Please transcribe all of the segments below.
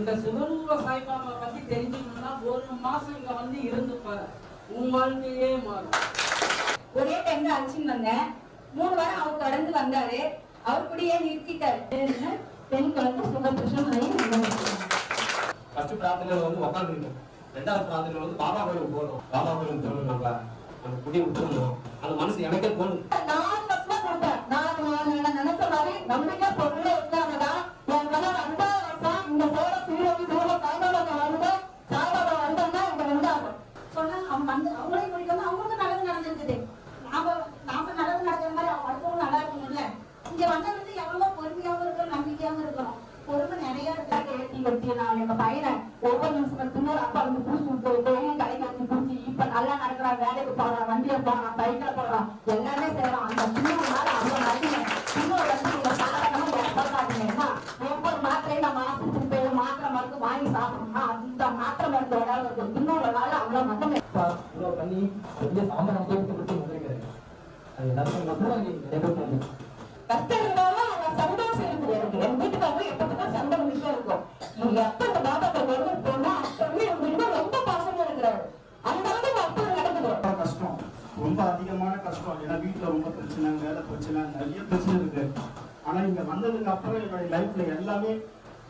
இந்த சிவரூப சாய்பாபா பத்தி தெரிஞ்சுக்கணும்னா 1 மாசம் இங்க வந்து இருந்து பாரு, உன் வாழ்க்கையே மாறும். ஒரே டைம்ல அழைச்சின்னு வந்தேன். 3 வாரம் அவர் கடந்து வந்தாரு. அவர் கூடயே நிறுத்திட்டாரு. பெண் குழந்தை சுகபிரசவம். ஃபர்ஸ்ட் பிரார்த்தனையில வந்து உட்காந்துருக்கோம். 2வது பிரார்த்தனையில வந்து பாபா கோயிலுக்கு போறோம். பாபா கோயிலுக்கு போகணும், நம்ம குடி விட்டுருந்தோம். அந்த மனசு எனக்கே தோணும். நான் நினைச்ச மாதிரி நம்பிக்கை பொருளே இருக்காங்கடா. என் கணவர் 5வது வருஷம் இந்த சோழ சீரடி சோழ சாய்பாபா வந்து சாய்பாபா வந்தோம்னா இங்க வந்தாங்க சொன்னா அவங்க வந்து அவங்களையும் குடிக்கணும். அவங்களுக்கும் நல்லது நடந்துருக்குது. நாம நல்லது நடக்கிற மாதிரி அவங்க அடுத்தவங்க நல்லா இருக்கும்ல. இங்க வந்தது எவ்வளவு பொறுமையாவும் இருக்கணும், நம்பிக்கையாவும் இருக்கணும். பொறுமை நிறைய இருக்கு. நான் எங்க பையனை ஒவ்வொரு நிமிஷத்துக்கு அப்பா வந்து பூசி விட்டு கடைக்கு வச்சு பூச்சி இப்ப நல்லா நடக்கிறான், வேலைக்கு போறான், வண்டியை போறான், பைக்கில போறான், எல்லாமே செய்யறான். அந்த சின்னதுனால அவங்க நடிகை இன்னொரு வந்து நீங்க சாதாரணமா காட்டுங்கன்னா ஒவ்வொரு மாத்திரையும் நம்ம ஆஸ்பத்திரி போய் மாத்திரை மருந்து வாங்கி சாப்பிடணும்னா அந்த மாத்திரை மருந்தோட இன்னொரு நாள் அவ்வளவு மட்டுமே பண்ணி சாம்பரம் கொடுத்து வந்துருக்காரு. அது எல்லாத்தையும் கஷ்டம் இருந்தாலும் அவங்க சந்தோஷம் இருக்குது. எனக்கு என் வீட்டுக்காரங்க எப்பதான் சந்தோஷம் விஷயம் இருக்கும். நீங்க எப்ப இந்த பாபாட்ட வந்து போனா அப்பவே உங்க ரொம்ப பாசமா இருக்கிறாரு. அந்த அளவுக்கு அப்ப நடக்குது. கஷ்டம், ரொம்ப அதிகமான கஷ்டம். ஏன்னா வீட்டுல ரொம்ப பிரச்சனை, வேலை பிரச்சனை, நிறைய பிரச்சனை இருக்கு. ஆனா இங்க வந்ததுக்கு அப்புறம் என்னுடைய லைஃப்ல எல்லாமே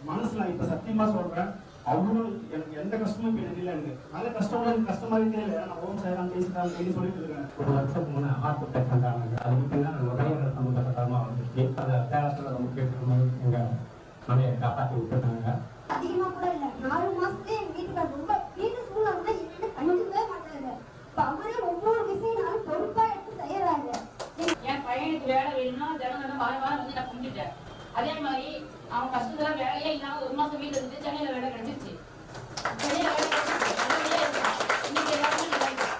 மனசுல இப்ப சத்தியமா சொல்றேன், அவ்வளவு எனக்கு எந்த கஷ்டமும் இப்ப தெரியல. எனக்கு நல்ல கஷ்டம் எனக்கு கஷ்டமாவே தெரியல. நான் ஓம் சாய்ராம் பேசிட்டாங்க சொல்லி சொல்லிட்டு இருக்கேன். 1 வருஷத்துக்கு முன்னே ஹார்ட் அட்டாக் பண்ணாங்க. அதுக்கு பின்னாடி உடல்நல சம்பந்தப்பட்டமா வந்துச்சு. அந்த தேவத்துல நம்ம கேட்கணும், எங்க மனையை காப்பாற்றி விட்டுருக்காங்க. அதிகமா கூட இல்ல, 4 மாசத்துலயே எங்க வீட்டுக்காரர் ரொம்ப வீட்டு சூழ்நிலை வந்து என்னன்னு கண்டுக்கவே மாட்டாங்க. இப்ப அவரே ஒவ்வொரு விஷயம் பொறுப்பா எடுத்து செய்யறாங்க. என் பையனுக்கு வேலை வேணும்னா தினம் வாரம் வந்து நான் கும்பிட்டுட்டேன். அதே மாதிரி அவன் கஷ்டத்துல வேலையே இல்லாம 1 மாசம் வீட்டுல இருந்து சென்னையில வேலை கிடைச்சிருச்சு.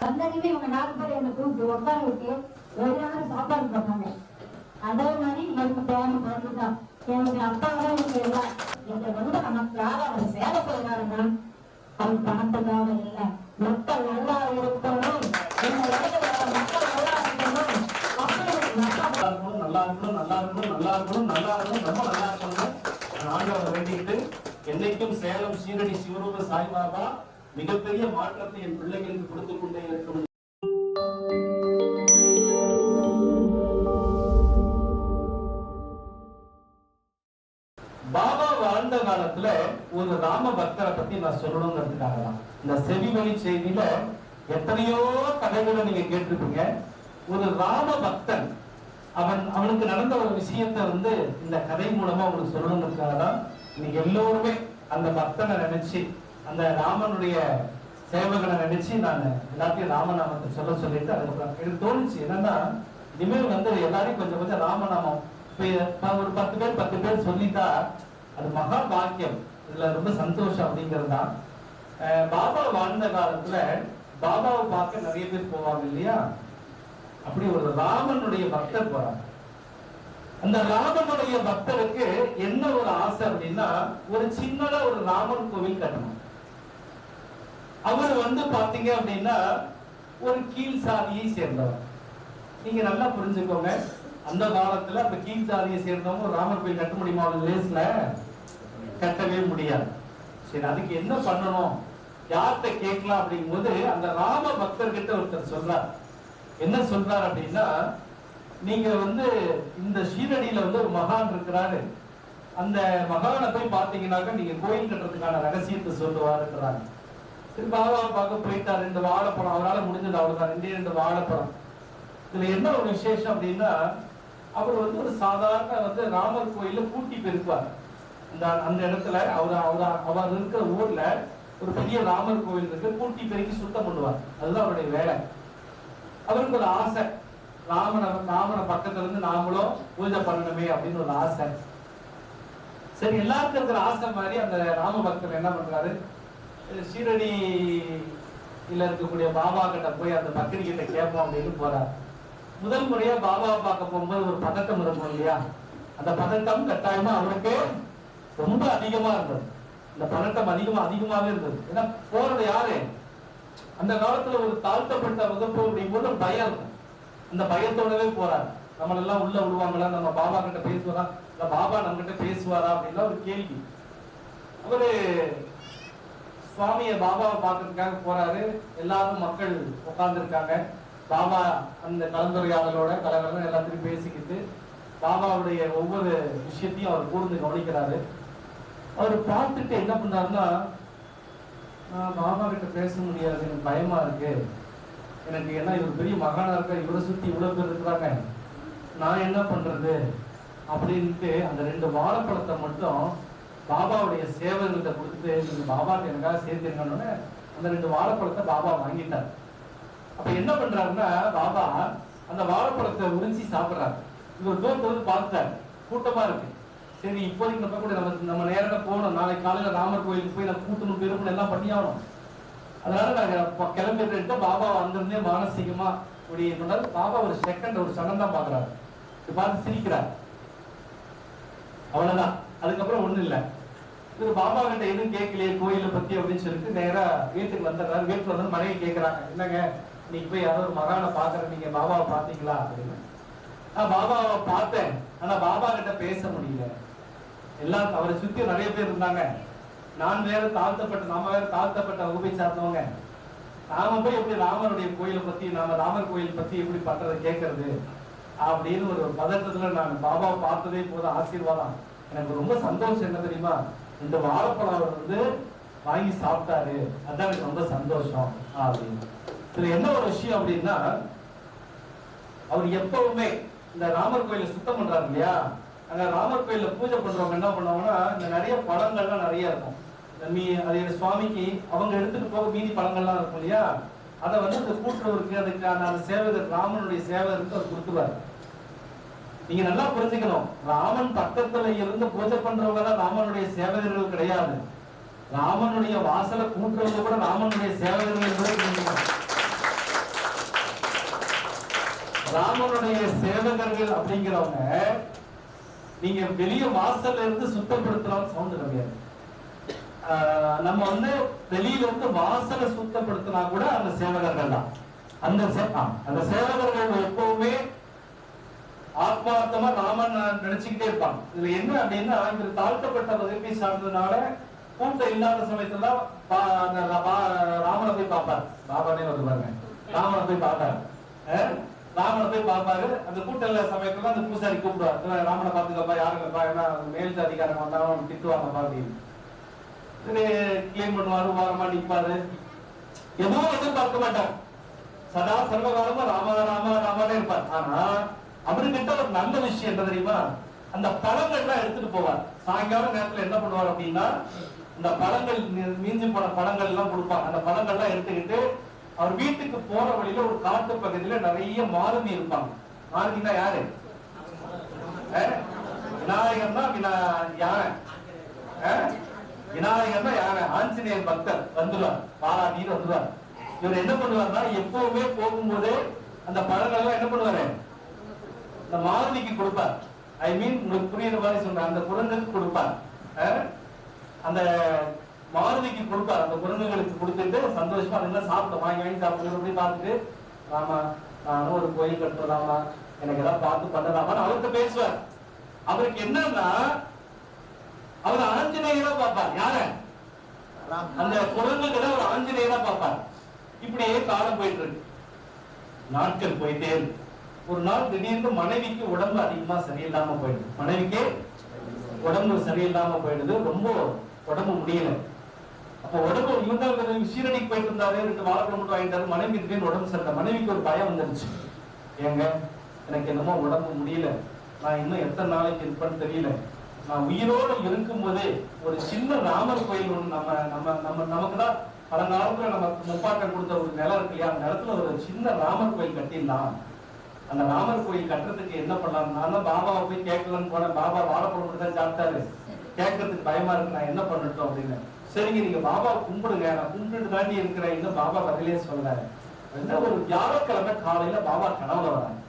வந்ததுமே இவங்க 4 பேர் என்ன கூப்பிட்டு உட்கார விட்டு ஒரு சாப்பாடு போட்டாங்க. அதே மாதிரி எனக்கு தேவை பொருள்தான். எனக்கு அப்பாதான் இவங்க எல்லாம். இங்க வந்து நமக்காக அவர் சேவை செய்யறாருன்னா அவர் பணத்துக்காக இல்லை, மக்கள் நல்லா இருக்கணும், மக்கள் நல்லா இருக்கணும், நல்லா இருக்கணும், நல்லா இருக்கணும், நல்லா இருக்கணும், நல்லா இருக்கணும், ரொம்ப நல்லா இருக்கணும். ஆண்டவரை வேண்டிட்டு என்னைக்கும் சேலம் சீரடி சிவரூப சாய்பாபா மிகப்பெரிய மாற்றத்தை என் பிள்ளைகளுக்கு கொடுத்துக் கொண்டே இருக்கணும். பாபா வாழ்ந்த காலத்துல ஒரு ராம பக்தரை பத்தி நான் சொல்லணுங்கிறதுக்காக தான். இந்த செவிவழி செய்தியில எத்தனையோ கதைகளை நீங்க கேட்டிருப்பீங்க. ஒரு ராம பக்தன் அவனுக்கு நடந்த ஒரு விஷயத்தை வந்து இந்த கதை மூலமா உங்களுக்கு சொல்லணுங்கிறதுக்காக தான் இன்னைக்கு எல்லோருமே அந்த பக்தனை நினைச்சு, அந்த ராமனுடைய சேவகனை நினைச்சு நான் எல்லாத்தையும் ராமநாமத்தை சொல்லிட்டு அதுக்கப்புறம் எனக்கு தோணுச்சு என்னன்னா, இனிமேல் வந்து எல்லாரையும் கொஞ்சம் கொஞ்சம் ராமநாமம் ஒரு 10 பேர் சொல்லிட்டா அது மகா பாக்கியம். இதுல ரொம்ப சந்தோஷம் அப்படிங்கிறது தான். பாபா வாழ்ந்த காலத்துல பாபாவை பார்க்க நிறைய பேர் போவாங்க இல்லையா? அப்படி ஒரு ராமனுடைய பக்தர் போறாங்க. அந்த ராமனுடைய பக்தருக்கு என்ன ஒரு ஆசை அப்படின்னா, ஒரு சின்னதா ஒரு ராமன் கோவில் கட்டணும். அவர் வந்து பாத்தீங்க அப்படின்னா ஒரு கீழ் சாதியை சேர்ந்தவர். நீங்க நல்லா புரிஞ்சுக்கோங்க, அந்த காலத்துல அந்த கீழ் சாதியை சேர்ந்தவங்க ஒரு ராமர் கோயில் கட்ட முடியுமா? லேஸ்ல கட்டவே முடியாது. சரி, அதுக்கு என்ன பண்ணணும், யார்கிட்ட கேட்கலாம் அப்படிங்கும் போது அந்த ராம பக்தர்கிட்ட ஒருத்தர் சொல்றார். என்ன சொல்றாரு அப்படின்னா, நீங்க வந்து இந்த ஷீரடியில வந்து ஒரு மகான் இருக்கிறாரு, அந்த மகானை போய் பாத்தீங்கன்னாக்க நீங்க கோயில் கட்டுறதுக்கான ரகசியத்தை சொல்லுவாருன்றாங்க. சரி, பாபாவை பார்க்க போயிட்டாரு. 2 வாழைப்பழம் அவரால் முடிஞ்சது, அவ்வளவுதான், 2 வாழைப்பழம். இதுல என்ன ஒரு விசேஷம் அப்படின்னா, அவர் வந்து ஒரு சாதாரண வந்து ராமர் கோயில கூட்டி பெருப்பார். அந்த இடத்துல அவர் இருக்கிற ஊர்ல ஒரு பெரிய ராமர் கோயில் இருக்கு, கூட்டி பெருக்கி சுத்தம் பண்ணுவார். அதுதான் அவருடைய வேலை. அவருக்கு ஒரு ஆசை, ராமனை பக்கத்துல இருந்து நாமளும் பூஜை பண்ணணுமே அப்படின்னு ஒரு ஆசை. சரி, எல்லாருக்கும் இருக்கிற ஆசை மாதிரி அந்த ராம பக்தர் என்ன பண்றாரு, ஷீரடியில இருக்கக்கூடிய பாபா கிட்ட போய் அந்த பக்தரி கிட்ட கேட்போம் அப்படின்னு போறாரு. முதல் முறையா பாபாவை பார்க்க போகும்போது ஒரு பதட்டம் இருக்கும் இல்லையா? அந்த பதட்டம் கட்டாயமா அவருக்கு ரொம்ப அதிகமா இருந்தது. இந்த பதட்டம் அதிகமாவே இருந்தது. ஏன்னா போறது யாரு? அந்த காலத்துல ஒரு தாழ்த்தப்பட்ட வகுப்பு அப்படிங்கும்போது ஒரு பயம் இருக்கும். அந்த பயத்தோடவே போறாரு. நம்மளெல்லாம் உள்ள விடுவாங்களா, நம்ம பாபா கிட்ட பேசுவாரா, இல்ல பாபா நம்ம கிட்ட பேசுவாரா அப்படின்னா ஒரு கேள்வி. அவரு சுவாமியை பாபாவை பார்க்கறதுக்காக போறாரு. எல்லாரும் மக்கள் உட்கார்ந்துருக்காங்க. பாபா அந்த கலந்துரையாடலோட கலகலன்னு எல்லாத்தையும் பேசிக்கிட்டு பாபாவுடைய ஒவ்வொரு விஷயத்தையும் அவர் கூர்ந்து கவனிக்கிறாரு. அவர் பார்த்துட்டு என்ன பண்றாருன்னா, நான் பாபா கிட்ட பேச முடியாது, எனக்கு பயமா இருக்கு, எனக்கு ஏன்னா இவர் பெரிய மகானா இருக்க, இவரை சுத்தி இவ்வளவு பேர் இருக்கிறாங்க, நான் என்ன பண்றது அப்படின்ட்டு அந்த 2 வாழைப்பழத்தை மட்டும் பாபாவுடைய சேவகர்கிட்ட கொடுத்துட்டு, நீங்க பாபாக்கு எனக்காக சேர்த்துருக்கணும்னு அந்த 2 வாழைப்பழத்தை பாபா வாங்கிட்டார். அப்ப என்ன பண்றாருன்னா, பாபா அந்த வாழைப்பழத்தை உறிஞ்சி சாப்பிடுறாரு. இவர் தூரத்துல பார்த்தாரு, கூட்டமா இருக்கு. சரி, இப்போதைக்கு நம்ம கூட நம்ம நேரத்தை போகணும், நாளைக்கு காலையில ராமர் கோயிலுக்கு போய் நான் கூட்டணும் பெருமணும் எல்லாம் பண்ணி ஆகணும். அதனால நாங்க கிளம்பிட்டு பாபா வந்திருந்தே மானசீகமா இப்படி பண்ணாரு. பாபா ஒரு செகண்ட் ஒரு சடம் தான் பாக்குறாரு, பார்த்து சிரிக்கிறார், அவ்வளவுதான். அதுக்கப்புறம் ஒண்ணும் இல்லை. இது பாபா கிட்ட எதுவும் கேட்கலையே கோயிலை பத்தி அப்படின்னு சொல்லிட்டு நேரா வீட்டுக்கு வந்துடுறாரு. வீட்டுக்கு வந்து மனைவி கேட்கிறாங்க, என்னங்க நீங்க போய் யாரோ ஒரு மகானை பாக்குற, நீங்க பாபாவை பாத்தீங்களா அப்படின்னு. நான் பாபாவை பார்த்தேன், ஆனா பாபா கிட்ட பேச முடியல. எல்லாம் அவரை சுத்தி நிறைய பேர் இருந்தாங்க. நான் வேற தாழ்த்தப்பட்ட, நாம வேற தாழ்த்தப்பட்ட வகுப்பை சார்ந்தவங்க. நாம போய் எப்படி ராமருடைய கோயிலை பத்தி, நாம ராமர் கோயில் பத்தி எப்படி பண்றதை கேட்கறது அப்படின்னு ஒரு பதட்டத்துல நான் பாபாவை பார்த்ததே போதும் ஆசீர்வாதம். எனக்கு ரொம்ப சந்தோஷம் என்ன தெரியுமா, இந்த வாழைப்பழம் அவர் வந்து வாங்கி சாப்பிட்டாரு, அதான் எனக்கு ரொம்ப சந்தோஷம் அப்படின்னு. இதுல என்ன ஒரு விஷயம் அப்படின்னா, அவர் எப்பவுமே இந்த ராமர் கோயிலை சுத்தம் பண்றாரு இல்லையா, அங்க ராமர் கோயில பூஜை பண்றவங்க என்ன பண்ணுவாங்கன்னா, இந்த நிறைய பழங்கள்லாம் நிறைய இருக்கும். அது சுவாமிக்கு அவங்க எடுத்துட்டு போக மீதி பழங்கள்லாம் இருக்கும் இல்லையா, அதை வந்து அந்த கூட்டுறவருக்கு, அதுக்கு அந்த சேவகர், ராமனுடைய சேவகருக்கு அவர் கொடுத்துருவாரு. நீங்க நல்லா புரிஞ்சுக்கணும், ராமன் பக்கத்துல இருந்து பூஜை பண்றவங்க தான் ராமனுடைய சேவகர்கள் கிடையாது. ராமனுடைய வாசலை கூட்டுறவங்க கூட ராமனுடைய சேவகர்கள் கூட புரிஞ்சுக்கணும். ராமனுடைய சேவகர்கள் அப்படிங்கிறவங்க நீங்க வெளிய வாசல்ல இருந்து சுத்தப்படுத்தலாம் சவுண்ட் கிடையாது. நம்ம வந்து வெளியில இருந்து வாசலை சுத்தப்படுத்தினா கூட அந்த சேவகர்கள் தான். அந்த சேவகர்கள் எப்பவுமே ஆத்மார்த்தமா ராமன் நினைச்சுக்கிட்டே இருப்பாங்க. இதுல என்ன அப்படின்னா, இவர் தாழ்த்தப்பட்ட வகுப்பை சார்ந்ததுனால கூட்டம் இல்லாத சமயத்துல ராமனை போய் பார்ப்பார். பாபானே வருவாங்க, ராமனை போய் பார்ப்பாரு. ராமனை போய் பார்ப்பாரு. அந்த கூட்டல சமயத்துல அந்த பூசாரி கூப்பிடுவார், ராமனை பார்த்துக்கப்பா, யாருங்கப்பா, ஏன்னா மேல் அதிகாரம் வந்தாலும் திட்டுவாங்கப்பா அப்படின்னு கிளீன் பண்ணுவாரு. ஓரமா நிற்பாரு, எதுவும் எதிர்பார்க்க மாட்டார். சதா சர்வகாலமும் ராம ராம ராமனே இருப்பார். ஆனா அவர்கிட்ட ஒரு நல்ல விஷயம் என்ன தெரியுமா, அந்த பழங்கள்லாம் எடுத்துட்டு போவார். சாயங்கால நேரத்துல என்ன பண்ணுவார் அப்படின்னா, இந்த பழங்கள் மீஞ்சி போன பழங்கள் எல்லாம் கொடுப்பாங்க. அந்த பழங்கள்லாம் எடுத்துக்கிட்டு அவர் வீட்டுக்கு போற வழியில ஒரு காட்டு பகுதியில நிறைய மாருதி இருப்பாங்க. மாருதினா யாரு? விநாயகர் தான் யானை. விநாயகர் தான் யானை. ஆஞ்சநேயர் பக்தர் வந்துருவார், பாலாஜின்னு வந்துருவார். இவர் என்ன பண்ணுவார்னா, எப்பவுமே போகும்போது அந்த பழங்கள்லாம் என்ன பண்ணுவாரு, இந்த மாருதிக்கு கொடுப்பார். ஐ மீன் உங்களுக்கு புரியுற மாதிரி சொல்றேன், அந்த குரங்குக்கு கொடுப்பார். அந்த மாருதிக்கு கொடுப்பார். அந்த குரங்குகளுக்கு கொடுத்துட்டு சந்தோஷமா அதெல்லாம் சாப்பிட்டு வாங்கி வாங்கி சாப்பிட்டு பார்த்துட்டு, ராமா நானும் ஒரு கோயில் கட்டுறதாமா, எனக்கு ஏதாவது பார்த்து பண்ணலாமான்னு அவர்கிட்ட பேசுவார். அவருக்கு என்னன்னா, அவர் ஆஞ்சநேயரா பார்ப்பார். யார? அந்த குரங்குகளை ஒரு ஆஞ்சநேயரா பார்ப்பார். இப்படியே காலம் போயிட்டு இருக்கு, நாட்கள் போயிட்டே இருக்கு. ஒரு நாள் திடீர்னு மனைவிக்கு உடம்பு அதிகமா சரியில்லாம போயிடுது. மனைவிக்கு உடம்பு சரியில்லாம போயிடுது, ரொம்ப உடம்பு முடியல. அப்ப உடம்பு இவங்க சீரடிக்கு போயிட்டு இருந்தாரு, 2 வாழைப்பழம் மட்டும் வாங்கிட்டாரு. மனைவி திடீர்னு உடம்பு சரியில்லை. மனைவிக்கு ஒரு பயம் வந்துருச்சு, ஏங்க எனக்கு என்னமோ உடம்பு முடியல, நான் இன்னும் எத்தனை நாளைக்கு இருப்பேன்னு தெரியல, நான் உயிரோடு இருக்கும் போதே ஒரு சின்ன ராமர் கோயில் ஒண்ணு நமக்குதான் பழங்காலத்துல நம்ம முப்பாட்டம் கொடுத்த ஒரு நிலம் இருக்கு இல்லையா, அந்த இடத்துல ஒரு சின்ன ராமர் கோயில் கட்டிடலாம். அந்த ராமர் கோயில் கட்டுறதுக்கு என்ன பண்ணலாம், நான் தான் பாபாவை போய் கேட்கலான்னு போனேன். பாபா வாழைப்பழம் மட்டும் தான் சாப்பிட்டாரு, கேட்கறதுக்கு பயமா இருக்கு, நான் என்ன பண்ணட்டும் அப்படின்னு. சரிங்க, நீங்க பாபா கும்பிடுங்க, நான் கும்பிட்டு தாண்டி இருக்கிறேன், இன்னும் பாபா பதிலே சொல்றாரு. ஒரு வியாழக்கிழமை காலையில பாபா கனவுல வராங்க.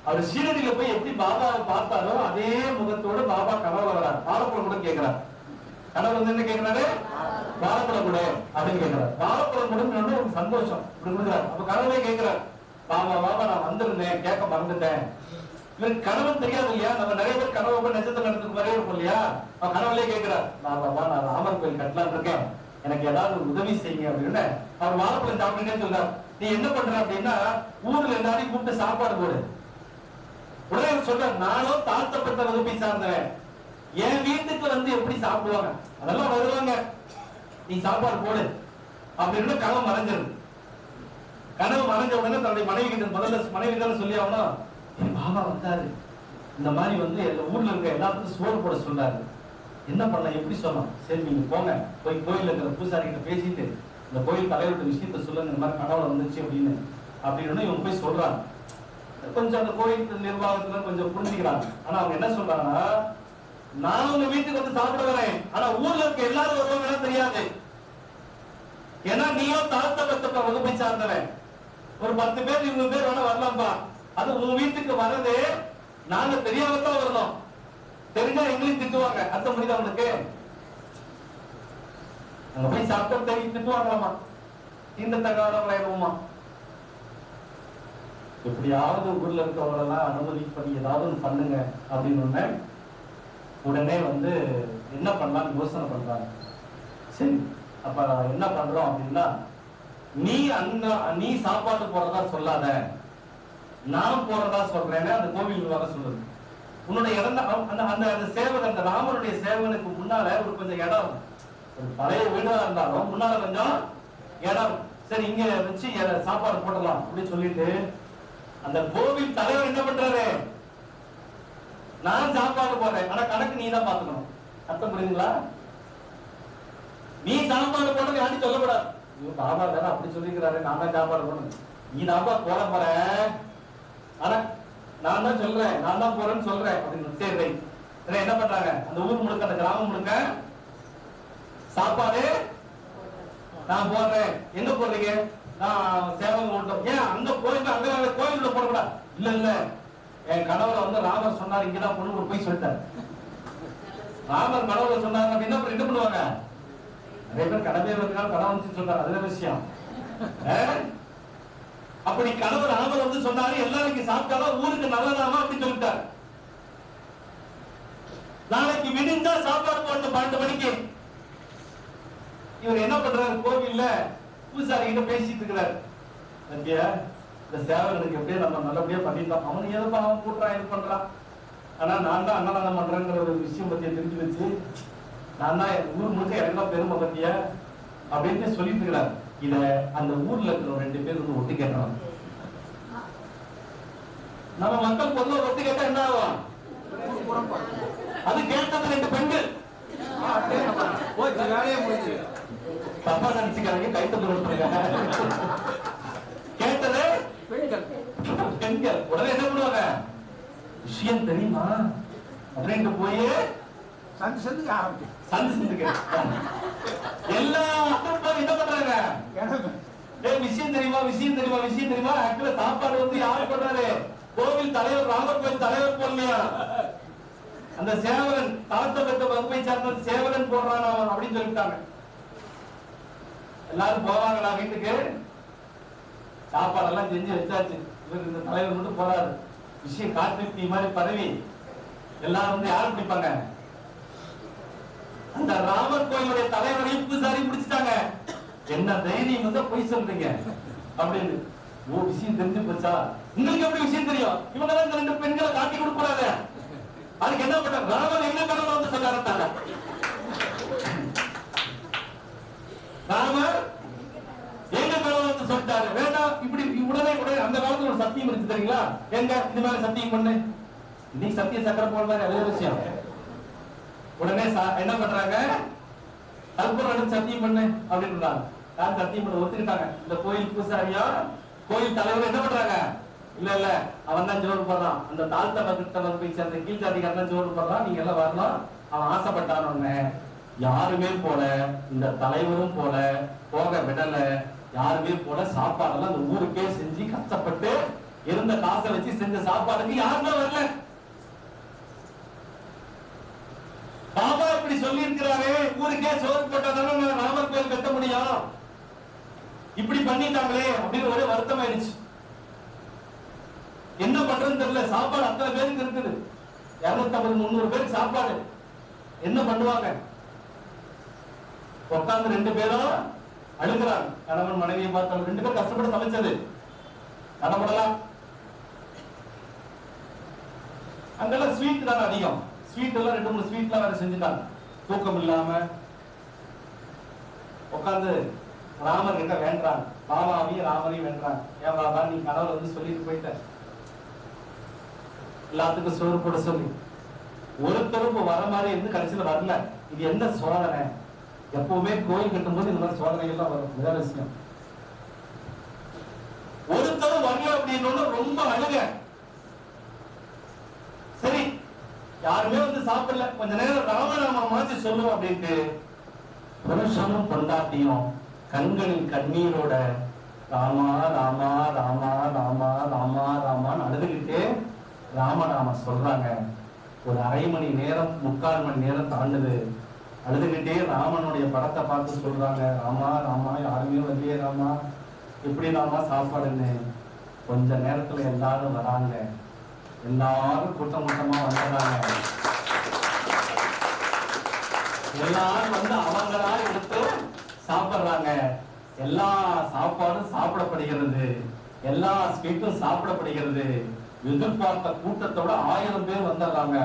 அவர் சீரடியில போய் எப்படி பாபாவை பார்த்தாரோ அதே முகத்தோடு பாபா கனவுல வராரு. வாழைப்பழம் கூட கேட்கிறார். கனவு வந்து என்ன கேட்கிறாரு, வாழைப்பழம் கூட அப்படின்னு கேட்கிறார். வாழைப்பழம் கூட ஒரு சந்தோஷம் இப்படி கொடுக்குறாரு. அப்ப கனவுலே கேட்கிறார், பாபா பாபா நான் வந்திருந்தேன், கேட்க மறந்துட்டேன், இவருக்கு கனவு தெரியாது இல்லையா? நம்ம நிறைய பேர் கனவு நட்சத்திரம் நடத்துக்கு மாதிரியே இருக்கும் இல்லையா? அவன் கனவுலயே கேட்கிறார், நான் ராமர் கோயில் கட்டலான்னு இருக்கேன், எனக்கு ஏதாவது உதவி செய்யுங்க அப்படின்னு. அவர் வாழைப்பழம் சாப்பிட்டுட்டே சொல்றார், நீ என்ன பண்ற அப்படின்னா ஊர்ல எல்லாரையும் கூப்பிட்டு சாப்பாடு போடு. உடனே சொல்றார், நானும் தாழ்த்தப்பட்ட வகுப்பை சார்ந்தவன், என் வீட்டுக்கு வந்து எப்படி சாப்பிடுவாங்க, அதெல்லாம் வருவாங்க, நீ சாப்பாடு போடு அப்படின்னு கனவு மறைஞ்சிருது. கனவு மறைஞ்ச உடனே தன்னுடைய மனைவி கிட்ட முதல்ல மனைவி தானே சொல்லி ஆகணும், என் பாபா வந்தாரு, இந்த மாதிரி வந்து ஊர்ல இருக்க எல்லாத்துக்கும் சோறு போட சொன்னாரு, என்ன பண்ண எப்படி சொன்னோம், சரி நீங்க போங்க போய் கோயில்ல இருக்கிற பூசாரி கிட்ட பேசிட்டு இந்த கோயில் தலைவர்கிட்ட விஷயத்த சொல்லுங்க, இந்த மாதிரி கனவுல வந்துச்சு அப்படின்னு இவங்க போய் சொல்றாங்க. கொஞ்சம் அந்த கோயில் நிர்வாகத்துல கொஞ்சம் புரிஞ்சுக்கிறாங்க. ஆனா அவங்க என்ன சொல்றாங்கன்னா, நான் உங்க வீட்டுக்கு வந்து சாப்பிட வரேன், ஆனா ஊர்ல இருக்க எல்லாரும் வருவாங்க தெரியாது, ஏன்னா நீயும் தாழ்த்தப்பட்ட வகுப்பை சார்ந்தவன், ஒரு 10 பேர் 20 பேர் வேணா வரலாம்பா, அது உங்க வீட்டுக்கு வர்றது நாங்க தெரியாமத்தான் வரணும், தெரிஞ்சா எங்களையும் திட்டுவாங்க, அர்த்தம் முடியுதா உங்களுக்கு? அங்க போய் சாப்பிட்டா தெரியும் திட்டுவாங்களாமா, இந்த தகவலாயிருவோமா, எப்படியாவது ஊர்ல இருக்கவங்க எல்லாம் அனுமதி பண்ணி ஏதாவது பண்ணுங்க அப்படின்னு உடனே வந்து என்ன பண்ணலாம்னு யோசனை பண்றாங்க. சரி அப்ப என்ன பண்றோம் அப்படின்னா, நீ சாப்பாடு போறதா சொல்லாத, நான் போறதா சொல்றேன்னு அந்த கோவில் நிர்வாகம் சொல்லுது. உன்னுடைய இடம் அந்த சேவகன், அந்த ராமனுடைய சேவகனுக்கு முன்னால ஒரு கொஞ்சம் இடம், ஒரு பழைய வீடா இருந்தாலும் முன்னால கொஞ்சம் இடம், சரி இங்க வச்சு சாப்பாடு போடலாம் அப்படின்னு சொல்லிட்டு அந்த கோவில் தலைவர் என்ன பண்றாரு, நான் சாப்பாடு போடுறேன், ஆனா கணக்கு நீ தான் பாத்துக்கணும், அர்த்தம் புரியுதுங்களா? நீ சாப்பாடு போடுறது யாரும் சொல்லக்கூடாது, பாபா தானே அப்படி சொல்லிக்கிறாரு, நான் தான் சாப்பாடு போடணும், நீ தாப்பா போட போற, ஆனா நான் தான் சொல்றேன், நான் தான் போறேன்னு சொல்றேன் அப்படின்னு. சரி ரைட், என்ன பண்றாங்க, அந்த ஊர் முழுக்க அந்த கிராமம் முழுக்க சாப்பாடு நான் போடுறேன், எங்க போடுறீங்க, நான் சேவகம் ஓட்டம், ஏன் அந்த கோயில் அங்க கோயிலுள்ள போடக்கூடாது, இல்ல இல்ல என் கணவரை வந்து ராமர் சொன்னார் இங்கதான் பொண்ணு போய் சொல்லிட்டாரு, ராமர் கணவரை சொன்னாங்க அப்படின்னா என்ன பண்ணுவாங்க, நிறைய பேர் கடமையை இருக்கிறாங்க கணவன் சொல்றாரு, அதுல விஷயம். அப்படி கணவர் ராமர் வந்து சொன்னாரு, எல்லாரும் சாப்பிட்டாலும் ஊருக்கு நல்லதாமா அப்படின்னு சொல்லிட்டாரு. நாளைக்கு விடிஞ்சா சாப்பாடு போட்டு 12 மணிக்கு இவர் என்ன பண்றாரு, கோவில்ல பூசாரி கிட்ட பேசிட்டு இருக்கிறாரு, இந்த சேவகனுக்கு எப்படியே நம்ம நல்லபடியா பண்ணிட்டோம், அவனு எதுப்பா அவன் கூட்டுறான் இது பண்றான், ஆனா நான் தான் அன்னதானம் பண்றேங்கிற ஒரு விஷயம் பத்திய தெரிஞ்சு வச்சு நான் தான் ஊர் முழுக்க எனக்கு பெருமை பத்திய அப்படின்னு சொல்லிட்டு இருக்கிறார். இத அந்த ஊர்ல இருக்கிற 2 பேர் வந்து ஒட்டு கேட்டாங்க. நம்ம மக்கள் பொதுவாக ஒட்டு கேட்டா என்ன ஆகும், அது கேட்டது 2 பெண்கள் வேலையே முடிஞ்சு தப்பா நினைச்சுக்கிறாங்க, கைத்தொண்டு கேட்டது பெண்கள். உடனே என்ன பண்ணுவாங்க, விஷயம் தெரியுமா அப்படின்ட்டு போய் சந்து சந்துக்கு ஆரம்பிச்சு எல்லாரும் என்ன பண்றாங்க, விஷயம் தெரியுமா விஷயம் தெரியுமா விஷயம் தெரியுமா, ஆக்சுவலா சாப்பாடு வந்து யாரு பண்றாரு, கோவில் தலைவர், ராமர் கோவில் தலைவர் போடலையா, அந்த சேவகன் தாழ்த்தப்பட்ட வகுப்பை சார்ந்த சேவகன் போடுறான் அப்படின்னு சொல்லிட்டாங்க. எல்லாரும் போவாங்களா வீட்டுக்கு, சாப்பாடெல்லாம் செஞ்சு வச்சாச்சு, இவர் இந்த தலைவர் மட்டும் போறாரு, விஷயம் காட்டு மாதிரி பரவி எல்லாரும் வந்து யாரும் பிடிப்பாங்க, அந்த ராமர் கோயிலுடைய தலைவரையும் பூசாரி பிடிச்சிட்டாங்க. என்ன தைரியம் வந்து போய் சொல்றீங்க அப்படின்னு. ஓ விஷயம் தெரிஞ்சு போச்சா, உங்களுக்கு எப்படி விஷயம் தெரியும், இவங்க தான் இந்த 2 பெண்களை காட்டி கொடுக்கூடாது, அதுக்கு என்ன பண்ண, ராமர் எங்க கடவுளை வந்து சொல்ல ஆரம்பித்தாங்க, ராமர் எங்க கடவுளை வந்து சொல்லிட்டாரு, வேண்டாம் இப்படி உடனே அந்த காலத்துல ஒரு சத்தியம் இருக்கு தெரியுங்களா, எங்க இந்த மாதிரி சத்தியம் பண்ணு, இன்னைக்கு சத்திய சக்கரை போடுறாங்க, அதே விஷயம். உடனே என்ன பண்றாங்க, கல்பூரம் சத்தியம் பண்ணு அப்படின்றாங்க, யார் சத்தியம் பண்ண ஒத்துக்கிட்டாங்க. இந்த கோயில் பூசாரியா கோயில் தலைவர் என்ன பண்றாங்க, இல்ல இல்ல அவன் தான் ஜோறு போடுறான், அந்த தாழ்த்தப்பட்ட வகுப்பை சேர்ந்த கீழ்ஜாதிகாரன் தான் ஜோறு போடுறான், நீங்க எல்லாம் வரலாம், அவன் ஆசைப்பட்டான்னு யாருமே போல, இந்த தலைவரும் போல, போக விடல, யாருமே போல, சாப்பாடெல்லாம் அந்த ஊருக்கே செஞ்சு கஷ்டப்பட்டு இருந்த காசை வச்சு செஞ்ச சாப்பாடுக்கு யாருமே வரல. பாபா இப்படி சொல்லி இருக்கிறாரு, ஊருக்கே சோறு போட்டாதானே ராமர் கோயில் கட்ட முடியும், இப்படி பண்ணிட்டாங்களே அப்படின்னு ஒரே வருத்தம் ஆயிடுச்சு. என்ன பண்றதுன்னு தெரியல. சாப்பாடு அத்தனை பேருக்கு இருக்குது, 250-300 பேருக்கு சாப்பாடு. என்ன பண்ணுவாங்க? உட்கார்ந்து 2 பேரும் அழுகிறாங்க. கணவன் மனைவியை பார்த்தாலும் 2 பேரும் கஷ்டப்பட்டு சமைச்சது கடப்படலாம். அங்கெல்லாம் ஸ்வீட் தான் அதிகம். ஸ்வீட் எல்லாம் 2-3 ஸ்வீட்லாம் வேற செஞ்சுட்டாங்க. தூக்கம் இல்லாம உட்கார்ந்து ராமர் கிட்ட வேண்டாங்க. பாபாவையும் ராமரையும் வேண்டாங்க. ஏன் பாபா, நீ கணவர் வந்து சொல்லிட்டு போயிட்ட, எல்லாத்துக்கும் சோறு போட சொல்லி ஒருத்தரும் வர மாதிரி இருந்து கடைசியில் வரல. இது என்ன சோதனை? எப்பவுமே கோயில் கட்டும் போது இந்த மாதிரி சோதனை எல்லாம் வரும். இதான் விஷயம். ஒருத்தரும் வரல அப்படின்னு ரொம்ப அழுக. சரி, யாருமே வந்து சாப்பிடல. கொஞ்ச நேரம் ராமநாமா மாற்றி சொல்லுவோம் அப்படின்ட்டு புருஷனும் பொண்டாட்டியும் கண்களில் கண்ணீரோட ராமா ராமா ராமா ராமா ராமா ராமான்னு அழுதுகிட்டே ராமநாம சொல்றாங்க. ஒரு 1/2 மணி நேரம் 3/4 மணி நேரம் தாண்டுது. அழுதுகிட்டே ராமனுடைய படத்தை பார்த்து சொல்றாங்க, ராமா ராமா யாருமே வரலையே ராமா, எப்படி ராமா சாப்பாடுன்னு. கொஞ்ச நேரத்துல எல்லாரும் வராங்க. எல்லாரும் கூட்டமா வந்துடுறாங்க. எல்லாரும் வந்து அவங்களா எடுத்து சாப்பிடுறாங்க. எல்லா சாப்பாடும் சாப்பிடப்படுகிறது, எல்லா ஸ்வீட்டும் சாப்பிடப்படுகிறது. எதிர்பார்த்த கூட்டத்தோட 1000 பேர் வந்துடுறாங்க.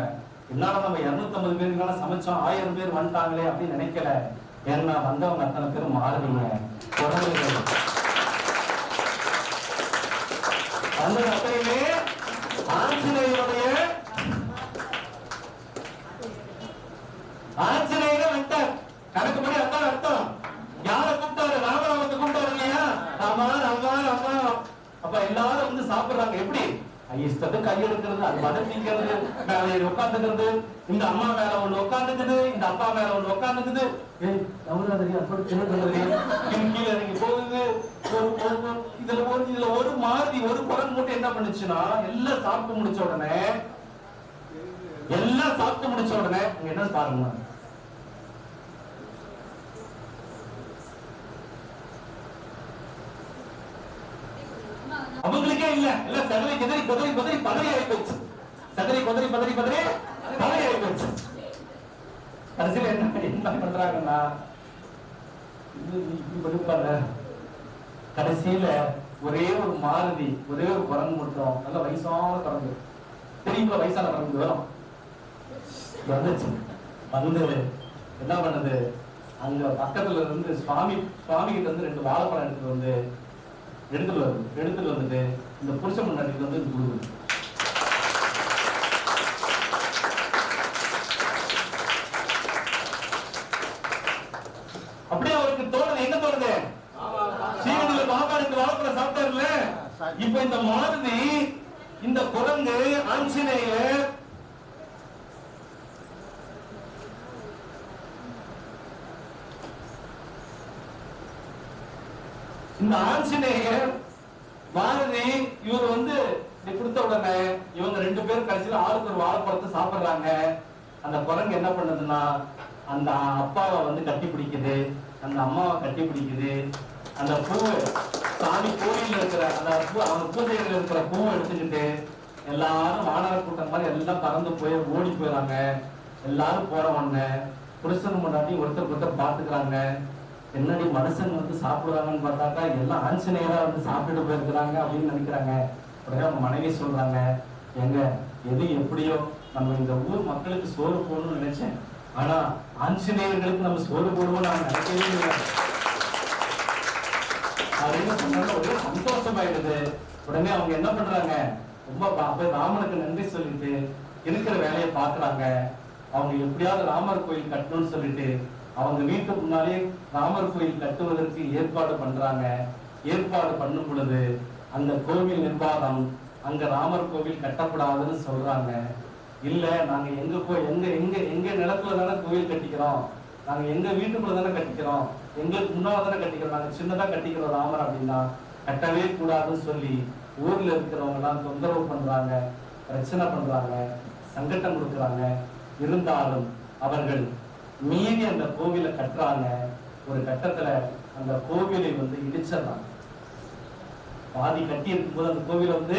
என்னால நம்ம 250 பேருக்கான சமைச்சோம், 1000 பேர் வந்துட்டாங்களே அப்படின்னு நினைக்கல. ஏன்னா வந்தவங்க அத்தனை பேர் மாறுவீங்க. அந்த அத்தனையுமே ஆஞ்சநேயருடைய வந்துட்டார். கணக்குப்படி அதான் அர்த்தம். யார கூப்பிட்டாரு? ராமராமத்தை கூப்பிட்டாரு இல்லையா? ராமா ராமா ராமா. அப்ப எல்லாரும் வந்து சாப்பிடுறாங்க. எப்படி? இஷ்டத்துக்கு கையெடுக்கிறது, அது மதத்திக்கிறது, மேல உட்காந்துக்கிறது. இந்த அம்மா மேல ஒண்ணு உட்காந்துக்குது, இந்த அப்பா மேல ஒண்ணு உட்காந்துக்குது. கீழே இறங்கி போகுது. இதுல ஒரு மாதிரி ஒரு குரங்கு மட்டும் என்ன பண்ணுச்சுன்னா, எல்லாம் சாப்பிட்டு முடிச்ச உடனே என்ன பாருங்க, அவங்களுக்கே இல்ல, எல்லாம் சகலை கதறி கொதறி கொதறி பதறி ஆகி போச்சு. சகலை கொதறி பதறி பதறி பதறி ஆகி போச்சு. கடைசியில என்ன பண்றாங்கன்னா, கடைசியில ஒரே ஒரு மாருதி, ஒரே ஒரு குரங்கு மட்டும், நல்ல வயசான குரங்கு, தெரியுமா? வயசான குரங்கு வரும் வந்துச்சு. வந்து என்ன பண்ணுது, அங்க பக்கத்துல இருந்து சுவாமி கிட்ட இருந்து 2 வாழைப்பழம் எடுத்துட்டு வந்துட்டு இந்த புருஷ முன்னாடி வந்து கொடுக்குது. அப்படியே அவருக்கு தோணுது. என்ன தோணுது? சீவனில் பாபாவுக்கு வாழைப்பழம் சாப்பிட்டாருல்ல, இப்ப இந்த மாருதி, இந்த குரங்கு, ஆஞ்சநேயர் இந்த ஆஞ்சநேயர் மாருதி இவர் வந்து கொடுத்த உடனே இவங்க 2 பேரும் கடைசியில ஆளுக்கு ஒரு வாழைப்பழத்தை சாப்பிடுறாங்க. அந்த குரங்கு என்ன பண்ணுதுன்னா, அந்த அப்பாவை வந்து கட்டி பிடிக்குது, அந்த அம்மாவை கட்டி பிடிக்குது. அந்த பூவை, சாமி கோயில்ல இருக்கிற அந்த அவங்க பூஜையில இருக்கிற பூவை எடுத்துக்கிட்டு எல்லாரும் வானர கூட்டம் மாதிரி எல்லாம் பறந்து போய் ஓடி போயிடறாங்க. எல்லாரும் போற உடனே புருஷன் முன்னாடி ஒருத்தர் பாத்துக்கிறாங்க. என்னடி மனுஷன் வந்து சாப்பிடுறாங்கன்னு பார்த்தாக்கா எல்லாம் ஆஞ்சநேயரா வந்து சாப்பிட்டு போயிருக்கிறாங்க அப்படின்னு நினைக்கிறாங்க. உடனே அவங்க மனைவி சொல்றாங்க, எங்க எது எப்படியோ நம்ம இந்த ஊர் மக்களுக்கு சோறு போடணும்னு நினைச்சேன், ஆனா ஆஞ்சநேயர்களுக்கு நம்ம சோறு போடுவோம் நான் நினைக்கவே இல்லை அப்படின்னு சொன்னாலும் ஒரே சந்தோஷமாயிடுது. உடனே அவங்க என்ன பண்றாங்க, ரொம்ப போய் ராமனுக்கு நன்றி சொல்லிட்டு இருக்கிற வேலையை பாக்குறாங்க. அவங்க எப்படியாவது ராமர் கோயில் கட்டணும்னு சொல்லிட்டு அவங்க வீட்டுக்கு முன்னாலே ராமர் கோயில் கட்டுவதற்கு ஏற்பாடு பண்றாங்க. ஏற்பாடு பண்ணும் பொழுது அந்த கோவில் நிர்வாகம் அங்க ராமர் கோவில் கட்டக்கூடாதுன்னு சொல்றாங்க. இல்ல, நாங்க எங்க நிலத்துல தானே கோவில் கட்டிக்கிறோம், நாங்க எங்க வீட்டுக்குள்ள தானே கட்டிக்கிறோம், எங்களுக்கு முன்னால தானே கட்டிக்கிறோம், நாங்க சின்னதா கட்டிக்கிறோம் ராமர் அப்படின்னா கட்டவே கூடாதுன்னு சொல்லி ஊர்ல இருக்கிறவங்க எல்லாம் தொந்தரவு பண்றாங்க, பிரச்சனை பண்றாங்க, சங்கடம் கொடுக்குறாங்க. இருந்தாலும் அவர்கள் மீறி அந்த கோவிலை கட்டுறாங்க. ஒரு கட்டத்துல அந்த கோவிலை வந்து இடிச்சிடறாங்க. பாதி கட்டி இருக்கும்போது அந்த கோவிலை வந்து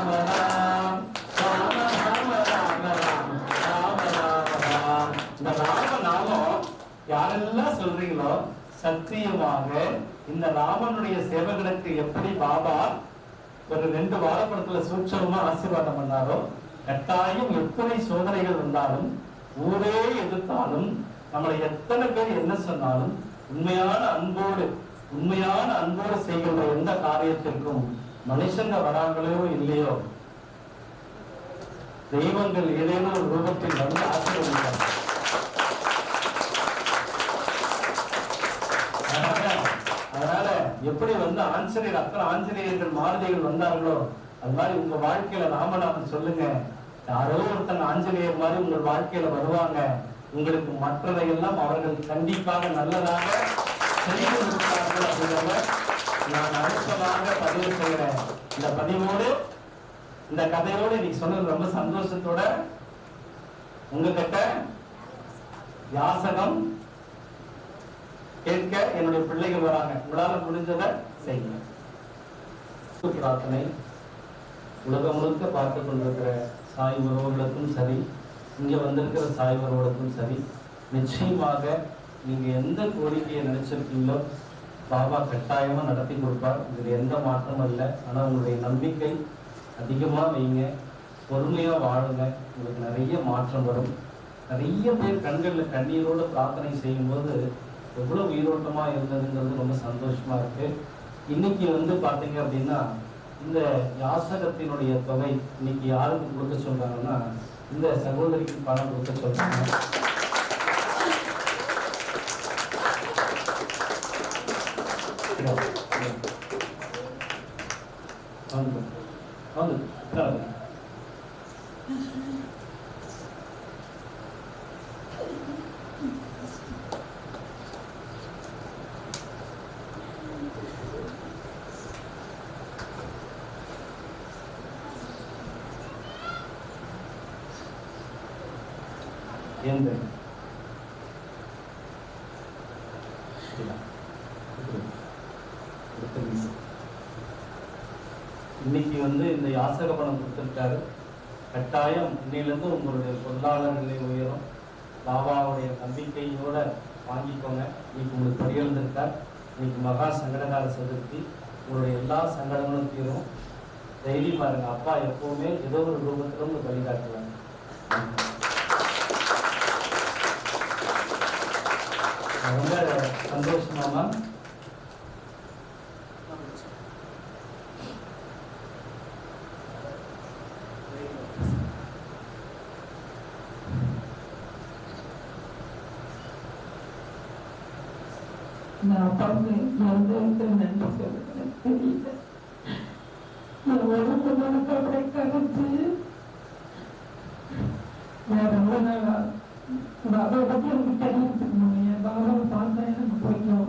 ராம ராம் ராம ராம இந்த ராமனுடைய சேவகனுக்கு எப்படி பாபா ஒரு 2 வாழைப்பழத்துல சூட்சமா ஆசீர்வாதம் பண்ணாரோ, கட்டாயம் எத்தனை சோதனைகள் வந்தாலும், ஊரே எதிர்த்தாலும், நம்மளை எத்தனை பேர் என்ன சொன்னாலும், உண்மையான அன்போடு செய்கின்ற எந்த காரியத்திற்கும் மனுஷங்க வராங்களோ இல்லையோ, தெய்வங்கள் ஏதேனும் ஒரு ரூபத்தில் வந்து ஆசீர்வதிக்கிறார். அதனால எப்படி வந்து ஆஞ்சநேயர் அத்தனை ஆஞ்சநேயர்கள் மாருதிகள் வந்தார்களோ, அது மாதிரி உங்க வாழ்க்கையில ராமநாதன் சொல்லுங்க, யாரோ ஒருத்தங்க ஆஞ்சநேயர் மாதிரி உங்கள் வாழ்க்கையில வருவாங்க. உங்களுக்கு மற்றதையெல்லாம் அவர்கள் கண்டிப்பாக நல்லதாக செய்து கொடுப்பார்கள் அப்படிங்கிறத நான் அழுத்தமாக பதிவு செய்கிறேன். இந்த பதிவோடு, இந்த கதையோடு இன்னைக்கு சொன்னது ரொம்ப சந்தோஷத்தோட உங்ககிட்ட யாசகம் கேட்க என்னுடைய பிள்ளைகள் வராங்க. உங்களால முடிஞ்சதை செய்யுங்க. பிரார்த்தனை உலகம் முழுக்க பார்த்து கொண்டிருக்கிற சாய் உறவுகளுக்கும் சரி, இங்க வந்திருக்கிற சாய் உறவுகளுக்கும் சரி, நிச்சயமாக நீங்க எந்த கோரிக்கையை நினைச்சிருக்கீங்களோ பாபா கட்டாயமா நடத்தி கொடுப்பார். இதுல எந்த மாற்றமும் இல்லை. ஆனா உங்களுடைய நம்பிக்கை அதிகமா வைங்க, பொறுமையா வாழுங்க, உங்களுக்கு நிறைய மாற்றம் வரும். நிறைய பேர் கண்கள்ல கண்ணீரோட பிரார்த்தனை செய்யும் போது எவ்வளவு உயிரோட்டமா இருந்ததுங்கிறது ரொம்ப சந்தோஷமா இருக்கு. இன்னைக்கு வந்து பாத்தீங்க அப்படின்னா, இந்த யாசகத்தினுடைய தொகை இன்னைக்கு யாருக்கு கொடுக்க சொல்றாங்கன்னா, இந்த சகோதரிக்கு பணம் கொடுக்க சொல்றாங்க. இன்னைக்கு வந்து இந்த யாசக பணம் கொடுத்திருக்காரு. கட்டாயம் இன்னையிலிருந்து உங்களுடைய பொருளாதார நிலை உயரும். பாபாவுடைய நம்பிக்கையோட வாங்கிக்கோங்க. இன்னைக்கு உங்களுக்கு படியெழுந்திருக்கார். இன்னைக்கு மகா சங்கடகார சதுர்த்தி. உங்களுடைய எல்லா சங்கடங்களும் தீரும். டெய்லி பாருங்க, அப்பா எப்பவுமே ஏதோ ஒரு ரூபத்துல உங்களுக்கு வழிகாட்டுவாங்க. ரொம்ப சந்தோஷமாமா. நான் அப்பாவுக்கு எந்த நன்றி சொல்லுறேன் தெரியல. நான் உடம்பு மனசு அப்படியே கரைச்சு நான் ரொம்ப நாளா பாபாவை பத்தி எனக்கு தெரிஞ்சுக்கணும். என் பாபாவை பார்த்தா எனக்கு பிடிக்கும்.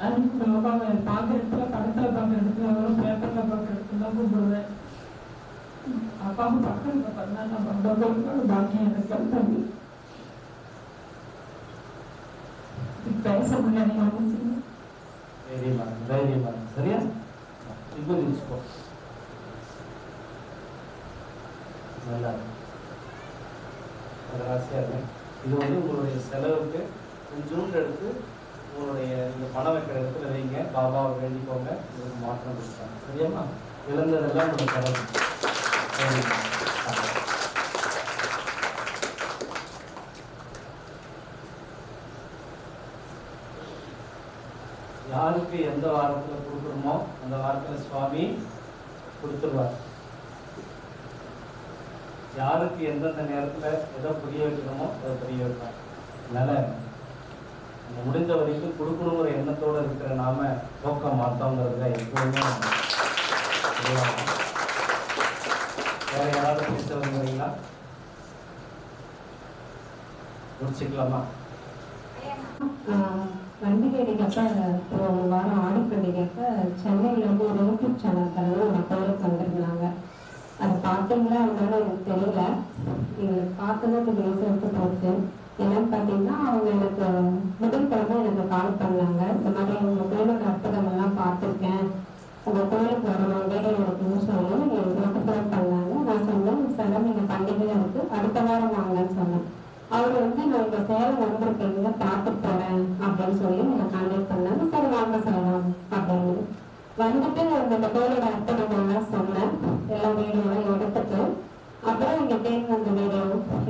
அதுக்கு பாபாவை பார்க்குற இடத்துல, படத்துல பார்க்குற இடத்துல, பேப்பர்ல பார்க்குற இடத்துல தான் கூப்பிடுவேன். அப்பாவை பக்கத்துல பார்த்தா நான் பாபாவுக்கு பாக்கியம் எனக்கு கிடைச்சது. பேச முடியாது. சரியா? இப்போ நினைச்சுக்கோ. நல்லா இது வந்து உங்களுடைய செலவுக்கு கொஞ்சோண்டு எடுத்து உங்களுடைய இந்த பணம் வைக்கிற இடத்துல வைங்க. பாபாவை வேண்டிக்கோங்க, உங்களுக்கு மாற்றம் கொடுத்தாங்க. சரியாமா? இழந்ததெல்லாம் உங்களுக்கு செலவு. யாருக்கு எந்த வாரத்துல கொடுக்கணுமோ அந்த வாரத்துல சுவாமி கொடுத்துருவார். யாருக்கு எந்தெந்த நேரத்துல எதை புரிய வைக்கணுமோ அதை புரிய வைப்பார். அதனால முடிஞ்ச வரைக்கும் கொடுக்கணுங்கிற எண்ணத்தோட இருக்கிற நாம போக்க மாட்டோங்கிறதுல எப்பவுமே வேற யாராவது பேச வந்துறீங்களா? முடிச்சுக்கலாமா? வண்டி பண்டிகைக்கப்ப ஒரு வாரம் ஆடி பண்டிகைப்ப சென்னையில இருந்து ஒரு யூடியூப் சேனல் தரணும் நம்ம கோயிலுக்கு வந்திருந்தாங்க. அதை பார்த்தீங்களா அதனால எனக்கு தெரியல. எங்களுக்கு பார்த்ததும் கொஞ்சம் ரிசல்ட் போச்சு. என்னன்னு பார்த்தீங்கன்னா அவங்க எனக்கு முதல் கிழமை எனக்கு கால் பண்ணாங்க. இந்த மாதிரி உங்க கோயிலோட அற்புதங்கள்லாம் பார்த்துருக்கேன், உங்க கோயிலுக்கு வரணும் வேலை இருக்குன்னு சொல்லி எனக்கு ஃபோன் பண்ணாங்க. நான் சொன்னேன் சார் நீங்க பண்டிகையில இருக்கு அடுத்த வாரம் வாங்கன்னு சொன்னேன். அவர் நான் இந்த சேலம் வந்திருக்கீங்க பார்த்துட்டு போறேன் அப்படின்னு சொல்லி என்னை கான்டாக்ட் பண்ணாங்க. சரி வந்துட்டு இந்த கோயிலோட அர்த்தம் சொன்னேன், எல்லா வீடியோலாம் எடுத்துட்டு அப்புறம் இங்க தேன் வந்த வீடியோ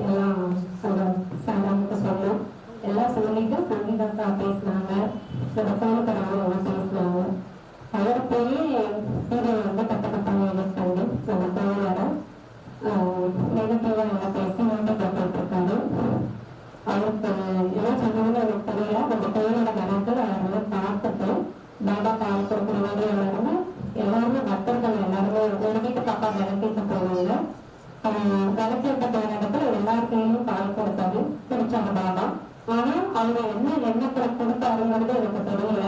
எல்லாம் அந்த சாராமுக்கு சொன்னோம். எல்லாம் சொல்லிட்டு சங்கீதா பேசினாங்க, சில கோயிலுக்கடவுள் எல்லாம் பேசினாங்க. அவர் போய் வீடியோ வந்து கட்டப்பட்டாங்க எடுத்தாங்க. அந்த கோயிலோட நெகட்டிவா எல்லாம் பேசி நோண்டி போட்டு இருக்காரு. அவருக்கு என்ன சொன்னாங்கன்னு எனக்கு தெரியல. அந்த கோயிலோட கணக்கில் அவரை பார்த்துட்டு பாபா பால் கொடுக்குற மாதிரி எல்லாருமே பக்தர்கள் எல்லாருமே ஒரு வீட்டுக்கு அப்பா விளக்கிட்டு போவாங்க. விளக்கிட்ட போன இடத்துல எல்லாருக்கையும் பால் கொடுத்தாரு, குடிச்சாங்க பாபா. ஆனா அவங்க என்ன எண்ணத்துல கொடுத்தாருங்கிறது எனக்கு தெரியல.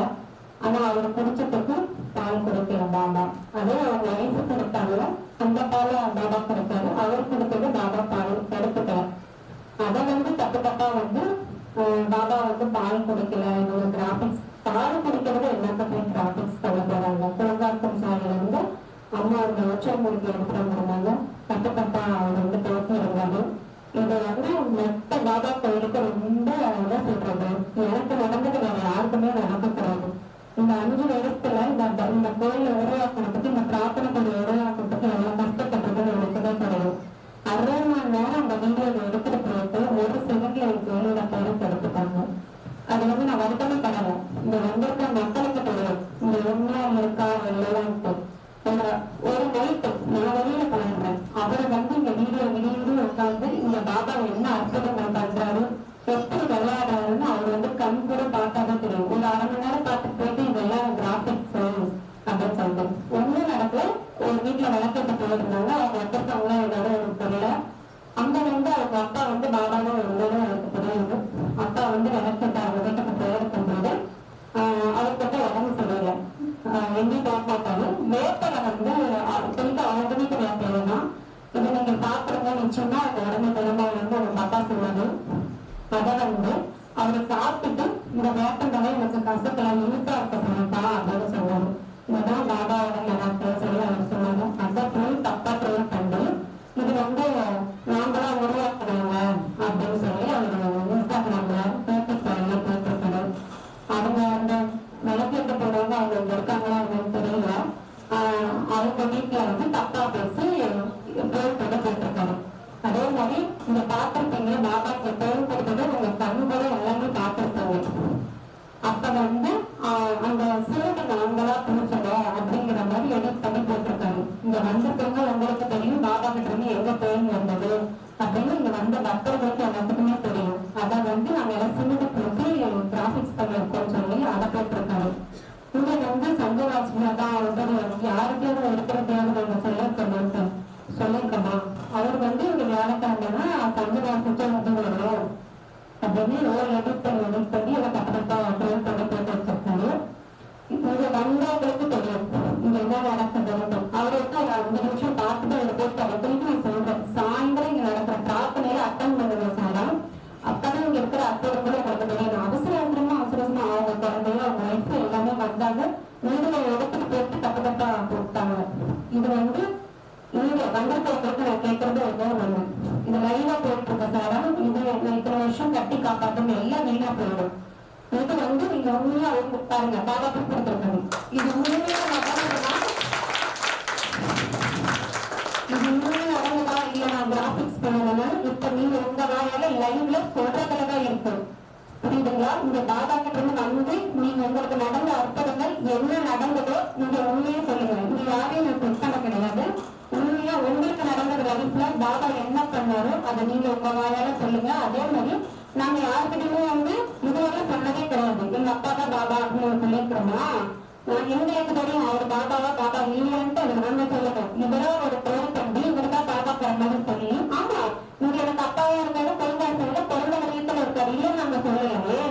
ஆனா அவர் குடிச்சதுக்கு பால் கொடுக்கல பாபா. அதே அவங்க வயசு கொடுத்தாங்க, அந்த பாலை பாபா கொடுத்தாரு. அவர் கொடுத்தது பாபா பால் எடுத்துக்கல. அதை வந்து தப்பு தப்பா வந்து பாபா வந்து பால் குடிக்கல, இவங்க கிராபிக்ஸ் பால் குடிக்கிறது எல்லாத்தையும் கிராபிக்ஸ் பண்ண போறாங்க. குழந்தைக்கும் சாலையில இருந்து அம்மா அந்த உச்சமூர்த்தி எடுத்துட்டு வந்திருந்தாங்க. தப்பு தப்பா அவங்க வந்து பேசி இருந்தாங்க. இது வந்து மொத்த பாபா கோயிலுக்கு ரொம்ப என்ன சொல்றது, எனக்கு நடந்தது வேற யாருக்குமே நடக்கக்கூடாது. இந்த 5 வருஷத்துல இந்த கோயிலை உருவாக்குறதுக்கு, இந்த பிரார்த்தனை கோயில் உருவாக்குறதுக்கு எவ்வளவு கஷ்டப்பட்டதுன்னு எனக்குதான் தெரியும். 60 மணி நேரம் அந்த வீடியோல எடுத்துட்டு போயிட்டு ஒரு செகண்ட்ல என் கோயிலோட பேருக்கு எடுத்துட்டாங்க. அது வந்து நான் வருத்தமே படல. இங்க வந்திருக்க மக்களுக்கு தெரியும் இங்க உண்மையா இருக்கா இல்லையான்ட்டு. ஒரு நைட்டு நான் வெளியில போயிருந்தேன். அவரை வந்து இங்க வீடியோ விடிந்து உட்காந்து இங்க பாபா என்ன அற்புதங்கள் பண்றாரு, எப்படி விளையாடுறாருன்னு அவர் வந்து கண் கூட பார்த்தாதான் தெரியும். ஒரு 1/2 மணி நேரம் பார்த்துட்டு போயிட்டு இதெல்லாம் கிராபிக்ஸ் அப்படின்னு சொல்லிட்டு ஒண்ணும் நடக்கல. ஒரு வீட்டுல விளக்கிட்டு போயிருந்தாங்க. அவங்க வந்திருக்காங்களா என்னோட எனக்கு தெரியல. அங்க வந்து அவங்க அப்பா வந்து பாபாவும் என்னோட எனக்கு தெரியுது. அப்பா வந்து விளக்கிட்டு அவங்க வீட்டுக்கு போயிருக்கும் போது அவருக்கு வந்து உடம்பு சரியில்லை, எங்கேயும் போக மாட்டாரு. வேப்பலை வந்து போயிட்டு அவங்க வீட்டு வேப்பலை தான் இதை நீங்க சாப்பிடுங்கன்னு சொன்னா அவங்க உடம்பு குழந்தை வந்து அவங்க அப்பா சொன்னாரு. அதை வந்து அவரை சாப்பிட்டுட்டு இந்த வேப்பங்களை எனக்கு கசக்கல, இழுத்தா இருக்க சொன்னப்பா அப்படின்னு சொன்னாரு. இதுதான் பாபாவோட எனக்கு சொல்லி அவர் சொன்னாங்க. அதை போய் தப்பா ட்ரை பண்ணி இது வந்து நாங்களா உருவாக்குறாங்க அப்படின்னு சொல்லி அவர் இன்ஸ்டாகிராம்ல போட்டிருக்காரு. அவங்க அந்த விளக்கிட்டு போறவங்க அவங்க இங்க இருக்காங்களா அப்படின்னு தெரியல. அவங்க வீட்டுல வந்து தப்பா பேசி பேர் கொண்டு போட்டிருக்காரு. அதே மாதிரி இங்க பார்த்திருப்பீங்க, பாபாக்கு பேர் கொடுத்தது உங்க கண்களை எல்லாமே பார்த்திருப்பாங்க. அப்ப வந்து அந்த சிறுவன் நாங்களா புரிச்சோம் அப்படிங்கிற மாதிரி எடிட் பண்ணி போட்டிருக்காரு. இங்க வந்திருக்கவங்க உங்களுக்கு தெரியும் பாபா கிட்ட இருந்து எங்க பெயின் வந்தது அப்படின்னு இங்க வந்த பக்தர்களுக்கு எல்லாத்துக்குமே தெரியும். அதை வந்து நாங்க எல்லாம் சிமெண்ட் போட்டு கிராபிக்ஸ் பண்ணிருக்கோம் சொல்லி அதை போட்டிருக்காரு. இங்க வந்து சங்கராஜ்யா தான் வந்து யாருக்கையாவது எடுக்கிறதையாவது நாங்க சொல்லிருக்கோமா, அவர் வந்து இங்க வியாழக்கிழமைனா சங்கராஜ்யா வந்து வரும் அப்படின்னு எடிட் பண்ணி எனக்கு அப்புறப்பா ட்ரெயின் பண்ணி போட்டு வச்சிருக்காரு. இங்க வந்தவங்களுக்கு தெரியும் இங்க என்ன நடக்குதுன்னு. அவருக்கு ஒரு 5 நிமிஷம் பார்த்துட்டு அதை போட்டு அதை திருப்பி நான் சொல்றேன். சாயந்தரம் இங்க நடக்கிற பிரார்த்தனையில அட்டன் பண்ணுங்க சாரா, அப்பதான் இங்க இருக்கிற அற்புதங்களும் உங்களுக்கு தெரியும். அவசரமா அவங்க குழந்தைய அவங்க வயசு எல்லாமே வந்தாங்க. வீடுல எடுத்துட்டு போட்டு தப்பு போட்டாங்க. இது வந்து இங்க வந்திருக்கவங்களுக்கு நான் கேட்கறது எதுவும் ஒண்ணு, இது லைனா போயிட்டு இருக்க சாரா, இது இத்தனை வருஷம் கட்டி காப்பாற்று எல்லாம் வீணா போயிடும். இது வந்து நீங்க உண்மையா அவங்க பாருங்க பாபா கொடுத்துருக்காங்க. இது உண்மையா இது உண்மையா அடங்குதா இல்ல நான் கிராபிக்ஸ் பண்ணணும்னா இப்ப நீங்க உங்க வாயால லைவ்ல சொல்றதுலதான் இருக்கு. புரியுதுங்களா? இந்த பாபா கிட்ட இருந்து வந்து நீங்க உங்களுக்கு நடந்த அற்புதங்கள் என்ன நடந்ததோ நீங்க உண்மையா சொல்லுங்க. நீங்க யாரையும் நான் செட் பண்ண கிடையாது. உண்மையா உங்களுக்கு நடந்தது லைஃப்ல பாபா என்ன பண்ணாரோ அதை நீங்க உங்க வாயால சொல்லுங்க. அதே மாதிரி நாங்க யாருக்கிட்டயுமே வந்து இதுவரை சொன்னதே கிடையாது. எங்க அப்பா தான் பாபா அப்படின்னு சொல்லியிருக்கிறோமா, எங்களுக்கு தெரியும் அவர் பாபாவா பாபா இல்லைன்ட்டு அது நாங்க சொல்லணும். இதெல்லாம் ஒரு பேர் பண்ணி இவருக்கா பாபா பிறந்தது சொல்லி, ஆமா இங்க எனக்கு அப்பாவா இருக்காரு, குழந்தை பிறந்த வீட்டுல இருக்காரு இல்ல நாங்க சொல்லலையே,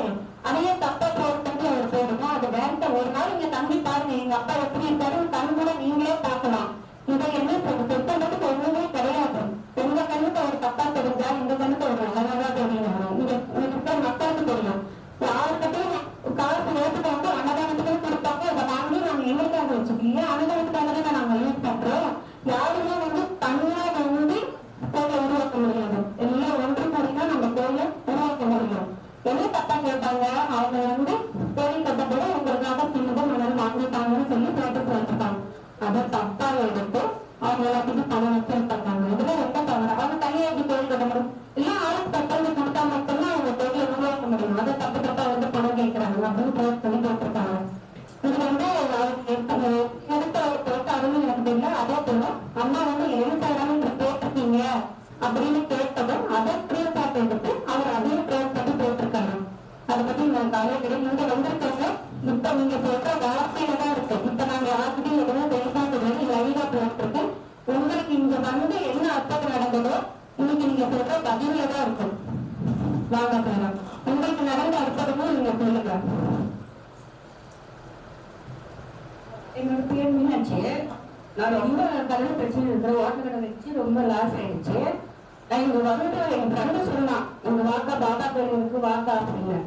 அதையே தப்பா போர் பண்ணி அவர் போடுங்க. அது வேற ஒரு நாள் இங்க தம்பி பாருங்க எங்க அப்பா எப்படி இருக்காரு கண் கூட நீங்களே பார்க்கலாம். இதை என்ன சொத்தத்துக்கு ஒண்ணுமே கிடையாது. உங்க கண்ணுக்கு ஒரு தப்பா தெரிஞ்சா இந்த கண்ணுக்கு ஒரு நல்லதா தெரியும். இங்க மக்களுக்கு தெரியும். யாருக்கிட்டையும் காசு நேரத்துக்கு வந்து அன்னதானத்துக்கு கொடுப்பாங்க. அதை வாங்கி நாங்க எங்களுக்காக வச்சுக்கீங்க, அன்னதானத்துக்காக தான் நாங்க யூஸ் பண்றோம். யாருமே வந்து தனியா வந்து கோயிலை உருவாக்க முடியாது. எல்லாம் ஒன்று கூடினா நம்ம கோயிலை உருவாக்க முடியும். என்ன தப்பா கேட்டாங்க அவங்க வந்து கோயில் கட்டப்பட உங்களுக்காக சின்னதும் மணல் வாங்கிட்டாங்கன்னு சொல்லி ஸ்டேட்டஸ் வச்சுட்டாங்க. சொல்லணும். அம்மா வந்து எழுத்தாளர் போட்டிருக்கீங்க அப்படின்னு கேட்டதும் அதை ஸ்கிரீன்ஷாட் எடுத்து அவர் அதையும் ப்ரேஸ் பண்ணி போட்டிருக்காங்க. அதை பத்தி நான் கவலைப்படி நீங்க வந்திருக்கீங்க. இப்ப நீங்க சொல்ற வார்த்தையில தான் இருக்கு. இப்ப நாங்க ஆல்ரெடி எதுவும் பேசாதது லைவா போட்டிருக்கோம். உங்களுக்கு இங்க வந்து என்ன அர்த்தம் நடந்ததோ இன்னைக்கு நீங்க சொல்ற பதில தான் இருக்கும். வாங்க சார், உங்களுக்கு நடந்த அர்த்தமும் நீங்க சொல்லுங்க. என்னோட பேர் மீனாட்சி. நான் ரொம்ப கல்வி பிரச்சனை இருக்கிற ஓட்டக்கடை வச்சு ரொம்ப லாஸ் ஆயிடுச்சு. நான் இங்க வந்து என் ஃப்ரெண்டு சொன்னான், இங்க வாக்கா பாபா கோயிலுக்கு வாக்கா அப்படின்னு.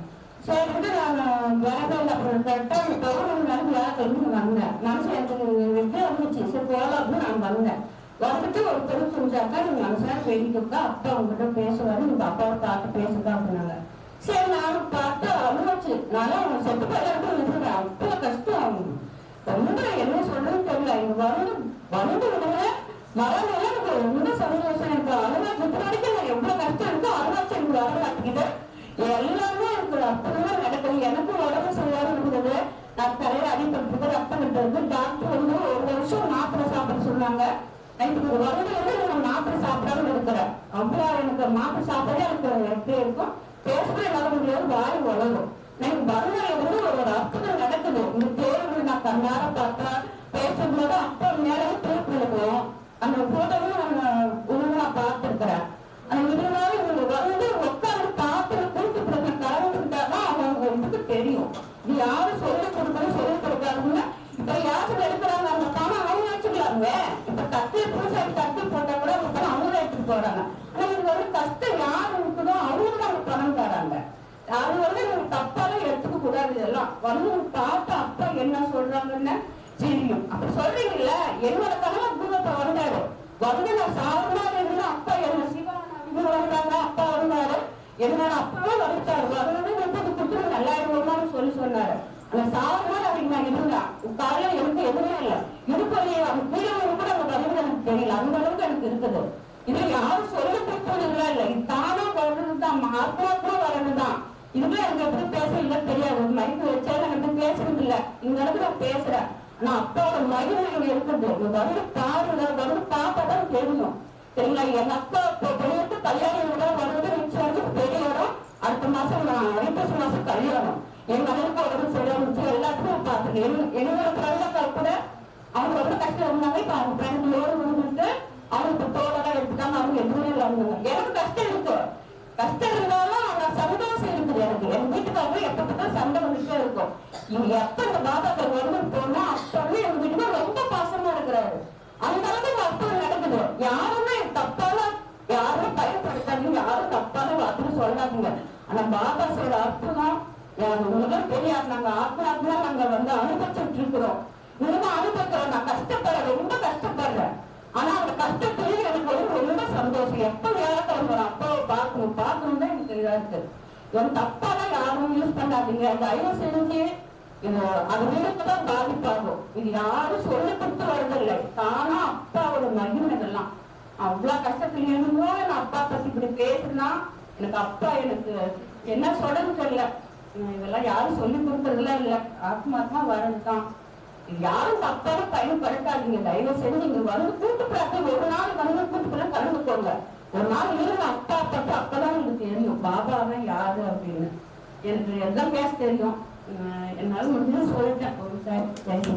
சரிட்டு நான் வேலையில் அப்புறம் கரெக்டாக அந்த கவர்மெண்ட் வேலை வந்தேன். மனசு எனக்கு வெற்றி இருந்துச்சு. சரி போகலாம் அப்படின்னு நான் வந்தேன். வந்துட்டு ஒரு பெண் சொன்னாக்கா நீங்க மனசார வேண்டிக்கா அப்பா உங்ககிட்ட பேசுவாரு, உங்க அப்பாவை பார்த்து பேசுதா அப்படின்னாங்க. சரி நானும் பார்த்து அழுவாச்சு. நானும் அவங்க செட்டு போயிட்டு அப்போ கஷ்டம் ரொம்ப என்ன சொல்றதுன்னு தெரியல. இங்க வந்து விடுங்க மரம் எனக்கு ரொம்ப சந்தோஷம். எனக்கு அழுவாச்சு வரைக்கும் நான் எவ்வளவு கஷ்டம் இருக்கோ அழுவாச்சு எனக்கு வர மாட்டேங்குது. எல்லாமே எனக்கு அப்பவே நடக்குது. எனக்கும் உடம்பு சரியாக இருந்தது. நான் தலையில அடிப்பட்டு ரத்தம் விட்டது. டாக்டர் வந்து ஒரு வருஷம் மாத்திரை சாப்பிட சொன்னாங்க. எனக்கு ஒரு வருடம் வந்து நான் மாத்திரை சாப்பிடாம இருக்கிறேன். அவ்வளோ எனக்கு மாத்திரை சாப்பிடவே எனக்கு எப்படி இருக்கும், பேசவே என்னால முடியாது, வாய் உலகம். எனக்கு வருவாயில வந்து ஒரு அற்புதம் நடக்குது. இந்த தேர்வு நான் கண்ணார பார்த்தா பேசும்போது அப்பா மேலே திருப்பி இருக்கும். அந்த போட்டோவும் நான் ஒழுங்கா பார்த்துருக்கிறேன். அந்த இதனால இவங்க வந்து உட்காந்து பார்த்து கூட்டு கலந்துட்டாதான் அவங்க இதுக்கு தெரியும். இது யாரும் சொல்லிக் கொடுக்கணும் சொல்லிக் கொடுக்காதுன்னு இப்ப யாரும் எடுக்கிறாங்க. அந்த பணம் அவங்க வச்சுக்கலாங்க. இப்ப கட்டி பூசாரி கட்டி போட்டா கூட அந்த பணம் அவங்க எடுத்துட்டு போறாங்க. ஆனா இது வந்து கஷ்டம் யாரு இருக்குதோ அவங்க தான் பணம் தராங்க. அது வந்து நீங்க தப்பாலாம் எடுத்துக்க கூடாது. இதெல்லாம் வந்து பார்த்து அப்பா என்ன சொல்றாங்கன்னு தெரியும். அப்படி சொல்றீங்கல்ல, என்னோட கணவர் தூரத்தை வந்தாரு. வந்து நான் சாதாரண இருந்து அப்பா என்ன சிவன் வந்தாங்க, அப்பா வந்தாரு. என்னோட அப்பாவும் வரைச்சாரு. வந்து கொடுத்து நல்லா இருக்குமான்னு சொல்லி சொன்னாரு. அந்த சாதாரண அதுக்கு நான் இருந்தேன். காலையில எனக்கு எதுவுமே இல்லை. இருப்பதையே அவங்க கீழே கூட அந்த பதிவு எனக்கு தெரியல. அந்த அளவுக்கு எனக்கு இருக்குது. இது யாரும் சொல்ல கொடுப்பதுலாம் இல்லை. இது தானா வர்றதுதான், ஆத்மாத்மா வர்றதுதான். இதுக்குள்ள எனக்கு எப்படி பேசல தெரியாது. மைக்கு வச்சாலும் எனக்கு பேசுறது இல்லை. இந்த அளவுக்கு நான் பேசுறேன். ஆனா அப்பாவோட மகிமை எனக்கு இருக்குது. வந்து பாருங்க, வந்து பார்த்தாதான் தெரியும். சரிங்களா? எங்க அப்பா பொண்ணுக்கு கல்யாணம் வருது நிச்சயம் வந்து பெரிய இடம். அடுத்த மாசம் ஐப்பசி மாசம் கல்யாணம். எங்க அண்ணனுக்கு உடம்பு சரியாச்சு. எல்லாத்துக்கும் பார்த்துருக்கேன். என்னோட ஃப்ரெண்டுகள் கூட அவங்க ரொம்ப கஷ்டம் இருந்தாங்க. இப்ப அவங்க ஃப்ரெண்ட் லோடு விழுந்துட்டு அவங்களுக்கு தோடெல்லாம் எடுத்துட்டாங்க. அவங்க எதுவுமே இல்லாம எனக்கு கஷ்டம் இருக்கு. கஷ்டம் இருந்தாலும் அந்த சந்தோஷம் இருக்குது. எனக்கு என் வீட்டுக்காரங்க எப்ப சண்டை வந்துட்டே இருக்கும். இங்க எப்ப இந்த பாபாக்கள் வந்து போனா அப்பவே எங்க வீட்டுக்கு ரொம்ப பாசமா இருக்கிறாரு. அந்த அளவுக்கு அர்த்தம் நடக்குது. யாருமே தப்பால யாருமே பயன்படுத்தாதீங்க, யாரும் தப்பான வார்த்தை சொல்லாதீங்க. ஆனா பாபா சொல்ற அர்த்தம் உங்களுக்கு தெரியாது. நாங்க ஆத்மாத்மா நாங்க வந்து அனுபவிச்சுட்டு இருக்கிறோம். இன்னும் அனுபவிக்கிறோம். நான் கஷ்டப்படுறேன், ரொம்ப கஷ்டப்படுறேன். ஆனா அந்த கஷ்டத்துலயும் எனக்கு வந்து ரொம்ப சந்தோஷம். எப்ப வேலை அப்பாவை பார்க்கணும் பார்க்கணும் தான் எனக்கு இதா இருக்கு. இவன் தப்பாலாம் யாரும் யூஸ் பண்ணாதீங்க. தயவு செஞ்சு இது அது வீட்டுக்குதான் பாதிப்பாகும். இது யாரும் சொல்லி கொடுத்து வரதில்லை. தானா அப்பாவோட மகிமைகள்லாம் அவ்வளவு கஷ்டத்துல இருந்தோ நான் அப்பா பத்தி இப்படி பேசுனா எனக்கு அப்பா எனக்கு என்ன சொல்றதுன்னு தெரியல. இதெல்லாம் யாரும் சொல்லி கொடுக்கறதுலாம் இல்லை. ஆத்மாத்மா வர்றதுதான். யாரும் தப்பான பயன்படுத்தாதீங்க. தயவு செஞ்சு இங்க வந்து கூட்டு பிரார்த்தனை ஒரு நாள் வந்து கூட்டுக்குள்ள கலந்துக்கோங்க. ஒரு நாள் இருந்து அப்பா பட்டு அப்பதான் உங்களுக்கு தெரியும் பாபாதான் யாரு அப்படின்னு. எனக்கு எல்லாம் பேச தெரியும். என்னால முடிஞ்சது சொல்லிட்டேன். ஒரு சார் தேங்க்யூ.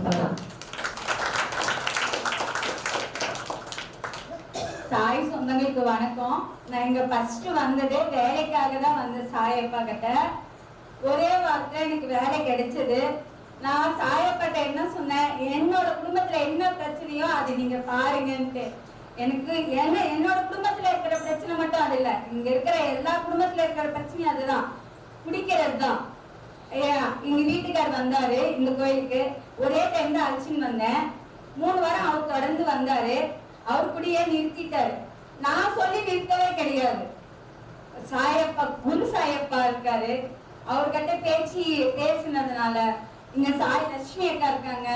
சாய் சொந்தங்களுக்கு வணக்கம். நான் இங்க ஃபர்ஸ்ட் வந்ததே வேலைக்காக தான் வந்த சாயப்பா கிட்ட. ஒரே வாரத்துல எனக்கு வேலை கிடைச்சது. நான் சாயப்பாட்ட என்ன சொன்னேன், என்னோட குடும்பத்துல என்ன பிரச்சனையோ அது நீங்க பாருங்கன்ட்டு. எனக்கு என்னோட குடும்பத்துல இருக்கிற பிரச்சனை மட்டும் அது இல்லை, இங்க இருக்கிற எல்லா குடும்பத்துல இருக்கிற பிரச்சனையும் அதுதான், குடிக்கிறது தான். எங்க வீட்டுக்கார் வந்தாரு இந்த கோயிலுக்கு. ஒரே டைம் தான் அழைச்சின்னு வந்தேன். 3 வாரம் அவர் தொடர்ந்து வந்தாரு. அவர் குடியே நிறுத்திட்டாரு. நான் சொல்லி நிறுத்தவே கிடையாது. சாயப்பா குரு சாயப்பா இருக்காரு. அவர்கிட்ட பேசினதுனால இங்க சாய் லட்சுமி அக்கா இருக்காங்க.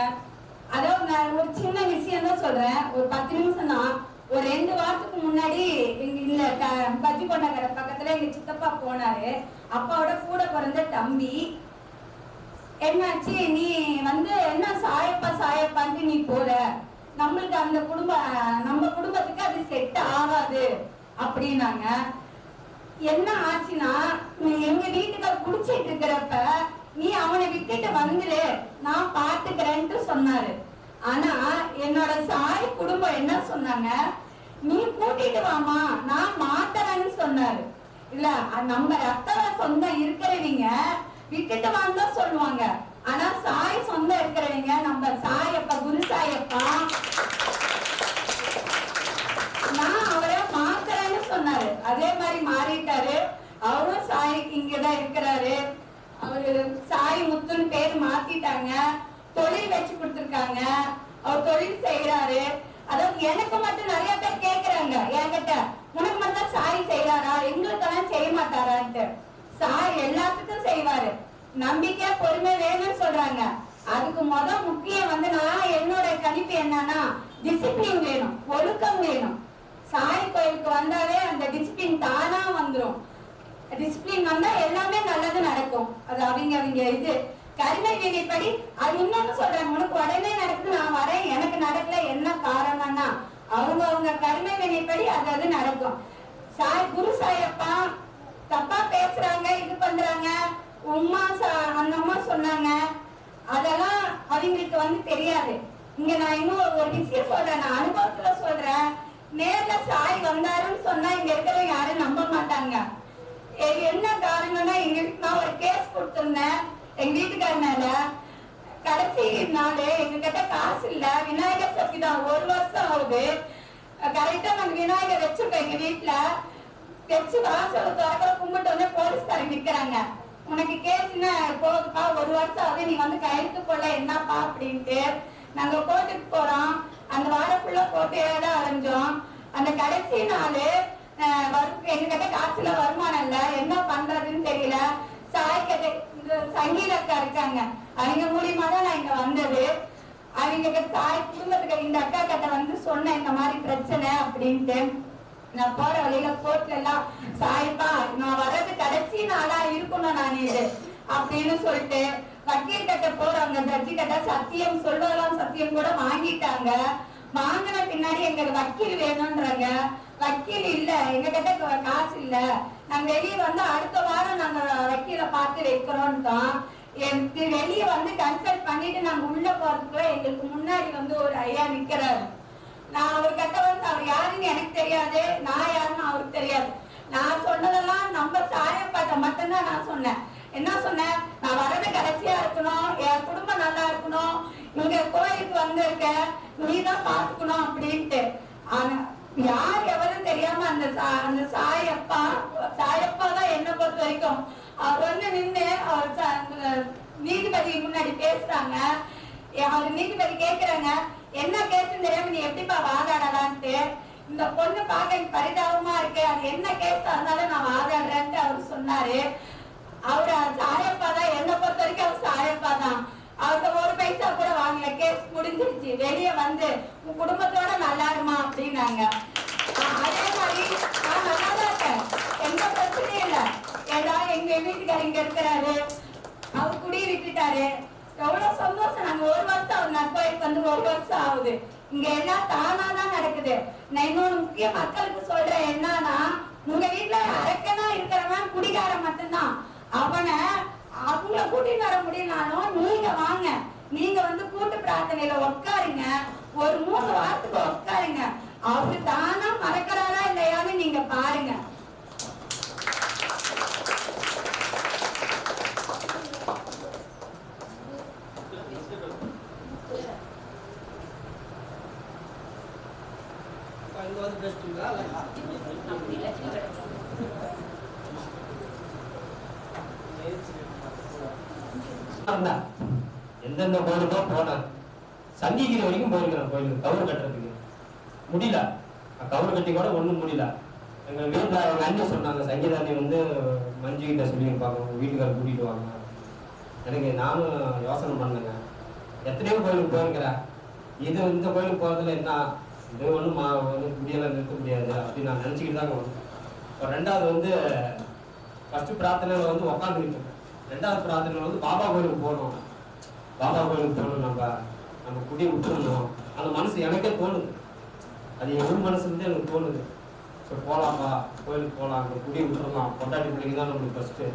அதாவது நான் ஒரு சின்ன விஷயம் தான் சொல்றேன், ஒரு 10 நிமிஷம் தான். ஒரு 2 வாரத்துக்கு முன்னாடி இந்த பஜ்ஜி கொண்ட கடை பக்கத்துல எங்க சித்தப்பா போனாரு. அப்பாவோட கூட பிறந்த தம்பி. என்னாச்சு, நீ வந்து என்ன சாயப்பா சாயப்பான்ட்டு நீ போற, நம்மளுக்கு அந்த நம்ம குடும்பத்துக்கு அது செட் ஆகாது அப்படின்னாங்க. என்ன ஆச்சுன்னா, எங்க வீட்டுக்கார் குடிச்சிட்டு இருக்கிறப்ப நீ அவனை விட்டுட்டு வந்துரு, நான் பாத்துக்கிறேன்ட்டு சொன்னாரு. ஆனா என்னோட சாய் குடும்பம் என்ன சொன்னாங்க, நீ கூட்டிட்டு வாமா நான் மாத்தறேன்னு சொன்னாரு. இல்ல நம்ம ரத்த சொந்தம் இருக்கிறவங்க விட்டுட்டு வாங்க சொல்லுவாங்க. ஆனா சாய் சொந்தம் இருக்கிறவங்க நம்ம சாயப்பா குரு சாயப்பா நான் அவரை மாத்துறேன்னு சொன்னாரு. அதே மாதிரி மாறிட்டாரு. அவரும் சாய்க்கு இங்கதான் இருக்கிறாரு. அவரு சாய் முத்துன்னு பேர் மாத்திட்டாங்க. தொழில் வச்சு கொடுத்துருக்காங்க. அவர் தொழில் செய்யறாரு. அதாவது எனக்கு மட்டும் நிறைய பேர் கேக்குறாங்க என்கிட்ட, உனக்கு மட்டும் சாய் செய்யறாரா, எங்களுக்கெல்லாம் செய்ய மாட்டாரான்ட்டு. சாய் எல்லாத்துக்கும் செய்வாரு. நம்பிக்கை பொறுமை வேணும்னு சொல்றாங்க. அதுக்கு முக்கியம் நான் என்னோட கணிப்பு என்னன்னா, டிசிப்ளின் வேணும், ஒழுக்கம் வேணும். சாய் கோயிலுக்கு வந்தாலே அந்த டிசிப்ளின் தானா வந்துடும். டிசிப்ளின் வந்தா எல்லாமே நல்லது நடக்கும். அது அவங்க இது கருணை விதிப்படி. அது இன்னொன்னு சொல்றாங்க, உனக்கு உடனே நடக்குது, நான் வரேன், எனக்கு நடக்கல, என்ன காரணம்னா அவங்க கருணை விதிப்படி அது நடக்கும். சாய் குரு சாயப்பா தப்பா பேசுறாங்க, இது பண்றாங்க, உமா அந்த அம்மா சொன்னாங்க, அதெல்லாம் அவங்களுக்கு தெரியாது. இங்க நான் இன்னும் ஒரு விஷயம் சொல்றேன், நான் அனுபவத்துல சொல்றேன். நேர்ல சாய் வந்தாருன்னு சொன்னா இங்க இருக்கிறவங்க யாரும் நம்ப மாட்டாங்க. என்ன காரணம்னா, நான் ஒரு கேஸ் கொடுத்திருந்தேன் எங்க வீட்டுக்கார மேல. கடைசி நாள் எங்க கிட்ட காசு இல்ல, விநாயகர் சக்தி தான், 1 வருஷம் ஆகுது. கரெக்டா நாங்க விநாயகர் வச்சிருக்கோம் எங்க வீட்டுல. வச்சு வாசல் திறக்க கும்பிட்டோன்னே போலீஸ்காரங்க நிக்கிறாங்க. உனக்கு கேஸ்னா போகுதுப்பா, 1 வருஷம் ஆகுது, நீ கையெழுத்து போடல, என்னப்பா அப்படின்ட்டு. நாங்க கோர்ட்டுக்கு போறோம். அந்த வாரக்குள்ள கோட்டையாதான் அலைஞ்சோம். அந்த கடைசி நாள் எங்க கிட்ட காசுல வருமானம் இல்ல, என்ன பண்றதுன்னு தெரியல. சாய் கிட்ட சங்கீத அக்கா இருக்காங்க, அவங்க மூலியமா தான் நான் இங்க வந்தது. அவங்க சாய் குடும்பத்துக்கு இந்த அக்கா கிட்ட சொன்னேன் இந்த மாதிரி பிரச்சனை அப்படின்ட்டு. நான் போற வழியில கோர்ட்ல எல்லாம், சாய்ப்பா நான் வர்றது கடைசி நாளா இருக்கணும் நான் இது அப்படின்னு சொல்லிட்டு வக்கீல் கிட்ட போறாங்க. ஜட்ஜி கிட்ட சத்தியம் சொல்வதெல்லாம் சத்தியம் கூட வாங்கிட்டாங்க. வாங்கின பின்னாடி எங்களுக்கு வக்கீல் வேணும்ன்றாங்க. வக்கீல் இல்ல, எங்க கிட்ட காசு இல்ல, நாங்க வெளியே அடுத்த வாரம் நாங்க வக்கீல பார்த்து வைக்கிறோம். வெளியே கன்சல்ட் பண்ணிட்டு நாங்க உள்ள போறதுக்குள்ள எங்களுக்கு முன்னாடி ஒரு ஐயா நிக்கிறாரு. நான் அவர்கிட்ட அவர் யாருன்னு எனக்கு தெரியாது, நான் யாருன்னு அவருக்கு தெரியாது. நான் சொன்னதெல்லாம் நம்ம சாயப்பாட்ட மட்டும்தான் நான் சொன்னேன். என்ன சொன்னேன், நான் வர்றது கடைசியா இருக்கணும், என் குடும்பம் நல்லா இருக்கணும், இங்க கோயிலுக்கு வந்திருக்க நீதான் பாத்துக்கணும் அப்படின்ட்டு. ஆனா யார் எவரும் தெரியாம அந்த சாயப்பா தான் என்ன பொறுத்த வரைக்கும் அவர் நின்று அவர் நீதிபதி முன்னாடி பேசுறாங்க. அவர் நீதிபதி கேக்குறாங்க, என்ன கேஸ் தெரியாம நீ எப்படிப்பா வாதாடலான்ட்டு. இந்த பொண்ணு பார்க்க எனக்கு பரிதாபமா இருக்கு, அது என்ன கேஸ் இருந்தாலும் நான் வாதாடுறேன்ட்டு அவர் சொன்னாரு. அவரு சாயப்பா தான், என்ன பொறுத்த வரைக்கும் அவர் சாயப்பா தான். அவருக்கு 1 பைசா கூட வாங்கல, கேஸ் முடிஞ்சிருச்சு, வெளியே உன் குடும்பத்தோட நல்லா இருமா அப்படின்னாங்க. அதே மாதிரி நான் நல்லாதான் இருக்கேன், எந்த பிரச்சனையும் இல்லை. ஏதாவது எங்க வீட்டுக்காரர் இங்க இருக்கிறாரு, அவர் குடியை விட்டுட்டாரு, எவ்வளவு சந்தோஷம். நாங்க 1 வருஷம் ஆகுது, நான் கோயிலுக்கு 1 வருஷம் ஆகுது. இங்க எல்லாம் தானாதான் நடக்குது. நான் இன்னொரு முக்கிய மக்களுக்கு சொல்றேன் என்னன்னா, உங்க வீட்டுல அரக்கனா இருக்கிறவன் குடிகாரம் மட்டும்தான். அவங்கள கூட்டிட்டு வர முடியலனாலும் நீங்க வாங்க, நீங்க கூட்டு பிரார்த்தனையில உட்காருங்க, ஒரு 3 வாரத்துக்கு உட்காருங்க. அவரு தானா மறக்கிறாரா இல்லையான்னு நீங்க பாருங்க. எந்தெந்த கோயிலுக்கோ போனேன், சங்கிகிரி வரைக்கும் போயிருக்கிறேன். கோயிலுக்கு கவுரு கட்டுறதுக்கு முடியல, கவுரு கட்டி கூட ஒண்ணும் முடியல. எங்க வீட்டுல அவங்க அண்ணி சொன்னாங்க, சங்கீதாண்ணி மஞ்சு கிட்ட சொல்லியிருப்பாங்க, உங்க வீட்டுக்கார கூட்டிட்டு வாங்க. எனக்கு நானும் யோசனை பண்ணுங்க, எத்தனையோ கோயிலுக்கு போயிருக்கிறேன், இது இந்த கோயிலுக்கு போறதுல என்ன, இது ஒண்ணும் முடியெல்லாம் நிறுத்த முடியாது அப்படின்னு நான் நினைச்சுக்கிட்டு தாங்க வந்தேன். இப்போ 2வது ஃபர்ஸ்ட் பிரார்த்தனையில உட்காந்துக்கிட்டு, 2வது பிரார்த்தனையில பாபா கோயிலுக்கு போகணும், பாபா கோயிலுக்கு போகணும். நம்ம நம்ம குடி விட்டுருந்தோம். அந்த மனசு எனக்கே தோணுது, அது என் மனசுலேருந்து எனக்கு தோணுது. ஸோ போகலாம்ப்பா, கோயிலுக்கு போகலாம், அங்கே குடி விட்டுறலாம், பொண்டாட்டி பிள்ளைங்க தான் நம்மளுக்கு ஃபஸ்ட்டு,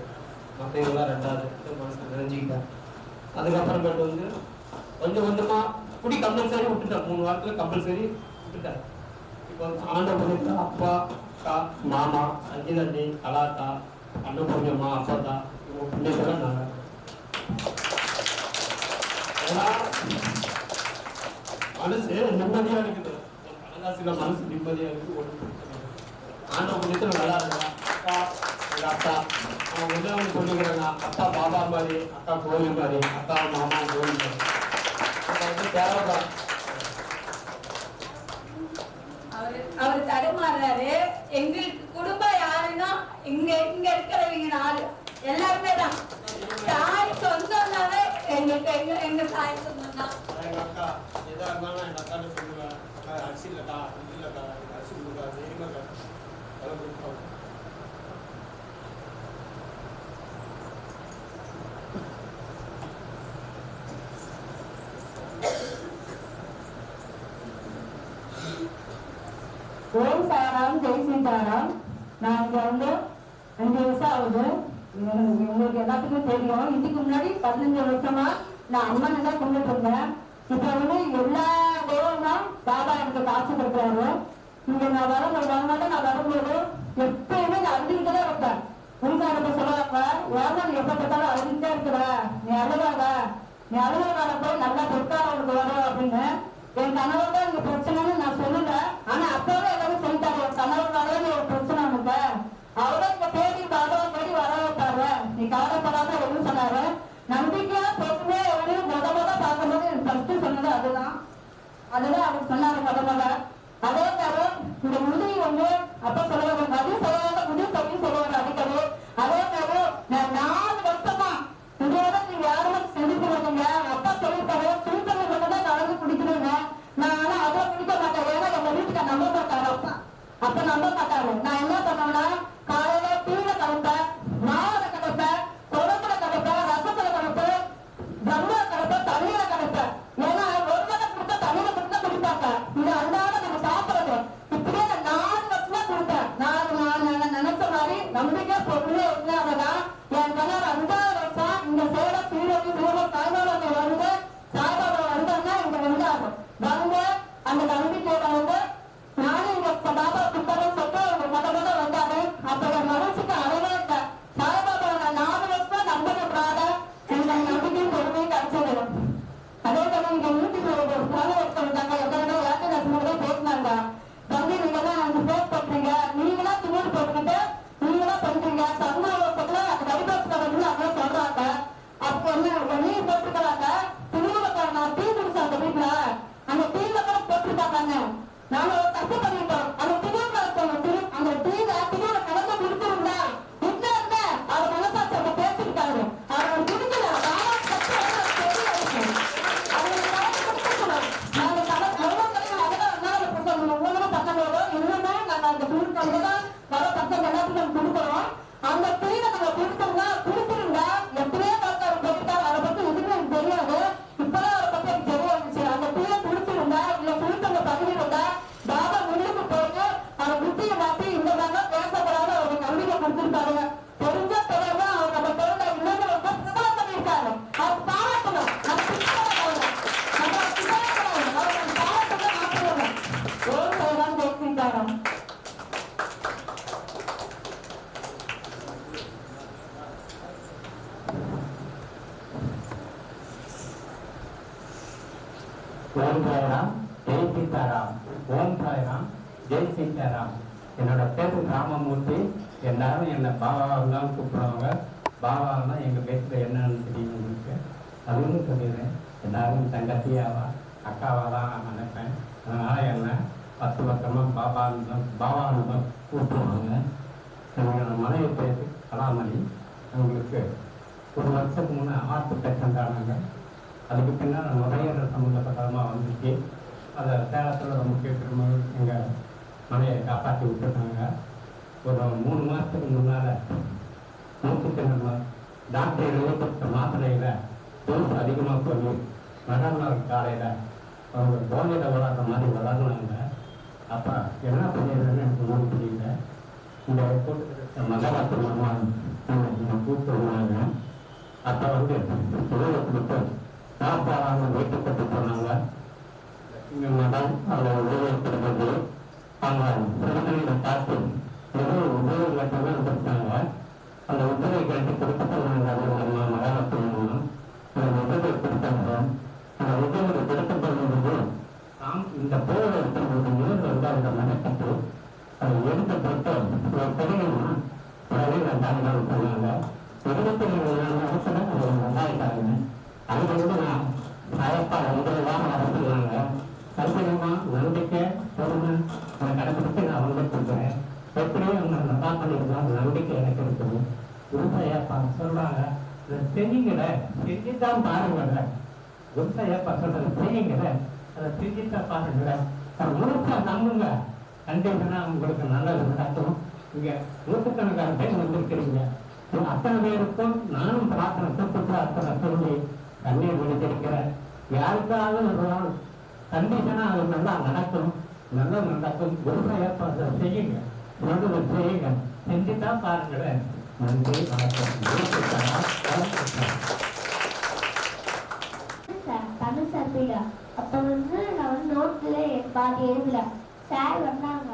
மற்ற இதெல்லாம் ரெண்டாவது மனசு நினைஞ்சிக்கிட்டேன். அதுக்கப்புறமேட்டு வந்து கொஞ்சம் கொஞ்சமாக குடி கம்பல்சரி விட்டுட்டேன். 3 வாரத்தில் கம்பல்சரி விட்டுட்டேன். இப்போ ஆண்டவனுக்கு அப்பா, அக்கா, மாமா, சங்கீதண்ணி, கலாத்தா, அன்னபூர்ணியம்மா, அப்பா, இவங்க பிள்ளைகள்லாம் நாங்கள் மனசு நிம்மதியாக இருக்குது. கனகாசில மனசு நிம்மதியாக இருக்குது. ஆண்டவன் புண்ணியத்தில் நல்லா இருக்கேன். அப்பா, எங்கள் அக்கா, அவங்க வந்து சொல்லிக்கிறாங்க, அப்பா பாபா மாதிரி, அக்கா கோயில் மாதிரி, அக்கா மாமா கோயில் மாதிரி. வந்து தேவைதான். அவர் தடுமாறுறாரு. எங்களுக்கு குடும்பம் யாருன்னா இங்க இருக்கிறவங்க 4 எல்லாருமே தான். தாய் சொந்தம்னாவே எங்க தாய் சொந்தம் தான். எங்க அக்கா எதா இருந்தாலும் எங்க அக்காட்ட சொல்லுவேன், அரிசி இல்லக்கா, இல்லக்கா, அரிசி கொடுக்கா, தைரியமாக்கா, அதெல்லாம் கொடுப்பாங்க. ஓம் சாராம், ஜெய் சீதாராம். நான் இங்க வந்து 5 வருஷம் ஆகுது. உங்களுக்கு எல்லாத்துக்கும் தெரியும். இதுக்கு முன்னாடி 15 வருஷமா நான் அம்மனை தான் கும்பிட்டு இருந்தேன். இப்ப வந்து எல்லா தெய்வமும் பாபா எனக்கு காசு கொடுக்குறாரு. இங்க நான் வரும்போது நான் வரும்போது எப்பயுமே நான் அழுதுகிட்டே தான் இருப்பேன். உருக்காரப்ப சொல்லுவாங்க, ஏன்னா நீ எப்ப பார்த்தாலும் அழுதுகிட்டே இருக்கிற, நீ அழுகாத, நீ அழுகாத போய் நல்லா பொற்காலம் உனக்கு வரும் அப்படின்னு. என் கணவர் தான் இங்க பிரச்சனைன்னு நான் சொல்லல. ஆனா அப்பவே எல்லாரும் சொல்லிட்டாரு, என் கணவர்னாலே ஒரு பிரச்சனை உனக்கு, அவரும் இங்க தேடி பாபா தேடி வர வைப்பாரு, நீ கவலைப்படாம எதுவும் சொன்னாரு. நம்பிக்கையா பொறுமையா எவனையும் முத பார்க்கும்போது எனக்கு ஃபர்ஸ்ட் சொன்னது அதுதான் அவர் சொன்னாரு முத. அதே மாதிரி இந்த முடி வந்து அப்ப சொல்லுவாங்க, மது சொல்லுவாங்க, முடி சொல்லி சொல்லுவாங்க அடிக்கடி. அதே மாதிரி நான் 4 வருஷமா இதோட நீங்க யாருமே செஞ்சுக்கிறீங்க. அப்பா சொல்லிருக்காரு, சூழ்நிலை மட்டும் தான் கலந்து குடிக்கிறீங்க. நான் ஆனா அதை குடிக்க மாட்டேன். ஏன்னா எங்க வீட்டுக்கு நம்ப மாட்டாரு அப்பா. அப்ப நம்ப மாட்டாரு. நான் என்ன பண்ணுவேன்னா, காலையில டீல கலப்பேன், மாவுல கலப்பேன், குழம்புல கலப்பேன், ரசத்துல கலப்பேன், தம்முல கலப்பேன், தண்ணியில கலப்பேன். ஏன்னா ஒரு மணி கொடுத்தா தண்ணியில கொடுத்தா குடிப்பாங்க. இது அன்றாட நம்ம சாப்பிடுறது. இப்படியே நான் 4 வருஷமா கொடுத்தேன். நான் நினைச்ச மாதிரி நம்பிக்கை பொருளே இருந்தாதான் என் கணவர் 5வது வருஷம் இங்க சேலம் சீரடி சூழல் சாய்பாபா வந்து சாய்பாபா வந்தாங்கன்னா இங்க வந்தாங்க. வந்து அந்த நம்பிக்கையோட வந்து நானும் இங்க பாபா குப்பரை சொல்லிட்டு அவங்க முதல்ல வந்தாரு. அப்ப என் மனசுக்கு அளவே இல்லை. சாய்பாபா நான் 4 வருஷமா நம்பக்கூடாத எனக்கு நம்பிக்கையும் பொறுமையும் கிடைச்சது. அதே போல இங்க வீட்டுக்கு ஒரு குழந்தை வந்தாங்க. எத்தனை ஏற்ற நசுமோட பேசினாங்க, தம்பி நீங்க எல்லாம் அங்க போட் பண்றீங்க, நீங்களா துணூர் போட்டுக்கிட்டு நீங்களா பண்றீங்க, சர்மாவத்துல அந்த வரிபாசுல வந்து அவங்க சொல்றாங்க. அப்ப என்ன நீ போட்டுக்கிறாங்க, துணிவுல நான் டீ குடிச்சேன் அந்த வீட்டுல, அந்த டீல கூட போட்டுருக்காங்க. நாங்க ஒரு தப்பு பண்ணிட்டோம். அந்த துணிவுல அந்த டீல துணிவுல கலந்து குடிச்சிருந்தா வீட்டுல இருந்த அவர் மனசாட்சி அவங்க பேசிக்கிட்டாரு. அவங்க குடிக்கல, அந்த தீர நம்ம குடிச்சோம்னா குடிச்சிருந்தா எப்படியே பார்த்தாரு போயிட்டாரு. அதை பத்தி எதுவுமே எனக்கு தெரியாது. இப்பதான் அதை பத்தி எனக்கு தெரிய வந்துச்சு. அந்த தீர குடிச்சிருந்தா இல்ல குடிச்சவங்க பகிர்ந்தா பாபா முன்னுக்கு போயிட்டு அந்த புத்தியை மாத்தி இந்த மாதிரி பேசக்கூடாது அவங்க நம்பிக்கை கொடுத்திருக்காரு. தெரிஞ்ச பிறகு அவங்க நம்ம பிறந்த இல்லைன்னு ரொம்ப பிரபலம் பண்ணியிருக்காரு. அவர் பாராட்டணும். நம்ம பாராட்டணும். அவர் பாராட்டணும் மாற்றணும். ஓம் சாய்ராம், ஜெய் சீதாராம். ஓம் சாய்ராம், ஜெய் சீதாராம். ஓம் சாய்ராம், ஜெய் சீதாராம். என்னோட பேரு ராமமூர்த்தி. எல்லாரும் என்னை பாபாவாக தான் கூப்பிடுவாங்க. பாபான்னா எங்கள் பேசுகிற என்னன்னு தெரியும் உங்களுக்கு. அதுவும் சொல்லிடுறேன், எல்லாரும் தங்கச்சியாவா அக்காவாக தான் நான் நினைப்பேன். அதனால் என்ன 10 வருஷமாக பாபான்னு தான் கூப்பிடுவாங்க. என்னோட மனைவி பேர் கலாமணி. அவங்களுக்கு 1 வருஷத்துக்கு முன்னே ஹார்ட் பேஷண்ட் ஆனாங்க. அதுக்கு பின்னால் நுரையீரல் சம்மந்தப்பட்டமாக வந்துச்சு. அதை சேலத்தில் ரொம்ப கேட்குற எங்கள் மனையை காப்பாற்றி விட்டுருக்காங்க. ஒரு 3 மாதத்துக்கு முன்னால் மூச்சு திணறல் டாக்டர் எழுதப்பட்ட மாத்திரையில் டோஸ் அதிகமாக சொல்லி மறுநாள் காலையில் அவங்க போதையில் வளர்ற மாதிரி வளர்ந்தாங்க. அப்போ என்ன பண்ணிடுறேன்னு எனக்கு ஒன்றும் புரியல. இந்த கூட்டத்தில் மகாராஷ்டிர மாமா கூப்பிட்டு வந்தாங்க. அப்போ வந்து உதவி கொடுத்து சாப்பாடாக வீட்டுக்கு கொண்டு போனாங்க. இங்கே மதம் அதில் உதவி கொடுத்தது அவங்க திருமணியை பார்த்து ஏதோ உதவி லட்சம் கொடுத்தாங்க. அந்த உதவி கேட்டு கொடுத்துட்டு நம்ம மகாராஷ்டிர மாமா அந்த உதவி கொடுத்தாங்க. அந்த உதவி கொடுத்து போகும்போது நாம் இந்த போரை எடுத்தும்போது வந்து அந்த மனக்கட்டு அதை எடுத்து போட்டு ஒரு பெரியமா உடனே ரெண்டாயிரம் போனாங்க. 24 வருஷத்துல அது நல்லாயிட்டாங்க. அங்கிருந்து நான் சாயப்பா 9 வாரம் நடத்துனாங்க. கல்பனமா நம்பிக்கை பொறுமை அதை கடைப்பிடித்து நான் வந்து கொடுக்குறேன். எப்படியும் அவங்க நல்லா பண்ணிருந்தாங்க. நம்பிக்கை எனக்கு இருக்குது. குருசாயப்பா சொல்றாங்க, செய்யுங்கள செஞ்சுதான் பாருங்கள. குருசாயப்பா சொல்றது செய்யுங்கள, அதை செஞ்சுதான் பாருங்கள. முழுசா நம்புங்க, கண்டிப்பா உங்களுக்கு நல்லது நடக்கும். இங்க நூற்றுக்கணக்கான பேர் வந்திருக்கிறீங்க. அத்தனை பேருக்கும் நானும் பிரார்த்தனை கூப்பிட்டு அத்தனை சொல்லி கண்ணீர் விடுத்திருக்கிறேன். யாருக்காவது ஒரு நாள் கண்டிஷனா அது நல்லா நடக்கும், நல்லா நடக்கும். குருசாயப்பா அதை செய்யுங்க, சொல்றது செய்யுங்க, செஞ்சுதான் பாருங்களேன். நன்றி, வணக்கம். தமிழ் சார் பீடா அப்போ வந்து நான் வந்து நோட்டில் பாதி எழுதல. சார் வந்தாங்க,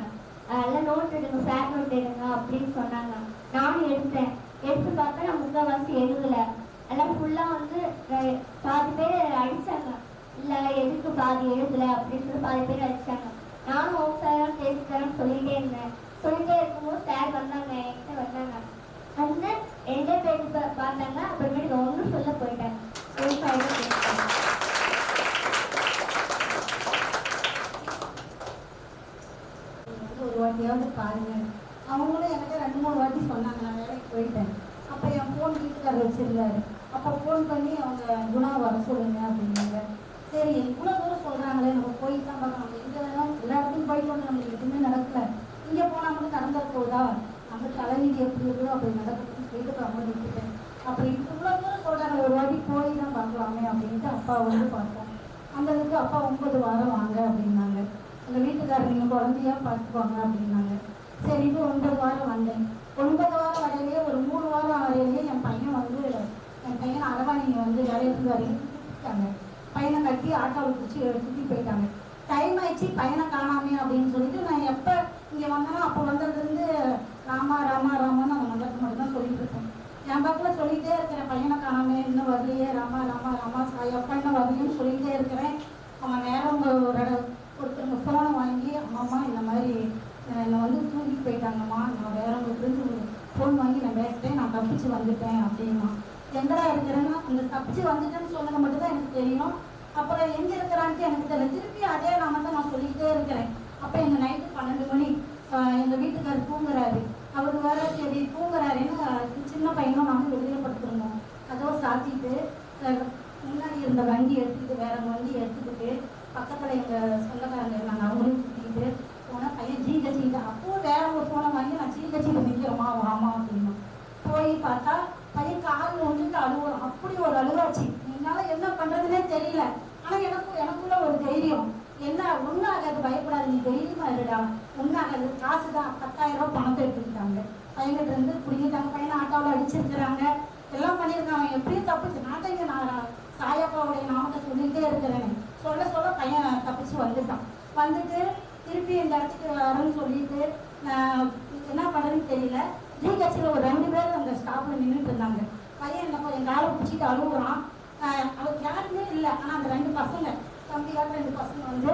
எல்லாம் நோட் எடுங்க, சார் நோட் எடுங்க அப்படின்னு சொன்னாங்க. நானும் எடுத்தேன். எடுத்து பார்த்தா நான் முக்கால்வாசி எழுதல. எல்லாம் ஃபுல்லாக வந்து பாதி பேர் அடித்தாங்க. இல்லை எதுக்கு பாதி எழுதலை அப்படின்னு சொல்லி பாதி பேர் அடித்தாங்க. நானும் ஓம் சார் பேசிக்கிறேன்னு சொல்லிகிட்டே இருந்தேன். சொல்லிகிட்டே இருக்கும்போது சார் வந்தாங்க, என்கிட்ட வந்தாங்க. வந்து 2 பேர் பார்த்தாங்க. அப்புறமேட்டு ஒன்றும் சொல்ல போயிட்டேன். ஒரு வாட்டியாவது பாருங்க. அவங்களும் எனக்கு 2-3 வாட்டி சொன்னாங்க. நான் வேலைக்கு போயிட்டேன். அப்போ என் ஃபோன் வீட்டுக்காரர் வச்சிருந்தாரு. அப்போ ஃபோன் பண்ணி அவங்க குணா வர சொல்லுங்க அப்படின்னாங்க. சரி, இவ்வளோ தூரம் சொல்கிறாங்களே, நம்ம போய் தான் பார்க்கலாம். எங்கே வேணாலும் எல்லா இடத்துலையும் போயிட்டு வந்து நம்மளுக்கு எதுவுமே நடக்கல. இங்கே போனால் மட்டும் நடந்துட போகுதா, நம்ம தலைவிதி எப்படி இருக்குதோ அப்படி நடக்கணும்னு சொல்லிட்டு கம்மி விட்டுட்டேன். அப்போ இவ்வளோ தூரம் சொல்கிறாங்க, ஒரு வாட்டி போய் தான் பார்க்கலாமே அப்படின்ட்டு அப்பா வந்து பார்த்தோம். அந்த இதுக்கு அப்பா 9 வாரம் வாங்க அப்படின்னாங்க. எங்கள் வீட்டுக்காரர் நீங்கள் குழந்தையா பார்த்துக்குவாங்க அப்படின்னாங்க. சரிட்டு 9 வாரம் வந்தேன். 9 வாரம் வரையிலேயே ஒரு 3 வாரம் வரையிலேயே என் பையன் அரவாணியை வந்து வேலைக்கு வரையிட்டாங்க. பையனை கட்டி ஆட்டோவில் பிடிச்சி எடுத்துட்டு போயிட்டாங்க. டைம் ஆயிடுச்சு, பையனை காணாமே அப்படின்னு சொல்லிட்டு நான் எப்போ இங்கே வந்தேனோ அப்போ வந்ததுலேருந்து ராமா ராமா ராமான்னு அந்த மண்டலத்துக்கு மட்டும் தான் சொல்லிட்டு இருக்கேன். என் பக்கத்தில் சொல்லிகிட்டே இருக்கிறேன், பையனை காணாமே, இன்னும் வரலையே, ராமா ராமா ராமா சாயப்பா இன்னும் வரலையும் சொல்லிகிட்டே இருக்கிறேன். அவன் நேரம் ஒருத்தவங்க ஃபோனை வாங்கி, அம்மா இந்த மாதிரி என்னை வந்து தூக்கிட்டு போயிட்டாங்கம்மா, நான் வேறவங்களுக்கு ஃபோன் வாங்கி நான் பேசுகிறேன், நான் தப்பிச்சு வந்துட்டேன் அப்படின்னா. எங்கடா இருக்கிறேன்னா அந்த தப்பிச்சு வந்துட்டேன்னு சொன்னது மட்டும்தான் எனக்கு தெரியும். அப்புறம் எங்கே இருக்கிறான்ட்டு எனக்கு தெரியல. திருப்பி அதே நாம தான் நான் சொல்லிக்கிட்டே இருக்கிறேன். அப்போ எங்கள் நைட்டு 12 மணி எங்கள் வீட்டுக்காரர் தூங்குறாரு. அவர் வேற சரி தூங்குறாருன்னு சின்ன பையனும் நாங்கள் வெளியே படுத்துருந்தோம். அதோ சாத்திட்டு முன்னாடி இருந்த வண்டி எடுத்துக்கிட்டு வேற வண்டி எடுத்துக்கிட்டு பக்கத்தில் எங்கள் சொந்தக்காரங்க இருந்தாங்க, அவங்களையும் சுற்றிக்கிட்டு போனால் பையன் ஜீ கட்சிக்கிட்டு. அப்போது வேற ஒரு ஃபோனை வாங்கி நான் ஜீ கட்சிக்கிட்டு நிற்கிறோமா வாமா அப்படின்னா. போய் பார்த்தா பையன் காலில் வந்துட்டு அழுவுறோம். அப்படி ஒரு அழுவாச்சு. என்னால் என்ன பண்ணுறதுனே தெரியல. ஆனால் எனக்குள்ள ஒரு தைரியம், என்ன ஒன்றாகாது, பயப்படாது, நீ தைரியமா இருடா, ஒன்றாகாது, காசு தான் 10,000 ரூபா பணத்தை எடுத்துக்கிட்டாங்க. பையன்கிட்ட இருந்து பிடிங்கிட்டாங்க. பையனை ஆட்டோவில் அடிச்சிருக்கிறாங்க, எல்லாம் பண்ணியிருக்காங்க. எப்படியும் தப்பிச்சு நாட்டைங்க நான் சாயப்பாவுடைய நாமத்தை சொல்லிகிட்டே இருக்கிறேன். சொல்ல சொல்ல பையன் தப்பிச்சு வந்துட்டான். வந்துட்டு திருப்பி இந்த இடத்துக்கு வரேன்னு சொல்லிட்டு என்ன பண்ணுறதுன்னு தெரியல. ஜீ கட்சியில் ஒரு 2 பேர் அந்த ஸ்டாப்பில் நின்றுட்டு இருந்தாங்க. பையன் என்ன என் காலை பிடிச்சிட்டு அழுகுறான். அவருக்கு யாருமே இல்லை. ஆனால் அந்த 2 பசங்க தம்பியாட்ட 2 பசங்க வந்து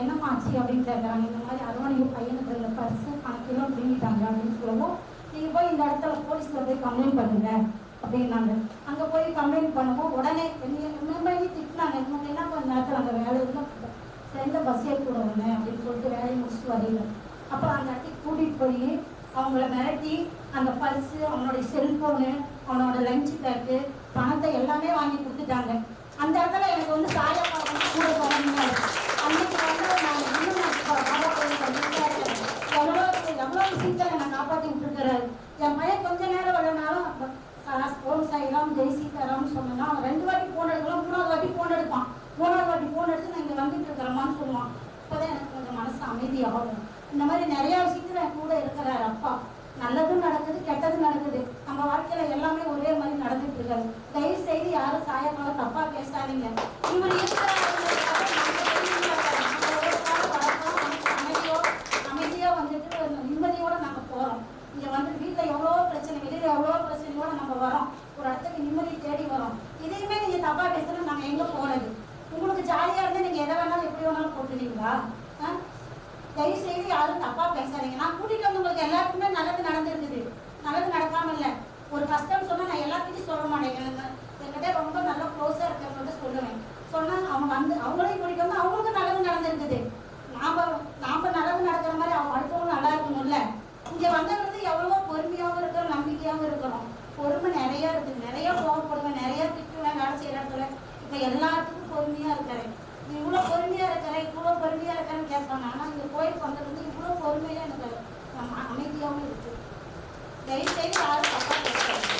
என்னம்மா ஆச்சு அப்படின்னு கேட்குறாங்க. இந்த மாதிரி அரவணைக்கு பையனுக்கு இந்த பர்ஸு கணக்கெல்லாம் பிடிங்கிட்டாங்க அப்படின்னு சொல்லவும், நீங்கள் போய் இந்த இடத்துல போலீஸில் போய் கம்ப்ளைண்ட் பண்ணுங்க அப்படின்னாங்க. அங்கே போய் கம்ப்ளைண்ட் பண்ணுவோம். உடனே மெம்பரையும் திட்டினாங்க. இவங்க என்ன கொஞ்ச நேரத்தில் அந்த வேலை இருந்தால் சேர்ந்த பஸ் ஏறி கூட வந்தேன் அப்படின்னு சொல்லிட்டு வேலையை முடிச்சுட்டு வரல. அப்புறம் அந்த இடத்துக்கு கூட்டிகிட்டு போய் அவங்கள மிரட்டி அந்த பர்ஸு, அவனுடைய செல்ஃபோனு, அவனோட லஞ்சு பேக்கு, பணத்தை எல்லாமே வாங்கி கொடுத்துட்டாங்க. அந்த இடத்துல எனக்கு வந்து சாயப்பா வந்து கூட போகணும். அன்னைக்கு வந்து நான் இன்னும் பாபா கோயில் எவ்வளோ சீக்கிரம் என்னை காப்பாற்றி விட்டுருக்கிறாரு. என் பையன் கொஞ்ச நேரம் வரனாலும் ஓம் சாய்ராம் ஜெய் சீதாராம்னு சொன்னா 2 வாட்டி ஃபோன் எடுக்கலாம், 3வது வாட்டி ஃபோன் எடுக்க இருப்பான். 3வது வாட்டி ஃபோன் எடுத்து நான் இங்கே வந்துட்டு இருக்கிறேம்மான்னு சொல்லுவான். அப்போதான் எனக்கு கொஞ்சம் மனசு அமைதியாகும். இந்த மாதிரி நிறையா விஷயத்துல என் கூட இருக்கிறார் அப்பா. நல்லதும் நடக்குது, கெட்டதும் நடக்குது. நம்ம வாழ்க்கையில எல்லாமே ஒரே மாதிரி நடந்துட்டு இருக்காது. தயவு செய்து யாரும் சாயப்பாவை தப்பா பேசாதீங்க. இவர் அமைதியா வந்துட்டு நிம்மதியோட நாங்க போறோம். இங்க வந்து வீட்டுல எவ்வளோ பிரச்சனை, வெளியில எவ்வளோ பிரச்சனையோட நம்ம வரோம். ஒரு இடத்துக்கு நிம்மதி தேடி வரோம். இதையுமே நீங்க தப்பா பேசுறது நாங்க எங்க போறது? உங்களுக்கு ஜாலியா இருந்தா நீங்க எதை வேணாலும் எப்படி வேணாலும் போட்டுடுவீங்களா? தயவு செய்து யாரும் தப்பா பேசாதீங்க. நான் கூட்டிட்டு வந்து உங்களுக்கு எல்லாருக்குமே நல்லது நடந்துருக்குது, நல்லது நடக்காம இல்லை. ஒரு கஷ்டம் சொன்னா நான் எல்லாத்துக்கும் சொல்ல மாட்டேன். என்கிட்ட ரொம்ப நல்லா க்ளோஸா இருக்கிறவங்கள்ட்ட சொல்லுவேன். சொன்னா அவங்க வந்து அவங்களையும் கூட்டிட்டு வந்து அவங்களுக்கும் நல்லது நடந்திருக்குது. நாம நல்லது நடக்கிற மாதிரி அவங்க அடுத்தவங்க நல்லா இருக்கணும்ல. இங்க வந்தவங்க எவ்வளவோ பொறுமையாகவும் இருக்கிறோம், நம்பிக்கையாகவும் இருக்கிறோம். பொறுமை நிறைய இருக்குது. நிறைய கோவப்படுவேன், நிறைய திட்டுவேன் வேலை செய்யற இடத்துல. இப்ப எல்லாத்துக்கும் பொறுமையா இருக்கிறேன். இவ்வளோ பொறுமையா இருக்கிறேன், இவ்வளோ பொறுமையா இருக்கிறேன்னு கேட்பாங்க. ஆனா இந்த கோயிலுக்கு வந்தது இவ்வளோ பொறுமையா எனக்கு அமைதியாகவும் இருக்கு. தயவு செய்து யாரும் தப்பா பேசுறாங்க.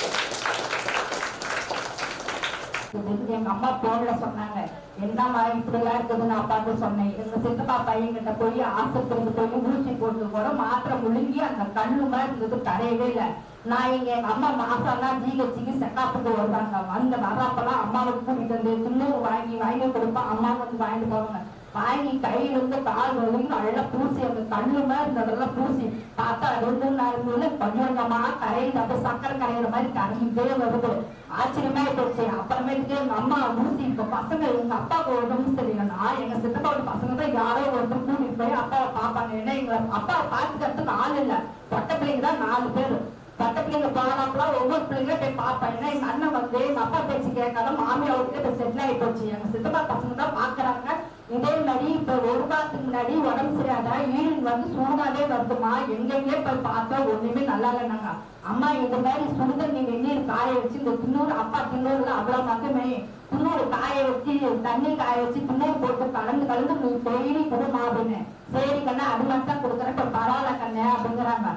எங்க அம்மா போன்ல சொன்னாங்க, என்னம்மா இப்படிலாம் இருக்குதுன்னு அப்பாவுக்கு சொன்னேன். எங்க சித்தப்பா பையன்கிட்ட போய் ஆஸ்பத்திரிக்கு போய் ஊசி போட்டு கூட மாத்திரை முழுங்கி அந்த கண்ணு மாதிரி இருந்தது, கரையவே இல்லை. நான் எங்க அம்மா மாசம்லாம் ஜிஹெச்சுக்கு செட்டாப்புக்கு வருவாங்க. வந்து வரப்பெல்லாம் அம்மாவுக்கு கூட்டிட்டு வந்து துண்ணூறு வாங்கி கொடுப்பா. அம்மா வந்து வாங்கிட்டு போவாங்க. வாங்கி கையிலிருந்து கால் வரைக்கும் நல்லா பூசி அந்த கண்ணு மாதிரி இருந்ததெல்லாம் பூசி பார்த்தா 2 நாள் கொஞ்சம் கொஞ்சமா கரையுது. அப்ப சக்கரை கரையிற மாதிரி கரைஞ்சிட்டே வருது. ஆச்சரியமா போச்சு. அப்புறமேட்டுக்கு எங்க அம்மா ஊசி இப்ப பசங்க எங்க அப்பாவுக்கு உடம்பு சரியில்லைன்னா எங்க சித்தப்பாவோட பசங்க தான் யாரோ ஒருத்தர் கூட்டிட்டு போய் அப்பாவை பார்ப்பாங்க. ஏன்னா எங்க அப்பாவை பார்த்துக்கிறதுக்கு ஆள் இல்லை. பொட்ட பிள்ளைங்க தான் 4 பேர். பட்ட பிள்ளைங்க போனாப்பெல்லாம் ஒவ்வொரு பிள்ளைங்களும் போய் பார்ப்பேன். ஏன்னா எங்க அண்ணன் வந்து எங்க அப்பா பேச்சு கேட்காத மாமியாவுக்கு இப்ப செட்டில் ஆகி போச்சு. எங்க சித்தப்பா பசங்க தான் பாக்குறாங்க. இதே மாதிரி இப்ப 1 மாதத்துக்கு முன்னாடி உடம்பு சரியாத யூரின் வந்து சூடாவே வருதுமா. எங்கெங்கே போய் பார்த்தா ஒண்ணுமே நல்லா இல்லைனாங்க. அம்மா இந்த மாதிரி சுடுதண்ணி வெந்நீர் காய வச்சு இந்த துண்ணூறு அப்பா துண்ணூறுல அவ்வளவு மட்டுமே துண்ணூறு காய வச்சு தண்ணி காய வச்சு துண்ணூறு போட்டு கலந்து நீ டெய்லி கொடுமா அப்படின்னு. சரி கண்ணா அது மட்டும் தான் கொடுக்குறேன், இப்ப பரவாயில்ல கண்ணு அப்படிங்கிறாங்க.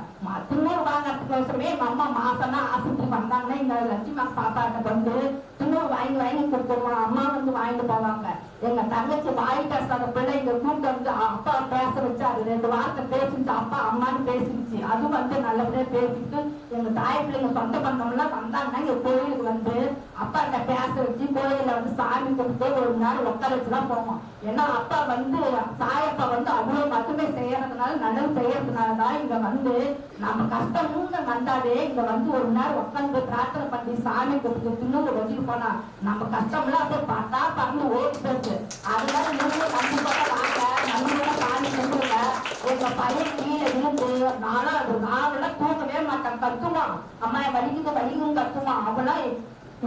துண்ணூறு வாங்கறதுக்கோசரமே எங்க அம்மா மாசம்னா ஆஸ்பத்திரி வந்தாங்கன்னா இந்த லட்சுமி பாப்பாட்ட வந்து துண்ணூறு வாங்கி கொடுத்துருவோம். அம்மா வந்து வாங்கிட்டு போவாங்க. எங்க தங்கச்சி வாய் பேசாத பிள்ளை இங்க கூப்பிட்டு வந்து அப்பா பேச வச்சு அது 2 வார்த்தை பேசிச்சு. அப்பா அம்மான்னு பேசிடுச்சு. அது வந்து நல்லபடியா பேசிட்டு எங்க தாய் பிள்ளைங்க சொந்த பந்தம்லாம் வந்தாங்கன்னா இங்க கோயிலுக்கு வந்து அப்பாட்ட பேச வச்சு கோயில வந்து சாமி கொடுத்து 1 நாள் உட்கார வச்சுதான் போவோம். ஏன்னா அப்பா வந்து சாயப்பா வந்து அவ்வளவு மட்டுமே செய்யறதுனால நல்லது செய்யறதுனாலதான் இங்க வந்து நம்ம கஷ்டம்னு வந்தாலே இங்க வந்து 1 நாள் உட்காந்து பிரார்த்தனை பண்ணி சாமி கொடுத்து துண்ணூறு வச்சுட்டு போனா நம்ம கஷ்டம்லாம் அப்படியே பார்த்தா பறந்து ஓடி போச்சு. அதனால நீங்களும் கண்டிப்பா வாங்க, நம்மளோட சாமி கும்பிடுங்க. எங்க பையன் கீழே இருந்து நாவெல்லாம் தூங்கவே மாட்டான், கத்துவான். அம்மா வலிக்கும் கத்துவான். அவெல்லாம்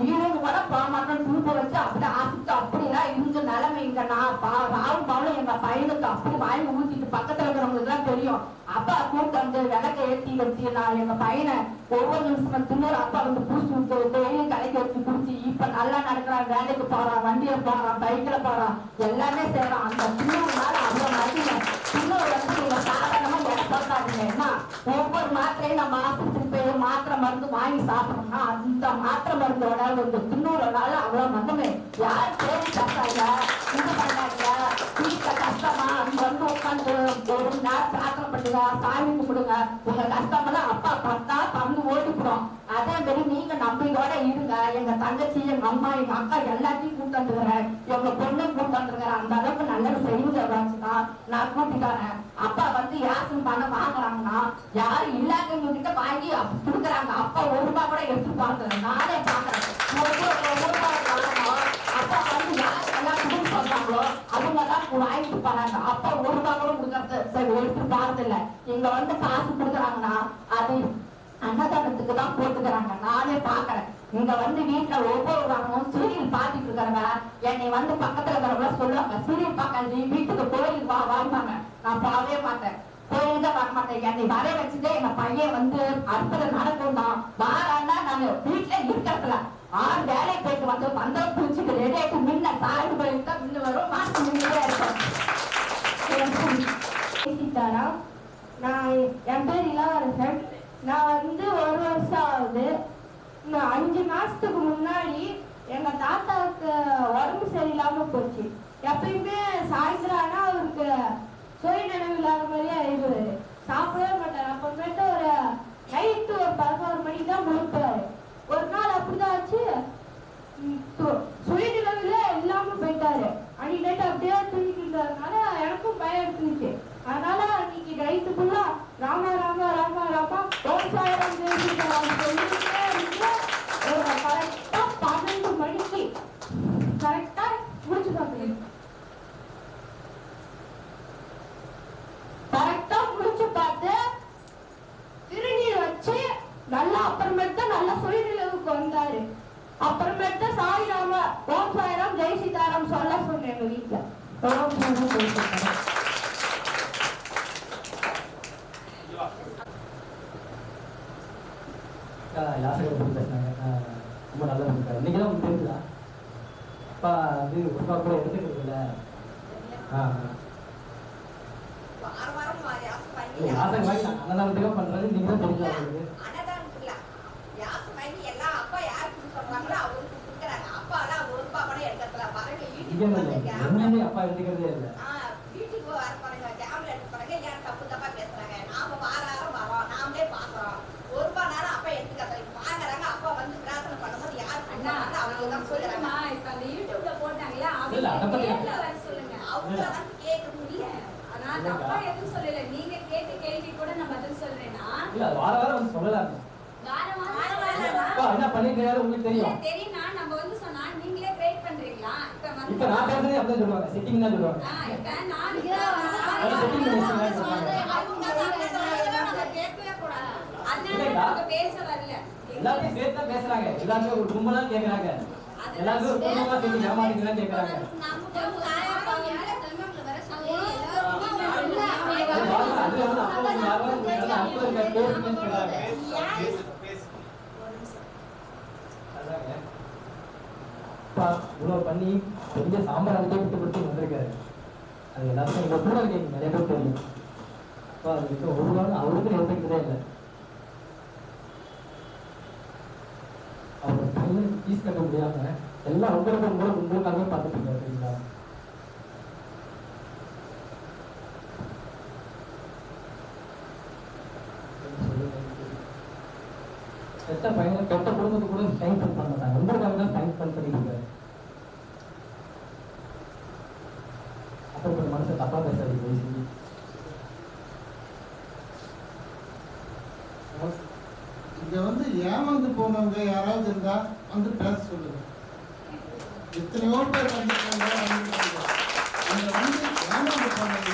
உயிரோடு கூட போக மாட்டோம். தூக்க வச்சு அப்படி ஆசிட்டு அப்படிலாம் இருந்த நிலைமை இங்க நான் ராவும் பாவலும் எங்க பையனுக்கு அப்படி வாங்கி ஊத்திட்டு பக்கத்துல இருக்கிறவங்களுக்கு எல்லாம் தெரியும். அப்பா கூட்டு வந்து விளக்க ஏற்றி வச்சு நான் எங்க பையனை ஒவ்வொரு நிமிஷம் துண்ணூறு அப்பா வந்து பூசி விட்டு டெய்லி கலைக்க வச்சு குடிச்சு இப்ப நல்லா நடக்கிறான், வேலைக்கு போறான், வண்டியில போறான், பைக்ல போறான், எல்லாமே செய்யறான். அந்த துண்ணூறு நாள் அவ்வளவு மதிங்க. துண்ணூறு வந்து நீங்க சாதாரணமா போட்டாதீங்க. என்ன ஒவ்வொரு மாத்திரையும் நம்ம ஆஸ்பத்திரி போய் மாத்திரை மருந்து வாங்கி சாப்பிடணும்னா அந்த மாத்திரை மருந்தோட ஒரு துண்ணூறு நாள் அவ்வளவு மந்தமே. யாரும் பேசி கஷ்டாங்க இது பண்ணாங்க வீட்டுல கஷ்டமா அங்க வந்து உட்காந்து 1 நாள் பிரார்த்தனை பண்ணுங்க, சாமி கும்பிடுங்க. உங்க கஷ்டமெல்லாம் அப்பா பார்த்தா பறந்து ஓடிப்படும். அதே மாதிரி நீங்க நம்பிக்கையோட இருங்க. எங்க தங்கச்சி, எங்க அம்மா, எங்க அக்கா எல்லாத்தையும் கூட்டு வந்துக்கிறேன். எங்க பொண்ணு கூட்டு வந்துருக்கிறேன். அந்த அளவுக்கு நல்லது செஞ்சுன்னா நான் கூட்டிக்கிறேன். அப்பா வந்து யாருக்கும் பணம் வாங்குறாங்கன்னா யாரும் இல்லாதவங்க கிட்ட வாங்கி கொடுக்குறாங்க. அப்பா 1 ரூபாய் கூட எடுத்து பார்க்கல. நானே பாக்குறேன். 1 ரூபாய் வாங்கணும். அப்பா வந்து யாருக்கெல்லாம் கொடுத்து சொல்றாங்களோ அவங்க எல்லாம் வாங்கிட்டு போறாங்க. அப்பா 1 ரூபாய் கூட கொடுக்கறது சரி எடுத்து பார்த்ததில்ல. இங்க வந்து காசு கொடுக்குறாங்கன்னா அது அன்னதானத்துக்கு தான் போட்டுக்கிறாங்க. நானே பாக்குறேன். இங்க வந்து வீட்டுல ஒவ்வொரு வாங்கணும் சீரியல் பாத்துட்டு இருக்கிறவங்க என்னை வந்து பக்கத்துல இருக்கிறவங்க சொல்லுவாங்க, சீரியல் பார்க்க நீ வீட்டுக்கு கோயிலுக்கு வாங்குவாங்க. நான் போகவே மாட்டேன், கோயிலுக்கு வர மாட்டேன். என்னை வர வச்சுட்டு எங்க பையன் வந்து அற்புதம் நடக்கும் தான் வாரான்னா நான் வீட்டுல இருக்கிறதுல 6 வேலைக்கு போயிட்டு வந்து குளிச்சுட்டு ரெடி ஆயிட்டு முன்ன சாயல் கோயிலுக்கு தான் முன்ன வரும். மாசம் முன்னே இருக்கும். நான் என் பேர் இளவரசன். நான் வந்து 1 வருஷம் ஆகுது. 5 மாசத்துக்கு முன்னாடி எங்க தாத்தாவுக்கு உடம்பு சரியில்லாம போச்சு. எப்பயுமே சாயந்தரம் ஆனா அவருக்கு சுய நினைவு இல்லாத மாதிரியே ஆயிடுவாரு. சாப்பிடவே மாட்டாரு. அப்புறமேட்டு ஒரு நைட்டு ஒரு 11 மணிக்கு தான் முழுப்பாரு. ஒரு நாள் அப்படிதான் ஆச்சு. சுய நினைவுல இல்லாம போயிட்டாரு. அன்னைக்கு நைட்டு அப்படியே தூங்கிட்டு எனக்கும் பயம் எடுத்துச்சு. அதனால அன்னைக்கு நைட்டு ஃபுல்லா ராமா ராமா ராமா ராமா ஓம் சாயிரம் சொல்லிட்டே இருந்து ஒரு கரெக்டா 12 மணிக்கு கரெக்டா முடிச்சுட்டாங்க. கரெக்டா முடிச்சு பார்த்து திருநீர் வச்சு நல்லா அப்புறமேட்டு நல்லா சுயநிலைவுக்கு வந்தாரு. அப்புறமேட்டு சாய்ராம ஓம் சாய்ராம் ஜெய் சீதாராம் சொல்ல சொன்னேன் எங்க வீட்டுல. ஓம் சாய்ராம் ஜெய் சீதாராம். யாசகரை பற்றி பேசினாங்க. ரொம்ப நல்லா இருக்காரு. இன்னைக்கு தான் உங்களுக்கு தெரியுதா? அப்பா அது ஒருப்பா கூட எடுத்துக்கிறது இல்லை. யாசகம் வாங்கி அன்னதானத்துக்காக பண்றது நீங்க தான் தெரிஞ்சா உங்களுக்கு. அப்பா எடுத்துக்கிறதே இல்லை. என்ன பண்ணிருக்காரு உங்களுக்கு தெரியும். இப்ப நான் பேசுறதே அப்படிதான் சொல்லுவாங்க. செட்டிங் தான் சொல்லுவாங்க. எல்லாத்தையும் சேர்த்தா பேசுறாங்க. எல்லாருமே ஒரு கும்பலா கேக்குறாங்க. எல்லாருமே ஒரு கும்பலா சேர்த்து ஏமாத்திட்டு கேக்குறாங்க. இவ்வளவு பண்ணி பெரிய சாம்பார் அதுக்கே விட்டு கொடுத்து வந்திருக்காரு. அது எல்லாருக்கும் எங்க கூட இருக்கு நிறைய பேர் தெரியும். அதுக்கு ஒரு நாள் அவருக்கு எடுத்துக்கிட்டதே இல்லை. அவர் பையன் ஃபீஸ் கட்ட முடியாம எல்லாம் உங்களுக்காகவே பார்த்துட்டு இருக்காரு. சரிங்களா? கெட்ட பையனை கெட்ட குடும்பத்தை கூட டைம் ஸ்பெண்ட் பண்ண மாட்டாங்க. உங்களுக்காக தான் டைம் ஸ்பெண்ட் பண்ணிட்டு இருக்காரு. அப்போ கொஞ்சம் மனசை தப்பா பேசாதீங்க. பேசி இங்க வந்து ஏமாந்து போனவங்க யாராவது இருந்தா வந்து பேச சொல்லுங்க. எத்தனையோ பேர் வந்துருக்காங்க. இங்க வந்து ஏமாந்து போனவங்க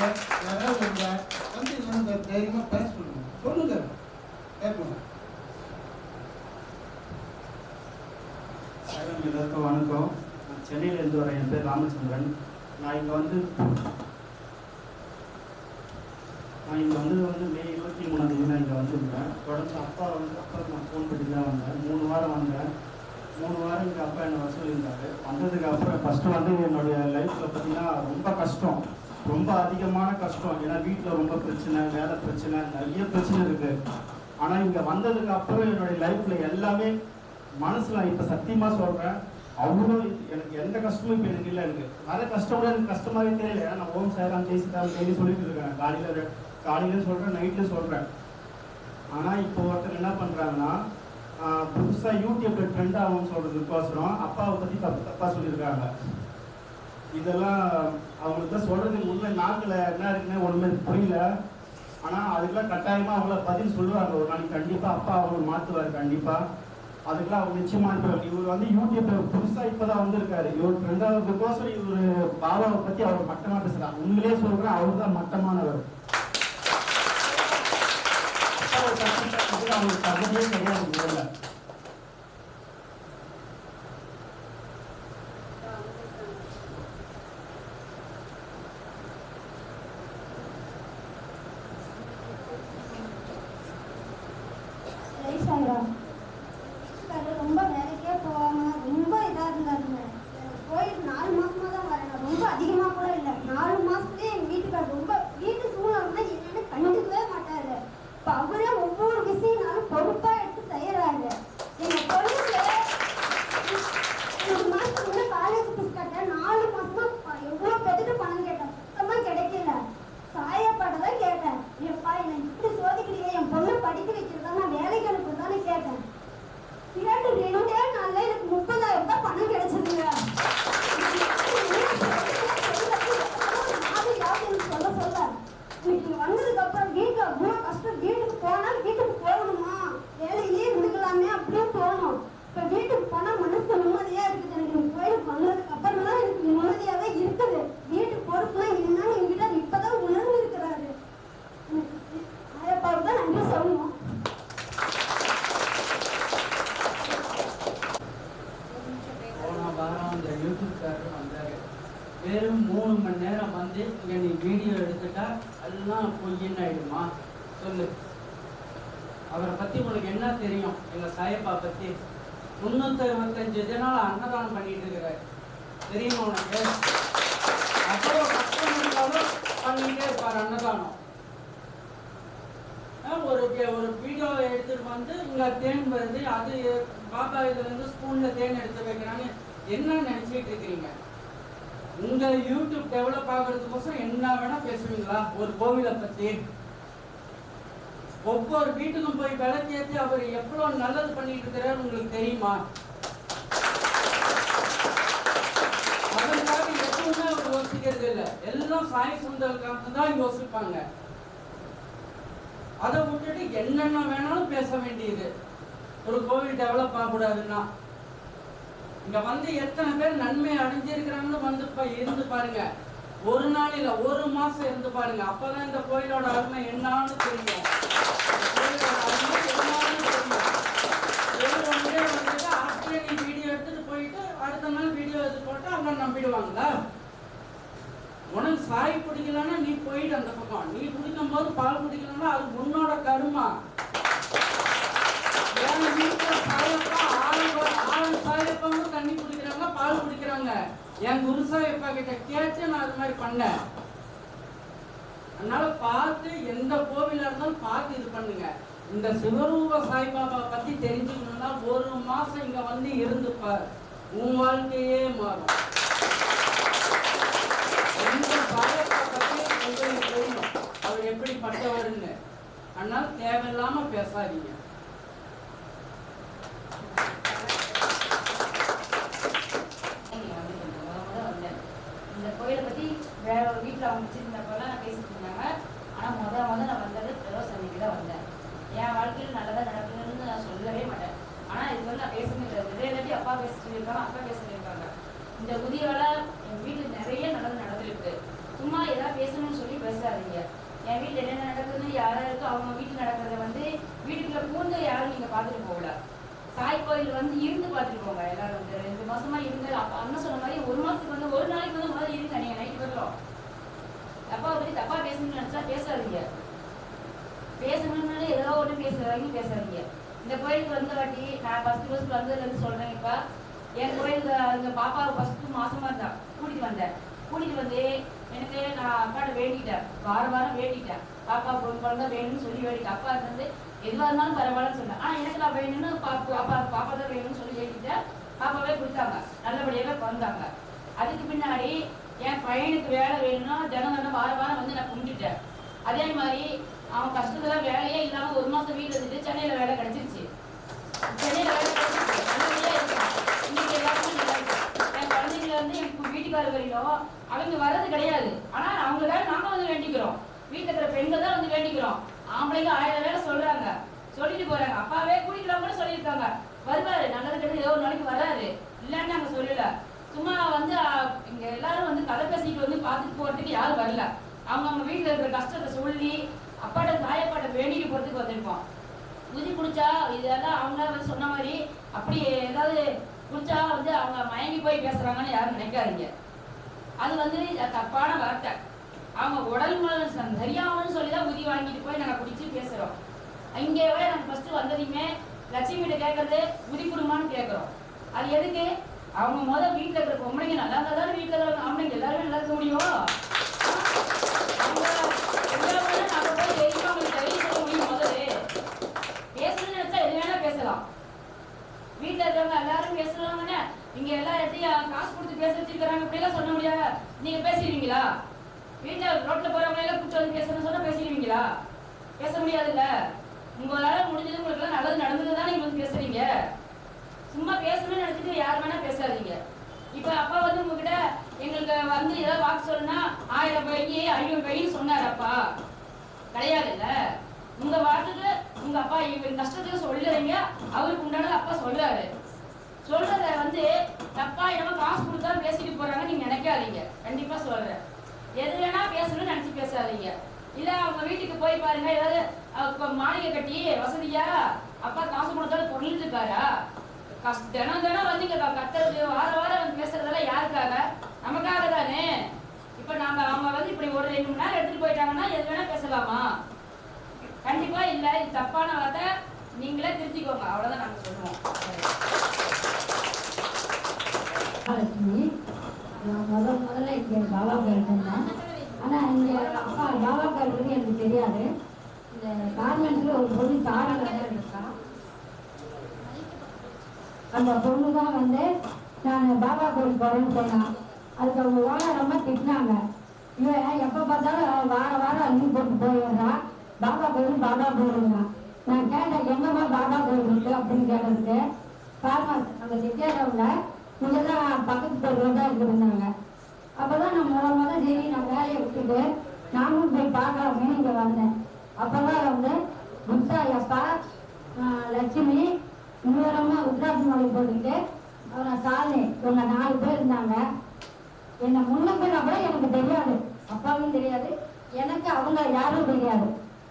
யாராவது இருந்தா வந்து இங்க தைரியமா பேச சொல்லுங்க. சொல்லுங்க, கேட்கணும். எல்லாருக்கும் வணக்கம். நான் சென்னையிலேருந்து வரேன். என் பேர் ராமச்சந்திரன். நான் இங்கே வந்து மே 23 நான் இங்கே வந்திருந்தேன். தொடர்ந்து அப்பா நான் ஃபோன் பண்ணி தான் வந்தேன். 3 வாரம் வந்தேன். 3 வாரம் இங்கே அப்பா என்னை வர சொல்லியிருந்தாரு. வந்ததுக்கு அப்புறம் ஃபஸ்ட்டு வந்து என்னுடைய லைஃப்பில் பார்த்தீங்கன்னா ரொம்ப கஷ்டம், ரொம்ப அதிகமான கஷ்டம். ஏன்னா வீட்டில் ரொம்ப பிரச்சனை, வேலை பிரச்சனை, நிறைய பிரச்சனை இருக்குது. ஆனால் இங்கே வந்ததுக்கு அப்புறம் என்னுடைய லைஃப்பில் எல்லாமே மனசில் இப்போ சத்தியமாக சொல்கிறேன், அவ்வளோ எனக்கு எந்த கஷ்டமும் இப்போ எனக்கு இல்லை. எனக்கு நிறைய கஷ்டம் கூட எனக்கு கஷ்டமாகவே தெரியல. ஏன்னா நான் ஓம் சாய்ராம் ஜெய் சீதாராம் டெய்லி சொல்லிட்டு இருக்கேன். காலையிலும் சொல்கிறேன், நைட்லையும் சொல்கிறேன். ஆனால் இப்போ ஒருத்தர் என்ன பண்ணுறாங்கன்னா புதுசாக யூடியூப்பில் ட்ரெண்ட் ஆகும்னு சொல்கிறதுக்கோசரம் அப்பாவை பற்றி தப்பாக சொல்லியிருக்காங்க. இதெல்லாம் அவங்களுக்கு தான் சொல்கிறதுக்கு உண்மை நாக்கில் என்ன இருக்குன்னு ஒன்றுமே புரியல. ஆனால் அதுக்கெல்லாம் கட்டாயமாக அவங்கள பதில் சொல்லுவாங்க. ஒரு நாளைக்கு கண்டிப்பாக அப்பா அவங்க மாற்றுவார். கண்டிப்பாக அதுக்கெல்லாம் அவங்க நிச்சயமா இருப்பாங்க. இவர் வந்து யூடியூப்ல புதுசாக இப்போ தான் வந்திருக்காரு. இவர் ட்ரெண்டாகிறதுக்கோசரம் இவர் பாபாவை பற்றி அவர் மட்டமாக பேசுகிறார். உண்மையிலே சொல்கிறேன், அவர் தான் மட்டமானவர். அவங்களுக்கு தகுதியே கிடையாது. முதல்ல ரொம்ப வேலைக்கே போவாங்க. ரொம்ப இதாக இருந்தாருங்க. போயிட்டு 4 மாசமா தான் வரேன். ரொம்ப அதிகமாக கூட இல்லை. 4 மாசத்துலேயே எங்கள் வீட்டுக்காரர் ரொம்ப வீட்டு சூழ்நிலை என்னன்னு கண்டுக்கவே மாட்டாரு. இப்போ அவரே ஒவ்வொரு விஷயம்னாலும் பொறுப்பாக எடுத்து செய்யறாங்க. எங்கள் பொண்ணுக்கு 3 மணி நேரம் வந்து இங்க நீ வீடியோ எடுத்துட்டா எல்லாம் பொய்ன்னு ஆயிடுமா? சொல்லு. அவரை பத்தி உங்களுக்கு என்ன தெரியும்? எங்க சாயப்பா பத்தி 365 தினம் அன்னதானம் பண்ணிட்டு இருக்கிறார். தெரியுமா உனக்கு? அப்புறம் கஷ்டம் இருந்தாலும் பண்ணிட்டே இருப்பார் அன்னதானம். ஒரு வீடியோ எடுத்துட்டு வந்து இங்க தேன் வருது, அது பாப்பா இதுல இருந்து ஸ்பூன்ல தேன் எடுத்து வைக்கிறாங்க. என்ன நினைச்சிட்டு இருக்கிறீங்க? உங்க யூடியூப் டெவலப் ஆகுறதுக்கோசரம் என்ன வேணா பேசுவீங்களா? ஒரு கோவிலை பத்தி ஒவ்வொரு வீட்டுக்கும் போய் விளக்கேற்றி அவர் எவ்வளவு நல்லது பண்ணிட்டு இருக்கிறார் உங்களுக்கு தெரியுமா? அதற்காக எப்பவுமே அவர் யோசிக்கிறது இல்லை. எல்லாம் சாய் சுந்தருக்காக தான் யோசிப்பாங்க. அதை விட்டுட்டு என்னென்ன வேணாலும் பேச வேண்டியது. ஒரு கோவில் டெவலப் ஆகக்கூடாதுன்னா இங்க வந்து எத்தனை பேர் நன்மை அடைஞ்சிருக்கிறாங்கன்னு வந்து இருந்து பாருங்க. ஒரு நாள் இல்ல, ஒரு மாசம் இருந்து பாருங்க. அப்பதான் இந்த கோயிலோட அருமை என்னான்னு தெரியும். ஆஸ்திரேலியா வீடியோ எடுத்துட்டு போயிட்டு அடுத்த நாள் வீடியோ எடுத்து போட்டு அவங்க நம்பிடுவாங்களா? உனக்கு சாய் பிடிக்கலன்னா நீ போயிட்டு அந்த பக்கம். நீ குடிக்கும் போது பால் குடிக்கலன்னா அது உன்னோட கருமா. என் வீட்டுல சாயப்பா ஆள் சாயப்பாவும் தண்ணி குடிக்கிறாங்க, பால் குடிக்கிறாங்க. என் குரு சாயப்பா கிட்ட கேட்டு நான் அது மாதிரி பண்ணேன். அதனால பார்த்து எந்த கோவிலா இருந்தாலும் பார்த்து இது பண்ணுங்க. இந்த சிவரூப சாய்பாபா பத்தி தெரிஞ்சுக்கணும்னா 1 மாசம் இங்க வந்து இருந்து பாரு, உன் வாழ்க்கையே மாறும். இந்த சாயப்பா பத்தி உங்களுக்கு தெரியும், அவர் எப்படிப்பட்டவர்னு. அதனால தேவையில்லாம பேசாதீங்க. இந்த கோயிலை பத்தி வேற ஒரு வீட்டில் அவங்க வச்சிருந்தப்பெல்லாம் நான் பேசிட்டு இருந்தாங்க. ஆனா நான் வந்தது பிரதோஷமிக்கு தான் வந்தேன். என் வாழ்க்கையில் நல்லதா நடக்குதுன்னு நான் சொல்லவே மாட்டேன். ஆனா இது வந்து நான் பேசுறது நிறைய அப்பா பேச சொல்லியிருக்காங்க, அக்கா பேச சொல்லியிருக்காங்க. இந்த புதியால என் வீட்டுல நிறைய நல்லது நடந்திருக்கு. சும்மா ஏதாவது பேசணும்னு சொல்லி பேசாதீங்க. என் வீட்டுல என்னென்ன நடக்குதுன்னு யாராருக்கும் அவங்க வீட்டுல நடக்கிறத வந்து வீட்டுக்குள்ள பூந்து யாரும் நீங்க பாத்துட்டு போகல. சாய் கோயில் வந்து இருந்து பார்த்துட்டு போங்க. எல்லாரும் வந்து 2 மாசமா இருந்து அப்பா அண்ணன் சொன்ன மாதிரி 1 மாசத்துக்கு வந்து ஒரு நாளைக்கு வந்து முதல்ல இருங்க. நீங்க நைட்டு வரலாம். அப்பாவை பத்தி தப்பா பேசணும்னு நினைச்சா பேசாதீங்க. பேசணும்னாலே ஏதோ ஒன்று பேசுறவங்க பேசாதீங்க. இந்த கோயிலுக்கு வந்த வாட்டி நான் ஃபர்ஸ்ட் வந்ததுல இருந்து சொல்றேன். இப்ப என் கோயிலுக்கு அந்த பாப்பாவை ஃபர்ஸ்ட் மாசமா இருந்தா கூட்டிட்டு வந்தேன். கூட்டிட்டு வந்து எனக்கு நான் அப்பாட்ட வேண்டிட்டேன், வாரம் வேண்டிட்டேன். பாப்பா பொண்ணு குழந்தை வேணும்னு சொல்லி வேண்டிட்டேன். அப்பா இருந்து எதுவாக இருந்தாலும் பரவாயில்லன்னு சொன்னேன். ஆனா எனக்கு நான் வேணும்னு பாப்பா தான் வேணும்னு சொல்லி வேண்டிட்டேன். பாப்பாவே கொடுத்தாங்க, நல்லபடியாவே பிறந்தாங்க. அதுக்கு பின்னாடி என் பையனுக்கு வேலை வேணும்னா தினம் வாரம் வந்து நான் கும்பிட்டுட்டேன். அதே மாதிரி அவன் கஷ்டத்துல வேலையே இல்லாம 1 மாசம் வீட்டுல இருந்துட்டு சென்னையில வேலை கிடைச்சிருச்சு. நல்லபடியா இருக்கான். இன்னைக்கு எல்லாருமே நல்லா இருக்கு. என் குழந்தைங்கள வந்து என் வீட்டுக்கார வரையிலும் அவங்க வர்றது கிடையாது. ஆனா அவங்க வேலை நாங்க வந்து வேண்டிக்கிறோம். வீட்டுல இருக்கிற பெண்கள் தான் வந்து வேண்டிக்கிறோம். ஆம்பளைங்க 1000 வேலை சொல்றாங்க, சொல்லிட்டு போறாங்க. அப்பாவே கூட்டிக்கலாம் கூட சொல்லியிருக்காங்க. வருவாரு, நல்லது கிடையாது ஏதோ ஒரு நாளைக்கு வராரு, இல்லன்னு நாங்க சொல்லல. சும்மா வந்து இங்க எல்லாரும் வந்து கதை பேசிட்டு வந்து பார்த்துட்டு போறதுக்கு யாரும் வரல. அவங்க வீட்டுல இருக்கிற கஷ்டத்தை சொல்லி அப்பாட்ட சாயப்பாட்ட வேண்டிட்டு போறதுக்கு வந்திருப்போம். குதி குடிச்சா இதெல்லாம் அவங்க வந்து சொன்ன மாதிரி அப்படி ஏதாவது குடிச்சா வந்து அவங்க மயங்கி போய் பேசுறாங்கன்னு யாரும் நினைக்காதீங்க. அது வந்து தப்பான வார்த்தை. அவங்க உடல் சரியாகனு சொல்லிதான் உதி வாங்கிட்டு போய் நாங்க குடிச்சு பேசுறோம். இங்கே நாங்க ஃபர்ஸ்ட் வந்ததையுமே லட்சுமி கிட்ட கேட்கறது உதி குடும்பம்னு கேட்கிறோம். அது எதுக்கு? அவங்க வீட்டுல இருக்கிற பொம்பளைங்க நல்லா இருந்தா தானே வீட்டுல இருக்கிற ஆம்பளைங்க எல்லாருமே நல்லா இருக்க முடியும். அவங்க நாங்க போய் தெரியுமா அவங்களுக்கு தெரிய சொல்ல முடியும். முதல்ல பேசணும்னு நினைச்சா எது வேணா பேசலாம். வீட்டுல இருக்கிறவங்க எல்லாரும் பேசுறாங்கன்னு இங்க எல்லா இடத்தையும் காசு கொடுத்து பேச வச்சிருக்கிறாங்க, இப்படி எல்லாம் சொல்ல முடியாது. நீங்க பேசிடுவீங்களா? வீட்டுல ரோட்ல போறவங்க எல்லாம் கூட்டு வந்து பேசணும்னு சொன்னா பேசிடுவீங்களா? பேச முடியாதுல்ல. உங்களால முடிஞ்சது உங்களுக்கு எல்லாம் நல்லது நடந்ததுதான் நீங்க வந்து பேசுறீங்க. சும்மா பேசணும்னு நினைச்சிட்டு யாரு வேணா பேசாதீங்க. இப்ப அப்பா வந்து உங்ககிட்ட எங்களுக்கு வந்து ஏதாவது வாக்கு சொல்லணும்னா 1000 பைக்கு 500 பைக்கு சொன்னாரு. அப்பா கிடையாதுல்ல. உங்க வாக்குக்கு உங்க அப்பா இவங்க கஷ்டத்துக்கு சொல்லுறீங்க, அவருக்கு உண்டானது அப்பா சொல்றாரு. சொல்றத வந்து தப்பா என்னமோ காசு கொடுத்தாலும் பேசிட்டு போறாங்க நீங்க நினைக்காதீங்க. கண்டிப்பா சொல்றேன், எது வேணா பேசணும்னு நினைச்சு பேசாதீங்க. இல்ல அவங்க வீட்டுக்கு போய் பாருங்க, ஏதாவது மாளிகை கட்டி வசதியா அப்பா காசு கொடுத்தாலும் பொருள் இருக்காரா? தினம் வந்து இங்க கத்துறது வாரம் வந்து பேசுறதெல்லாம் யாருக்காக? நமக்காக தானே. இப்படி ஒரு 2 மணி நேரம் எடுத்துட்டு போயிட்டாங்கன்னா எது வேணா பேசலாமா? கண்டிப்பா இல்ல. இது தப்பான வார்த்தை, நீங்களே திருத்திக்கோங்க, அவ்வளவுதான் நாங்க சொல்லுவோம். நான் முதல்ல இங்கே பாபா கோயில் இருந்தேன். ஆனால் இங்கே அப்பா பாபா கோயில் எனக்கு தெரியாது. இந்த கார்மெண்ட்ஸில் ஒரு பொண்ணு சாராக இருக்கா. அந்த பொண்ணு தான் வந்து நான் பாபா கோயில் போகிறேன்னு சொன்னேன். அதுக்கு அவங்க ஓனர் ரொம்ப திட்டினாங்க. இவன் எப்போ பார்த்தாலும் வாரம் அள்ளி போட்டு போயிடுறான். பாபா கோயிலுங்க. நான் கேட்டேன், எங்கம்மா பாபா கோயில் இருக்கு அப்படின்னு கேட்டதுக்கு, ஃபார்மஸ் அந்த செட்டியாரவில் இங்கெல்லாம் பக்கத்து தெருவில் தான் இருந்துருந்தாங்க. அப்போதான் நான் முதல் சரி நான் வேலையை விட்டுட்டு நானும் போய் பார்க்கலாமே இங்கே வந்தேன். அப்போதான் வந்து முத்தாயப்பா, லட்சுமி, இன்னொருமா உத்ராட்சி மலை போட்டுக்கிட்டு அவரை சாலை இவங்க 4 பேர் இருந்தாங்க. என்னை முன்னப்பின்னா கூட எனக்கு தெரியாது, அப்பாவும் தெரியாது, எனக்கு அவங்க யாரும் தெரியாது.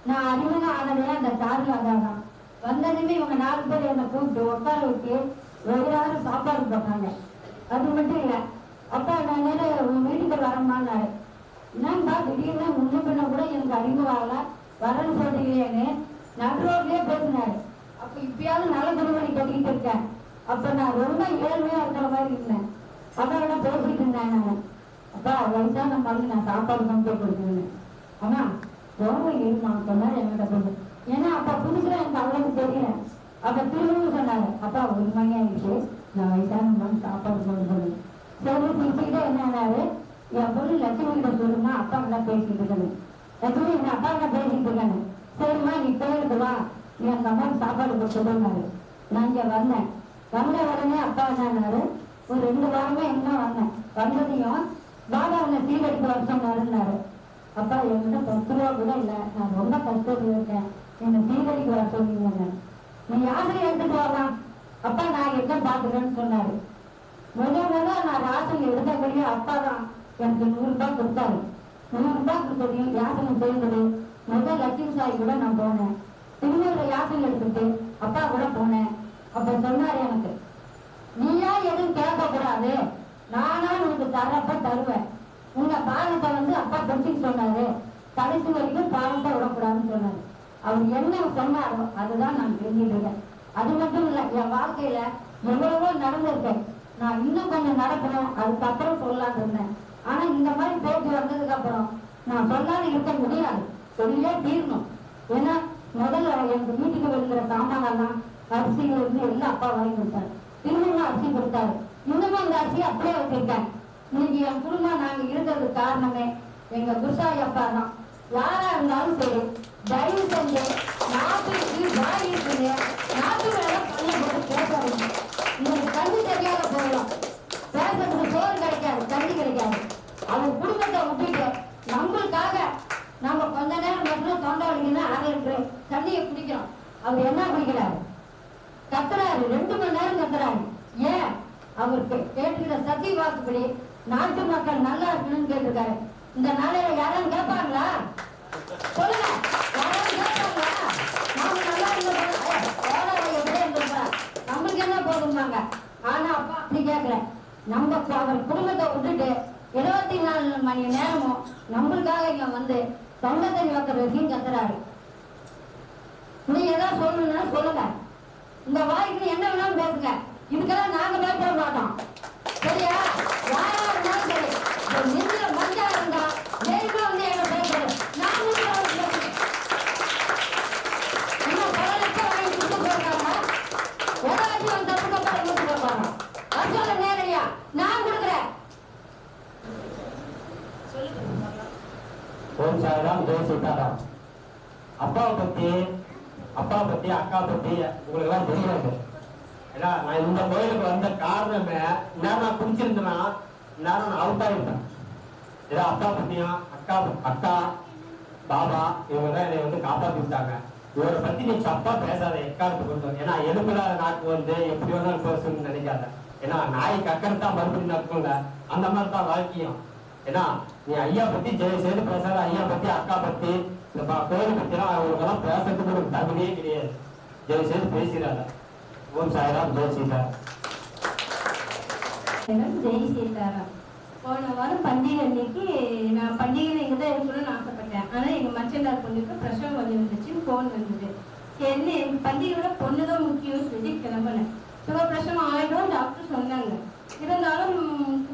நான் அறிமுகம் ஆனதே அந்த சாரில் அதான். வந்ததுமே இவங்க 4 பேர் என்னை கூப்பிட்டு உட்கார வச்சு ஒவ்வொரு சாப்பாடு போட்டாங்க. அது மட்டும் இல்லை, அப்பா நான் உன் வீட்டுக்கு வரமான்னாரு. என்னப்பா திடீர்னு முன்ன பின்ன கூட எனக்கு அறிமுகம் ஆகல, வரேன்னு சொல்றீங்களேன்னு நடு ரோட்லயே பேசினாரு. அப்ப இப்பயாவது நல்ல துணிமணி கட்டிக்கிட்டு இருக்கேன். அப்ப நான் ரொம்ப ஏழ்மையா இருக்கிற மாதிரி இருந்தேன். அவரோட பேசிட்டு இருந்தேன். நான் அப்பா வயசான மாதிரி நான் சாப்பாடு தான் போய் கொடுக்குறேன். ஆனா ரொம்ப இருமான்னு சொன்னாரு என்கிட்ட போது. ஏன்னா அப்பா புதுசுல எனக்கு அவ்வளவுக்கு தெரியல. அப்ப திரும்பவும் சொன்னாரு, அப்பா 1 மணி ஆயிடுச்சு, நான் வயசான மாதிரி சாப்பாடு போடுறது. சரி சிரிச்சுக்கிட்டே என்னாரு, என் பொண்ணு லட்சுமி கிட்ட சொல்லுமா, அப்பா கிட்ட பேசிட்டு இருக்கேன். லட்சுமி என் அப்பா கிட்ட பேசிட்டு இருக்கேன். சரிம்மா நீ போயிட்டு வா, நீ அந்த அம்மாவுக்கு சாப்பாடு கொடுத்துருந்தாரு. நான் இங்க வந்தேன். வந்த உடனே அப்பா என்னாரு, ஒரு 2 வாரமே என்ன வந்தேன். வந்ததையும் பாபா உன்னை சீரடிக்க வருஷம் இருந்தாரு. அப்பா என்கிட்ட 10 ரூபா கூட இல்லை, நான் ரொம்ப கஷ்டப்பட்டு இருக்கேன், என்னை சீரடிக்க வர சொன்னீங்க. நீ யாசனை எடுத்துட்டு வரலாம், அப்பா நான் என்ன பாத்துக்கிறேன்னு சொன்னாரு. முதல்ல நான் ராசனை எடுத்தபடியே அப்பா தான் எனக்கு 100 ரூபாய் கொடுத்தாரு. 100 ரூபாய் கொடுத்ததையும் யாசனை செய்தது முதல் லட்சுமி சாய் கூட நான் போனேன். திருநூறு யாசனை எடுத்துட்டு அப்பா கூட போனேன். அப்ப சொன்னாரு எனக்கு, நீயா எதுவும் கேட்கக்கூடாது, நானா உனக்கு தரப்ப தருவேன். உங்க பாலத்தை வந்து அப்பா பிடிச்சிட்டு சொன்னாரு, கடைசி வரைக்கும் பாலத்தை விடக்கூடாதுன்னு சொன்னாரு. அவர் என்ன சொன்னாரோ அதுதான் நான் தெரிஞ்சுட்டு இருக்கேன். அது மட்டும் இல்லை, என் வாழ்க்கையில எவ்வளவோ நடந்திருக்கேன். நான் இன்னும் கொஞ்சம் நடக்கணும், அதுக்கப்புறம் சொல்லலான்னு இருந்தேன். ஆனா இந்த மாதிரி பேச்சு வந்ததுக்கு அப்புறம் நான் சொல்லாது இருக்க முடியாது, சொல்லியே தீரணும். ஏன்னா முதல்ல எனக்கு வீட்டுக்கு வெளிக்கிற சாமானெல்லாம் அரிசியில இருந்து எல்லாம் அப்பா வாங்கி கொடுத்தாரு. திரும்பவும் அரிசி கொடுத்தாரு. இன்னமும் அந்த அரிசியை அப்படியே வச்சிருக்கேன். இன்னைக்கு என் குடும்பம் நாங்க இருக்கிறதுக்கு காரணமே எங்க குருசாய் அப்பா தான். யாரா இருந்தாலும் சரி, தயவு செஞ்சு நாட்டுக்கு வாய் இருக்குது, நாட்டு வேலை பண்ணி போட்டு பேசுறீங்க. உங்களுக்கு கண்ணு தெரியாத போயிடும், பேசுறதுக்கு சோறு கிடைக்காது, தண்ணி கிடைக்காது. அவர் குடும்பத்தை விட்டுட்டு நம்மளுக்காக நம்ம கொஞ்ச நேரம் மட்டும் தொண்டை வலிக்குன்னா 1/2 லிட்டர் தண்ணியை குடிக்கிறோம். அவர் என்ன குடிக்கிறாரு? கத்துறாரு, 2 மணி நேரம் கத்துறாரு. ஏன்? அவருக்கு கேட்டுக்கிற சக்தி வாக்குப்படி நாட்டு மக்கள் நல்லா இருக்கணும்னு கேட்டிருக்காரு. இந்த நாளையில யாரும் கேட்பாங்களா? சொல்லுங்க, யாரும் கேட்பாங்களா? நாம நல்லா இருந்திருப்பா, நம்மளுக்கு என்ன போதும்பாங்க. ஆனா அப்பா அப்படி கேட்கல. நம்ம அவர் குடும்பத்தை விட்டுட்டு 24 மணி நேரமும் நம்மளுக்காக இங்க வந்து தொண்டை தண்ணி வைக்கிற விஷயம் கத்துறாரு. நீ ஏதாவது சொல்லணும்னா சொல்லுங்க, இந்த வாய்க்கு என்ன வேணாலும் பேசுங்க, இதுக்கெல்லாம் நாங்க பயப்பட மாட்டோம். சரியா? யாரா இருந்தாலும் சரி, நெஞ்சில மஞ்சா இருந்தா தைரியமா வந்து என்ன பேசுறது. நான் இன்னும் பல லட்சம் வாங்கி கொடுத்து போயிருக்காங்க, ஏதாச்சும் வந்து தப்பு தப்பா கொடுத்து போயிருக்காங்க. அது சொல்ல நேரையா நான் கொடுக்குறேன். ஓம் சாய்ராம், ஜெய் சீதாராம். அப்பாவை பத்தி, அக்கா பத்தி உங்களுக்கு எல்லாம் தெரியாது. ஏன்னா நான் இந்த கோயிலுக்கு வந்த காரணமே, நேரம் நான் குடிச்சிருந்தேன்னா நேரம் நான் அவுட் ஆகிருந்தேன். ஏதோ அப்பா பத்தியும் அக்கா பாபா இவங்க தான் என்னை வந்து காப்பாற்றி விட்டாங்க. இவரை பத்தி நீ தப்பா பேசாத, எக்காரத்துக்கு கொண்டு. ஏன்னா எலும்பில்லாத நாக்கு வந்து எப்படி வேணாலும் பேசணும்னு நினைக்காத. ஏன்னா நாய் கக்கறதான் மறுபடியும் நடக்கும்ல, அந்த மாதிரி தான் வாழ்க்கையும். ஏன்னா நீ ஐயா பத்தி செய்து பேசாத, ஐயா பத்தி அக்கா பத்தி இந்த கோயில் பத்தி எல்லாம் அவங்களுக்கெல்லாம் பேசுறதுக்கு ஒரு தகுதியே கிடையாது. செய்து பேசுறாங்க. ஓம் சாய்ராம், ஜெய் சீதாராம். ஜெய் சீதாராம். போன வாரம் பண்டிகை அன்னைக்கு நான் பண்டிகையில இங்கதான் ஆனால் எங்கள் மச்சண்டார் பொண்ணுக்கு பிரசவம் வலி வந்துச்சுன்னு ஃபோன் வந்தது. சரி எங்கள் பள்ளியோட பொண்ணு தான் முக்கியம்னு சொல்லி கிளம்பினேன். பிரசவம் ஆயிடும் டாக்டர் சொன்னாங்க. இருந்தாலும்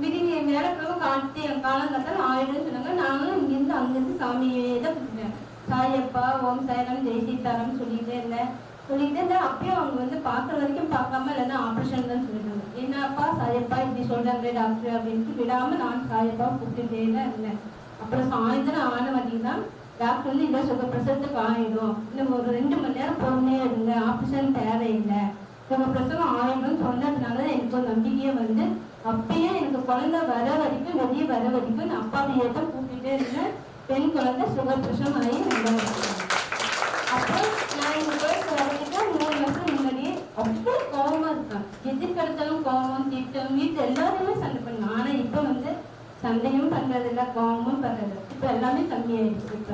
விதிங்க வேலைக்கிழமை காட்டி காலங்காத்தாலும் ஆயிடும்னு சொன்னாங்க. நானும் இங்கேருந்து அங்கேருந்து சாமியே தான் கூப்பிட்டேன். சாயப்பா ஓம் சாயனம் ஜெய் சீதாராம் சொல்லிட்டே இருந்தேன். அப்பயும் அவங்க வந்து பார்க்குற வரைக்கும் பார்க்காம இல்லைன்னா ஆப்ரேஷன் தான் சொல்லிட்டாங்க. என்னப்பா சாயப்பா இப்படி சொல்றாங்களே டாக்டர் அப்படின்ட்டு விடாம நான் சாயப்பா கூப்பிட்டுட்டே தான் இருந்தேன். அப்புறம் சாயந்தரம் ஆன பார்த்தீங்கன்னா டாக்டர் வந்து இல்லை சுகப்பிரசவத்துக்கு ஆயிடும், இன்னும் ஒரு 2 மணி நேரம் போனே இருங்க, ஆப்ரேஷன் தேவையில்லை, சுகப்பிரசவம் ஆயிடும்னு சொன்னதுனால எனக்கு ஒரு நம்பிக்கையே வந்து அப்பயே எனக்கு குழந்தை வர வரைக்கும் வெளியே வர வரைக்கும் நான் அப்பாவையே தான் கூப்பிட்டுட்டே இருந்தேன். பெண் குழந்தை சுகப்பிரசவம் ஆகி 2வது. அப்புறம் நான் இந்த கோயிலுக்கு வரதுக்கு 3 வருஷம் முன்னாடி அவ்வளோ கோபமா இருக்கேன். எதிர்கெடுத்தாலும் கோபம் திட்டம் வீட்டு எல்லாருமே சண்டை பண்ணுவேன். ஆனா இப்ப வந்து சண்டையும் பண்றதில்லை, கோபமும் பண்றதில்லை. இப்ப எல்லாமே கம்மியாயிடுச்சு. இப்ப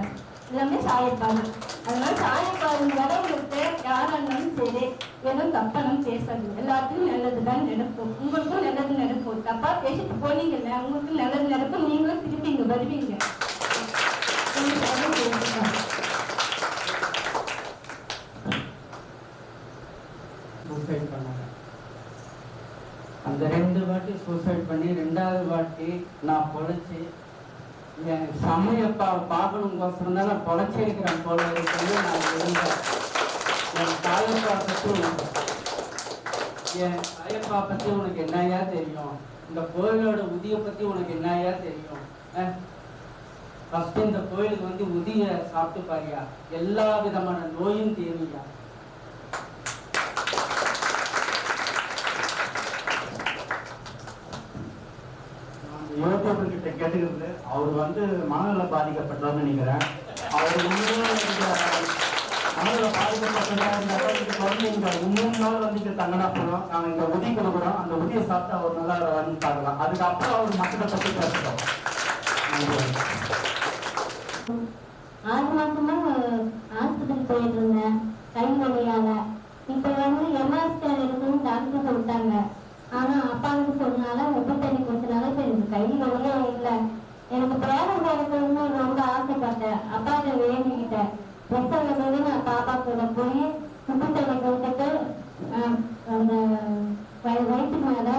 எல்லாமே சாயப்பாடு. அதனால சாயப்பாடு வரவங்களுக்கு யாரா இருந்தாலும் சரி எதுவும் தப்பானும் பேசாது. எல்லாத்துக்கும் நல்லதுதான் நடக்கும். உங்களுக்கும் நல்லது நடக்கும். தப்பா பேசிட்டு போனீங்கல்ல, உங்களுக்கும் நல்லது நடக்கும். நீங்களும் திருப்பி இங்க வருவீங்க. சூசைட் பண்ணாங்க. அந்த 2 வாட்டி சூசைட் பண்ணி 2வது வாட்டி நான் பொழைச்சி என் சமயப்பாவை பார்க்கணுங்கோசரம் தான் நான் பொழைச்சிருக்கிறேன் போல இருக்குன்னு நான் இருந்தேன். என் தாயப்பா பற்றி என் தாயப்பா பற்றி உனக்கு என்னையா தெரியும், இந்த கோயிலோட உதியை பற்றி உனக்கு என்னையா தெரியும், ஃபர்ஸ்ட் இந்த கோயிலுக்கு வந்து உதிய சாப்பிட்டு பாரியா, எல்லா விதமான நோயும் தீர்வியா. யூடியூபர் கிட்ட கேட்டுக்கிறது, அவர் வந்து மனநல பாதிக்கப்பட்டவர்னு நினைக்கிறேன். அவர் மனநல பாதிக்கப்பட்டதா இருந்தாலும் இங்க 3 நாள் வந்து இங்க தங்கினா போறோம். நாங்க இங்க உதவி கொடுக்குறோம். அந்த உதவியை சாப்பிட்டு அவர் நல்லா வந்து பார்க்கலாம். அதுக்கப்புறம் அவர் மக்களை பத்தி பேசுறோம். 6 மாசமா ஆஸ்பத்திரி போயிட்டு இருந்தேன் கை வலியால. இப்ப வந்து எம்ஆர் ஸ்கேன் எடுக்கணும்னு டாக்டர் சொல்லிட்டாங்க. ஆனா அப்பாவுக்கு சொன்னால 38 வருஷனால இப்ப எனக்கு கை வலியே இல்லை. எனக்கு பேரன் எடுக்கணும்னு ரொம்ப ஆசைப்பட்டேன். அப்பாட்ட வேண்டிக்கிட்டேன். பிரசவ போது நான் பாப்பா கூட போய் குப்பத்தண்ணி கொடுத்துட்டு அந்த வயிற்று மேல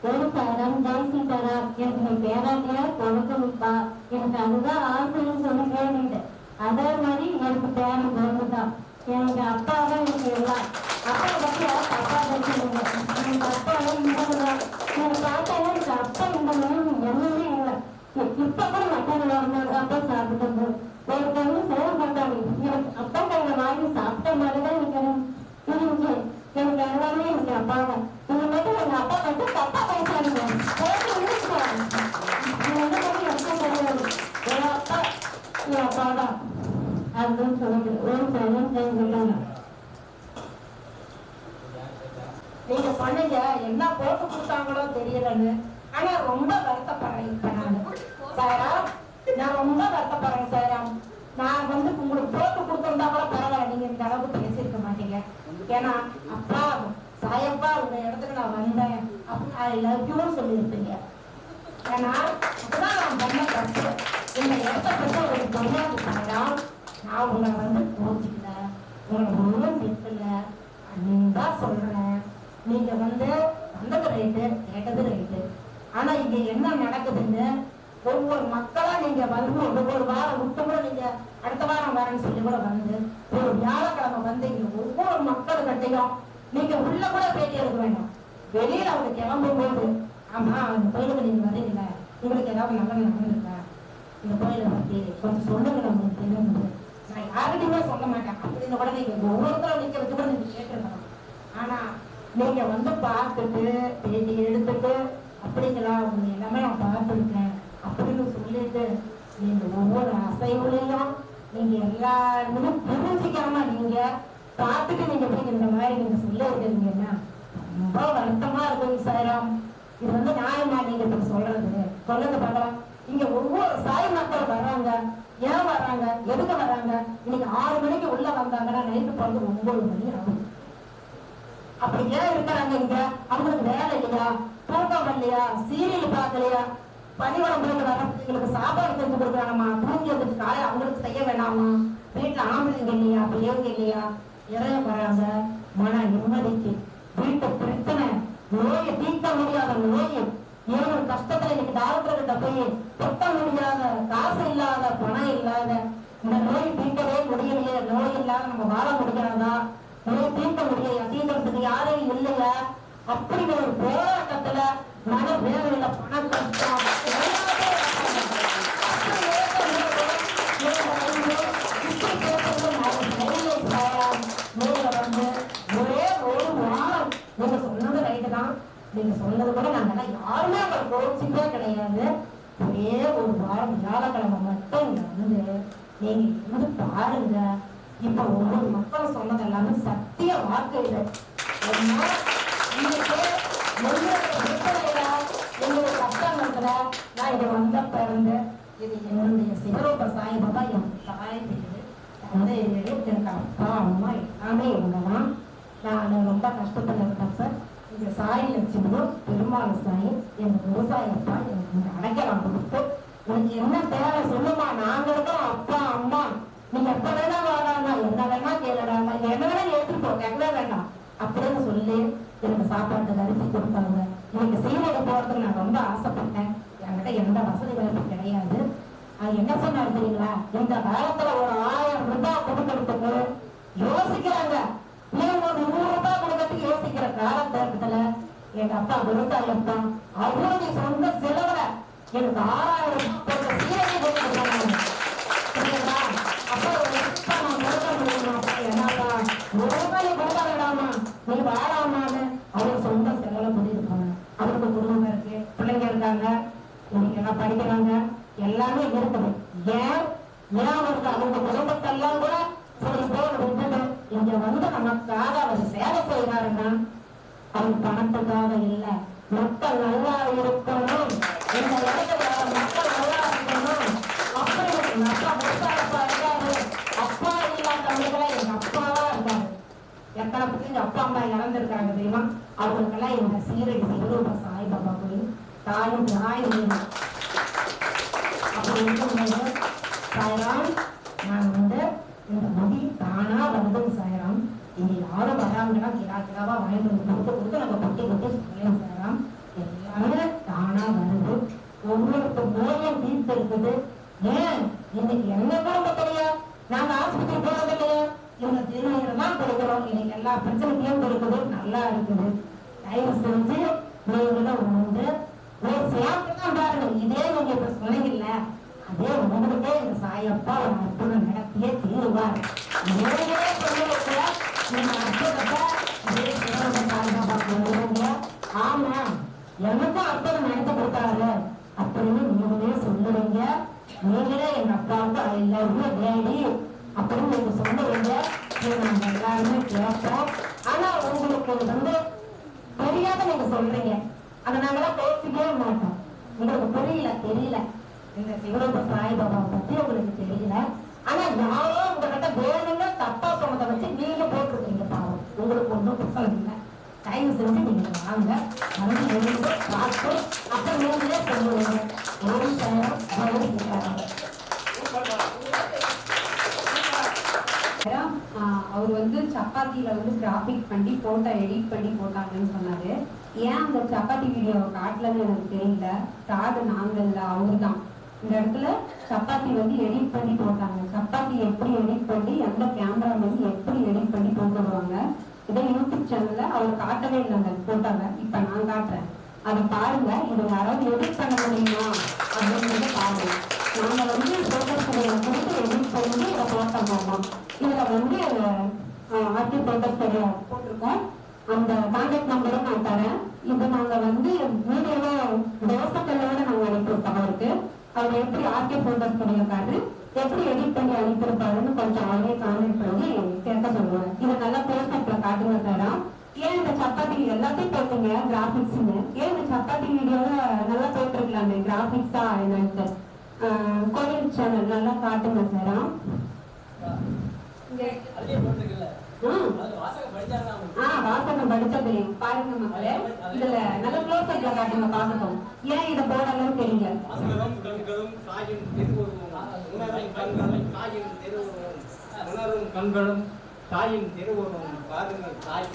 ஒரு சாரம் ஜெய் சீதாராம் எனக்கு பேராட்டியா கொடுக்கணும்ப்பா, எனக்கு அதுதான் ஆசைன்னு சொல்லி வேண்டிக்கிட்டேன். அதே மாதிரி எனக்கு பேரன் பொருள்தான். எனக்கு அப்பா தான் எனக்கு எல்லாம். அப்பா பத்தி யாரும் அப்பா பேசுறீங்க. எனக்கு அப்பா இந்ததான் எனக்கு பார்த்தாலும் எனக்கு அப்பா இந்த மாதிரி என்னமே இல்லை. இப்ப கூட மற்றவங்க அப்பா சாப்பிட்டு ஒரு கண்ணு செயல்பட்டாங்க. எனக்கு அப்பா கையில வாங்கி சாப்பிட்ட மாதிரிதான் எனக்கு இருந்துச்சு. எனக்கு எல்லாமே எனக்கு அப்பா தான். இந்த மாதிரி எங்க அப்பா வந்து தப்பா பேசாருங்க. என் அப்பா என் அப்பா தான் அப்படின்னு சொல்லிட்டு ஒரு சைலம் செய்துட்டாங்க. நீங்க சொன்னீங்க என்ன போட்டு கொடுத்தாங்களோ தெரியலன்னு. ஆனா ரொம்ப வருத்தப்படுறேன். இப்ப நான் ரொம்ப வருத்தப்படுறேன் சார். நான் வந்து உங்களுக்கு போட்டு கொடுத்திருந்தா கூட பரவாயில்ல, நீங்க இந்த அளவுக்கு பேசியிருக்க மாட்டீங்க. ஏன்னா அப்பா சாயப்பா இந்த இடத்துக்கு நான் வந்தேன் அப்படின்னு ஐ லவ் யூன்னு சொல்லியிருப்பீங்க. ஏன்னா அப்பதான் நான் பண்ண தப்பு. இந்த இடத்த பற்றி உங்களுக்கு தெரியாது சாயம். நான் உங்களை வந்து கோச்சிக்கல, உங்களை ஒன்றும் திட்டல, அன்பா சொல்றேன். நீங்க வந்து வந்தது ரைட்டு, கேட்டது ரைட்டு. ஆனா இங்க என்ன நடக்குதுன்னு ஒவ்வொரு மக்களா நீங்க வந்து ஒவ்வொரு வாரம் விட்டு கூட நீங்க அடுத்த வாரம் வரேன்னு சொல்லி கூட வந்து ஒரு வியாழக்கிழமை வந்து இங்க ஒவ்வொரு மக்கள்கிட்டையும் நீங்க உள்ள கூட பேட்டி எடுக்க வேண்டாம். வெளியில அவங்க கிளம்பும் போது ஆமா அந்த கோயிலுக்கு நீங்க வரீங்களா, உங்களுக்கு ஏதாவது நல்லது நடந்திருக்கா, இந்த கோயிலை பத்தி கொஞ்சம் சொல்லுங்க, உங்களுக்கு தெரியும். நான் யாருக்குமே சொல்ல மாட்டேன் அப்படின்னு கூட நீங்க ஒவ்வொருத்தரும் நிக்க வச்சு கூட நீங்க கேட்டுருக்கலாம். ஆனா நீங்க வந்து பார்த்துட்டு பேட்டி எடுத்துட்டு அப்படிங்களா உங்க எல்லாமே நான் பார்த்துருக்கேன் அப்படின்னு சொல்லிட்டு நீங்க ஒவ்வொரு அசைவுலையும் நீங்க எல்லாருமே புரிஞ்சிக்காம நீங்க பார்த்துட்டு நீங்க போய் இந்த மாதிரி நீங்க சொல்ல இருக்கீங்கன்னா ரொம்ப வருத்தமா இருக்குங்க சாயிராம். இது வந்து நியாயமா நீங்க இப்ப சொல்றது சொல்லுங்க பார்க்கலாம். இங்க ஒவ்வொரு சாய் மக்கள் வர்றாங்க. ஏன் வர்றாங்க, எதுக்கு வர்றாங்க? இன்னைக்கு 6 மணிக்கு உள்ள வந்தாங்கன்னா நைட்டு பிறகு 9 மணி ஆகும். அப்படி ஏன் இருக்கிறாங்க இங்க? அவங்களுக்கு வேலை இல்லையா, தூக்கம் இல்லையா, சீரியல் பார்க்கலையா, பள்ளிக்கூடம் போயிட்டு வர எங்களுக்கு சாப்பாடு செஞ்சு கொடுக்குறாங்கம்மா, தூங்கி வந்துட்டு காலையில் அவங்களுக்கு செய்ய வேண்டாம். வேண்டாமா, வீட்டுல ஆம்பளைங்க இல்லையா, பிள்ளைங்க இல்லையா, இறைய வராங்க மன நிம்மதிக்கு. வீட்டு பிரச்சனை, நோயை தீர்க்க முடியாத நோய், ஏழு கஷ்டத்துல இன்னைக்கு டாக்டர் கிட்ட போய் தொட்ட முடியாத, காசு இல்லாத, பணம் இல்லாத, இந்த நோய் தீர்க்கவே முடியலையே, நோய் இல்லாத நம்ம வாழ முடியாதா, நோய் தீர்க்க முடியலையா, தீர்க்கறதுக்கு யாரும் இல்லையா, அப்படிங்கிற ஒரு போராட்டத்துல மன வேலையில பண கஷ்டம் ஒரே ஒரு வாரம் நீங்க சொன்னது ரைட்டு தான். நீங்க சொன்னது கூட நாங்க யாருமே அவரை கோச்சிக்கவே கிடையாது. ஒரே ஒரு வாரம் வியாழக்கிழமை மட்டும் இங்க வந்து நீங்க இருந்து பாருங்க. இப்ப ஒவ்வொரு மக்களும் சொன்னது எல்லாமே சத்திய வாக்கு. இது என்னுடைய கஷ்டத்துல நான் இங்க வந்த பிறந்து இது என்னுடைய சிவரூப சாய்பாபா என் தாய் தெரியுது, தந்தை எனக்கு அப்பா அம்மா எல்லாமே இவங்கதான். நான் ரொம்ப கஷ்டத்துல இருக்கப்ப இங்க சாய் லட்சுமியும் பெருமாள் சாய் எங்க விவசாயப்பா எனக்கு அடைக்கலாம் கொடுத்து, உனக்கு என்ன தேவை சொல்லுமா, நாங்க இருக்கோம் அப்பா அம்மா, நீங்க எப்ப வேணா வாடாமா, என்ன வேணா கேளுடாமா, என்ன வேணா ஏற்றுப்போ, கேட்கவே வேண்டாம் அப்படின்னு சொல்லி எனக்கு சாப்பாட்டு அரிசி கொடுத்தாங்க. எனக்கு சீரக போறதுக்கு நான் ரொம்ப ஆசைப்பட்டேன். என்கிட்ட எந்த வசதி வாய்ப்பு கிடையாது. என்ன சொன்னாரு தெரியுங்களா, இந்த காலத்துல ஒரு 1000 ரூபாய் கொடுக்கறதுக்கு யோசிக்கிறாங்க, ஏன் ஒரு 100 ரூபாய் கொடுக்கறதுக்கு யோசிக்கிற காலத்துல எங்க அப்பா விவசாயப்பா அவருடைய சொந்த செலவுல எனக்கு 6000 ரூபாய் சீரகை கொடுத்துருக்காங்க. அப்பா நான் கொடுக்க முடியுமா, என்னப்பா ஒரு ரூபாய் கொடுக்க வேண்டாமா, நீ வாழாமான்னு அவர் சொந்த செலவுல பண்ணியிருக்காங்க. அவருக்கு குடும்பம் இருக்கு, பிள்ளைங்க இருக்காங்க, இன்னைக்கு எல்லாம் படிக்கிறாங்க, எல்லாமே இருக்குது. ஏன் அவருக்கு அவங்க குடும்பத்தெல்லாம் கூட சரி போன விட்டுட்டு இங்க வந்து நமக்காக அவர் சேவை செய்வாருன்னா அவர் பணத்துக்காக இல்லை, மக்கள் நல்லா இருக்கணும், இந்த இடத்துல மக்கள் நல்லா இருக்கணும். அப்படி எங்க அப்பா முத்தாப்பா இருக்காரு, அப்பா இல்லாதவங்கள எங்க அப்பாவா இருக்காரு. எத்தனை பேருக்கு எங்க அப்பா அம்மா இறந்துருக்காங்க தெரியுமா, அவங்களுக்கெல்லாம் எங்க சீரடி சிவரூப சாய்பாபா கோயில் தாயும் தாயும். அப்படி இருக்கும்போது சாய்ராம், நான் வந்து இந்த முடி தானா வந்து சாய்ராம், இங்க யாரும் வராங்கன்னா கிராவா வாங்கிட்டு வந்து கொடுத்து நம்ம கொட்டி கொட்டி சொல்லலாம் சாய்ராம், எல்லாமே தானா வருது. ஒவ்வொருக்கு நோயும் தீர்த்து இருக்குது. ஏன் இன்னைக்கு என்ன குடும்பத்திலையா நாங்க ஆஸ்பத்திரி போறது இல்லையா, இவங்க திருநீர் தான் கொடுக்கிறோம், இன்னைக்கு எல்லா பிரச்சனையும் கொடுக்குது, நல்லா இருக்குது. தயவு செஞ்சு நீங்களும் உண்டு ஒரு சேர்த்துதான் பாருங்க. இதே நீங்க இப்ப சொன்னீங்கல்ல, அதே உங்களுக்கே இந்த சாயப்பா ஒரு அற்புதம் நடத்தியே தீருவார். நீங்களே சொல்லுங்க, நீங்க அற்புதத்தை இதே சிவரூப சாய்பாபா சொல்லுவீங்க. ஆமா எனக்கும் அற்புதம் நடத்தி கொடுத்தாரு அப்படின்னு நீங்களே சொல்லுவீங்க. நீங்களே எங்க அப்பாவுக்கு ஐ லவ் யூ டேடி அப்படின்னு நீங்க சொல்லுவீங்க. நாங்க எல்லாருமே கேட்போம். ஆனா உங்களுக்கு வந்து தெரியாத நீங்க சொல்றீங்க, அதை நாங்களாம் பேசிக்கவே மாட்டோம். உங்களுக்கு தெரியல இந்த சிவரூப சாய்பாபா பத்தி உங்களுக்கு தெரியல. ஆனா யாரோ உங்ககிட்ட வேணும்னு தப்பா சொன்னதை வச்சு நீங்க போட்டுருக்கீங்க. பாவம், உங்களுக்கு ஒன்றும் புத்தகம் இல்லை. தயவு செஞ்சு நீங்க வாங்க, வந்து பார்த்து அப்புறம் நீங்களே சொல்லுவீங்க. அவர் வந்து சப்பாத்தியில வந்து கிராபிக் பண்ணி போட்டோ எடிட் பண்ணி போட்டாங்கன்னு சொன்னாரு. ஏன் அந்த சப்பாத்தி வீடியோ காட்டலன்னு எனக்கு தெரியல. காடு நாங்க இல்லை, அவரு தான் இந்த இடத்துல சப்பாத்தி வந்து எடிட் பண்ணி போட்டாங்க. சப்பாத்தி எப்படி எடிட் பண்ணி எந்த கேமரா வந்து எப்படி எடிட் பண்ணி போட்டுடுவாங்க, இதை யூடியூப் சேனல்ல அவர் காட்டவே இல்லைங்க போட்டாங்க. இப்ப நான் காட்டுறேன், அதை பாருங்க. இது யாராவது எடிட் பண்ண முடியுமா அப்படின்றத பாருங்க. நாங்க வந்து போட்டோஸ் கொடுத்து எடிட் பண்ணி இதை போட்டோம். இதுல வந்து ஆர்டி போட்டோஸ் போட்டிருக்கோம். அந்த கான்டாக்ட் நம்பரும் நான் தரேன். இது நாங்க வந்து வீடியோல தோசைக்கல்லோட நாங்க அனுப்பிவிட்டோம் அவருக்கு. அவர் எப்படி ஆர்டி போட்டோஸ் பண்ணியிருக்காரு, எப்படி எடிட் பண்ணி அனுப்பியிருப்பாருன்னு கொஞ்சம் அவரே கான்டாக்ட் பண்ணி கேட்க சொல்லுவேன். இதை நல்லா பேஸ்புக்ல காட்டுங்க சாரா. ஏன் இந்த சப்பாத்தி எல்லாத்தையும் போட்டுங்க கிராபிக்ஸ்ன்னு, ஏன் இந்த சப்பாத்தி வீடியோல நல்லா போட்டிருக்கலாமே கிராபிக்ஸா என்னன்னு கோயில் சேனல் நல்லா காட்டுங்க சாரா. வாசகம் படிச்சா தெரியும். பாருங்க மக்களே, இதுல நல்ல க்ளோஸ் அப்ல காட்டுங்க பார்க்கட்டும். ஏன் இதை போடலன்னு தெரியல. கண்களும் தாயின் திருவுருவம், உணரும் கண்களும் தாயின் திருவுருவம், பாருங்கள் தாய்.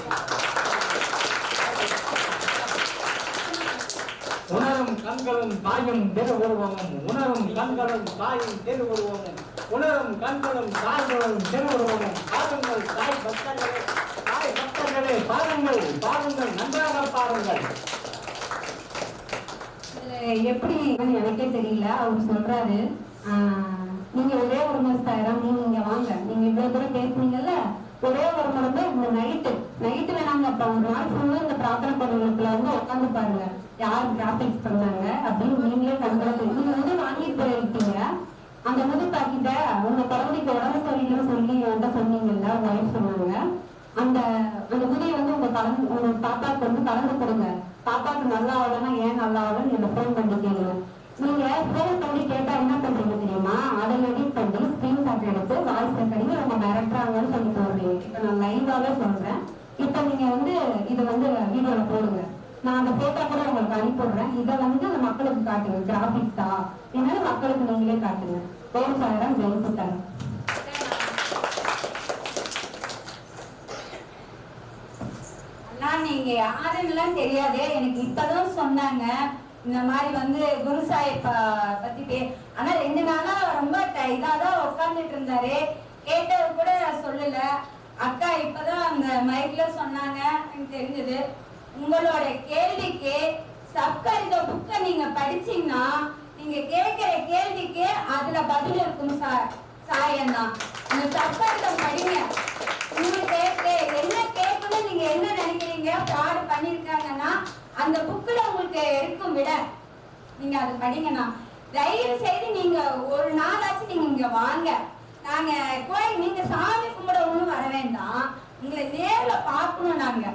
உணரும் கண்களும் தாயும் திருவுருவமும், உணரும் கண்களும் தாயின் திருவுருவமும், உணரும் கண்களும் தாயும் திருவுருவமும், பாருங்கள் தாய் பக்தர்களே, தாய் பக்தர்களே, பாருங்கள் பாருங்கள், நன்றாக பாருங்கள். எப்படி எனக்கே தெரியல. அவர் சொல்றாரு, நீங்க ஒரே ஒரு மாசம் நீங்க இங்க வாங்க, நீங்க இவ்வளவு தூரம் பேசுனீங்கல்ல, ஒரே ஒரு முறை இந்த நைட்டு வேணாங்க. அப்ப ஒரு நாள் ஃபுல்லா இந்த பிரார்த்தனை பண்ணுறதுல வந்து உட்காந்து பாருங்க யார் கிராபிக்ஸ் பண்ணாங்க அப்படின்னு நீங்களே கண்களுக்கு நீங்க வந்து வாங்கிட்டு போயிருக்கீங்க. அந்த முது பாக்கிட்ட உங்க குழந்தைக்கு உடம்பு சரியில்லைன்னு சொல்லி என்கிட்ட சொன்னீங்கல்ல, ஒய்ஃப் சொன்னாங்க. அந்த அந்த முதியை வந்து உங்க பாப்பாவுக்கு வந்து கலந்து கொடுங்க. பாப்பாவுக்கு நல்லா ஆகலன்னா ஏன் நல்லா ஆகலன்னு என்ன ஃபோன் பண்ணி கேளுங்க. நீங்க ஃபோன் பண்ணி கேட்டா என்ன பண்றீங்க தெரியுமா? அதை எடிட் பண்ணி ஸ்கிரீன் ஷாட் எடுத்து வாய்ஸ் ரெக்கார்டிங் நம்ம மிரட்டுறாங்கன்னு சொல்லி போடுறீங்க. இப்ப நான் லைவாவே சொல்றேன். இப்ப நீங்க வந்து இதை வந்து வீடியோல போடுங்க. நான் அந்த போட்டோ கூட உங்களுக்கு அனுப்பிடுறேன். இதை வந்து அந்த மக்களுக்கு காட்டுங்க. கிராபிக்ஸா என்னன்னு மக்களுக்கு நீங்களே காட்டுங்க. ஓம் சாயிராம், ஜெய் சீதாராம். நீங்க யாருன்னு தெரியாதே, எனக்கு இப்பதான் சொன்னாங்க இந்த மாதிரி வந்து குரு சாஹிப் பத்தி ஆனா 2 நாளா ரொம்ப இதாதான் உட்கார்ந்துட்டு இருந்தாரு. கேட்டது கூட சொல்லல. அக்கா இப்பதான் அந்த மைக்ல சொன்னாங்க, எனக்கு தெரிஞ்சது. உங்களோட கேள்விக்கு சப்கரித புக்கை நீங்க படிச்சீங்கன்னா நீங்க கேட்கிற கேள்விக்கு அதுல பதில் இருக்கும். சாயண்ணா, இந்த சப்கரிதம் படிங்க. உங்களுக்கு என்ன கேட்கணும், நீங்க என்ன நினைக்கிறீங்க, ஃப்ராட் பண்ணிருக்காங்கன்னா அந்த புக்ல உங்களுக்கு இருக்கும் விட நீங்க அதை படிங்கண்ணா. தயவு செய்து நீங்க ஒரு நாளாச்சும் நீங்க இங்க வாங்க. நாங்க கோயில் நீங்க சாமி கும்பிட ஒண்ணும் வர வேண்டாம், உங்களை நேர்ல பார்க்கணும். நாங்க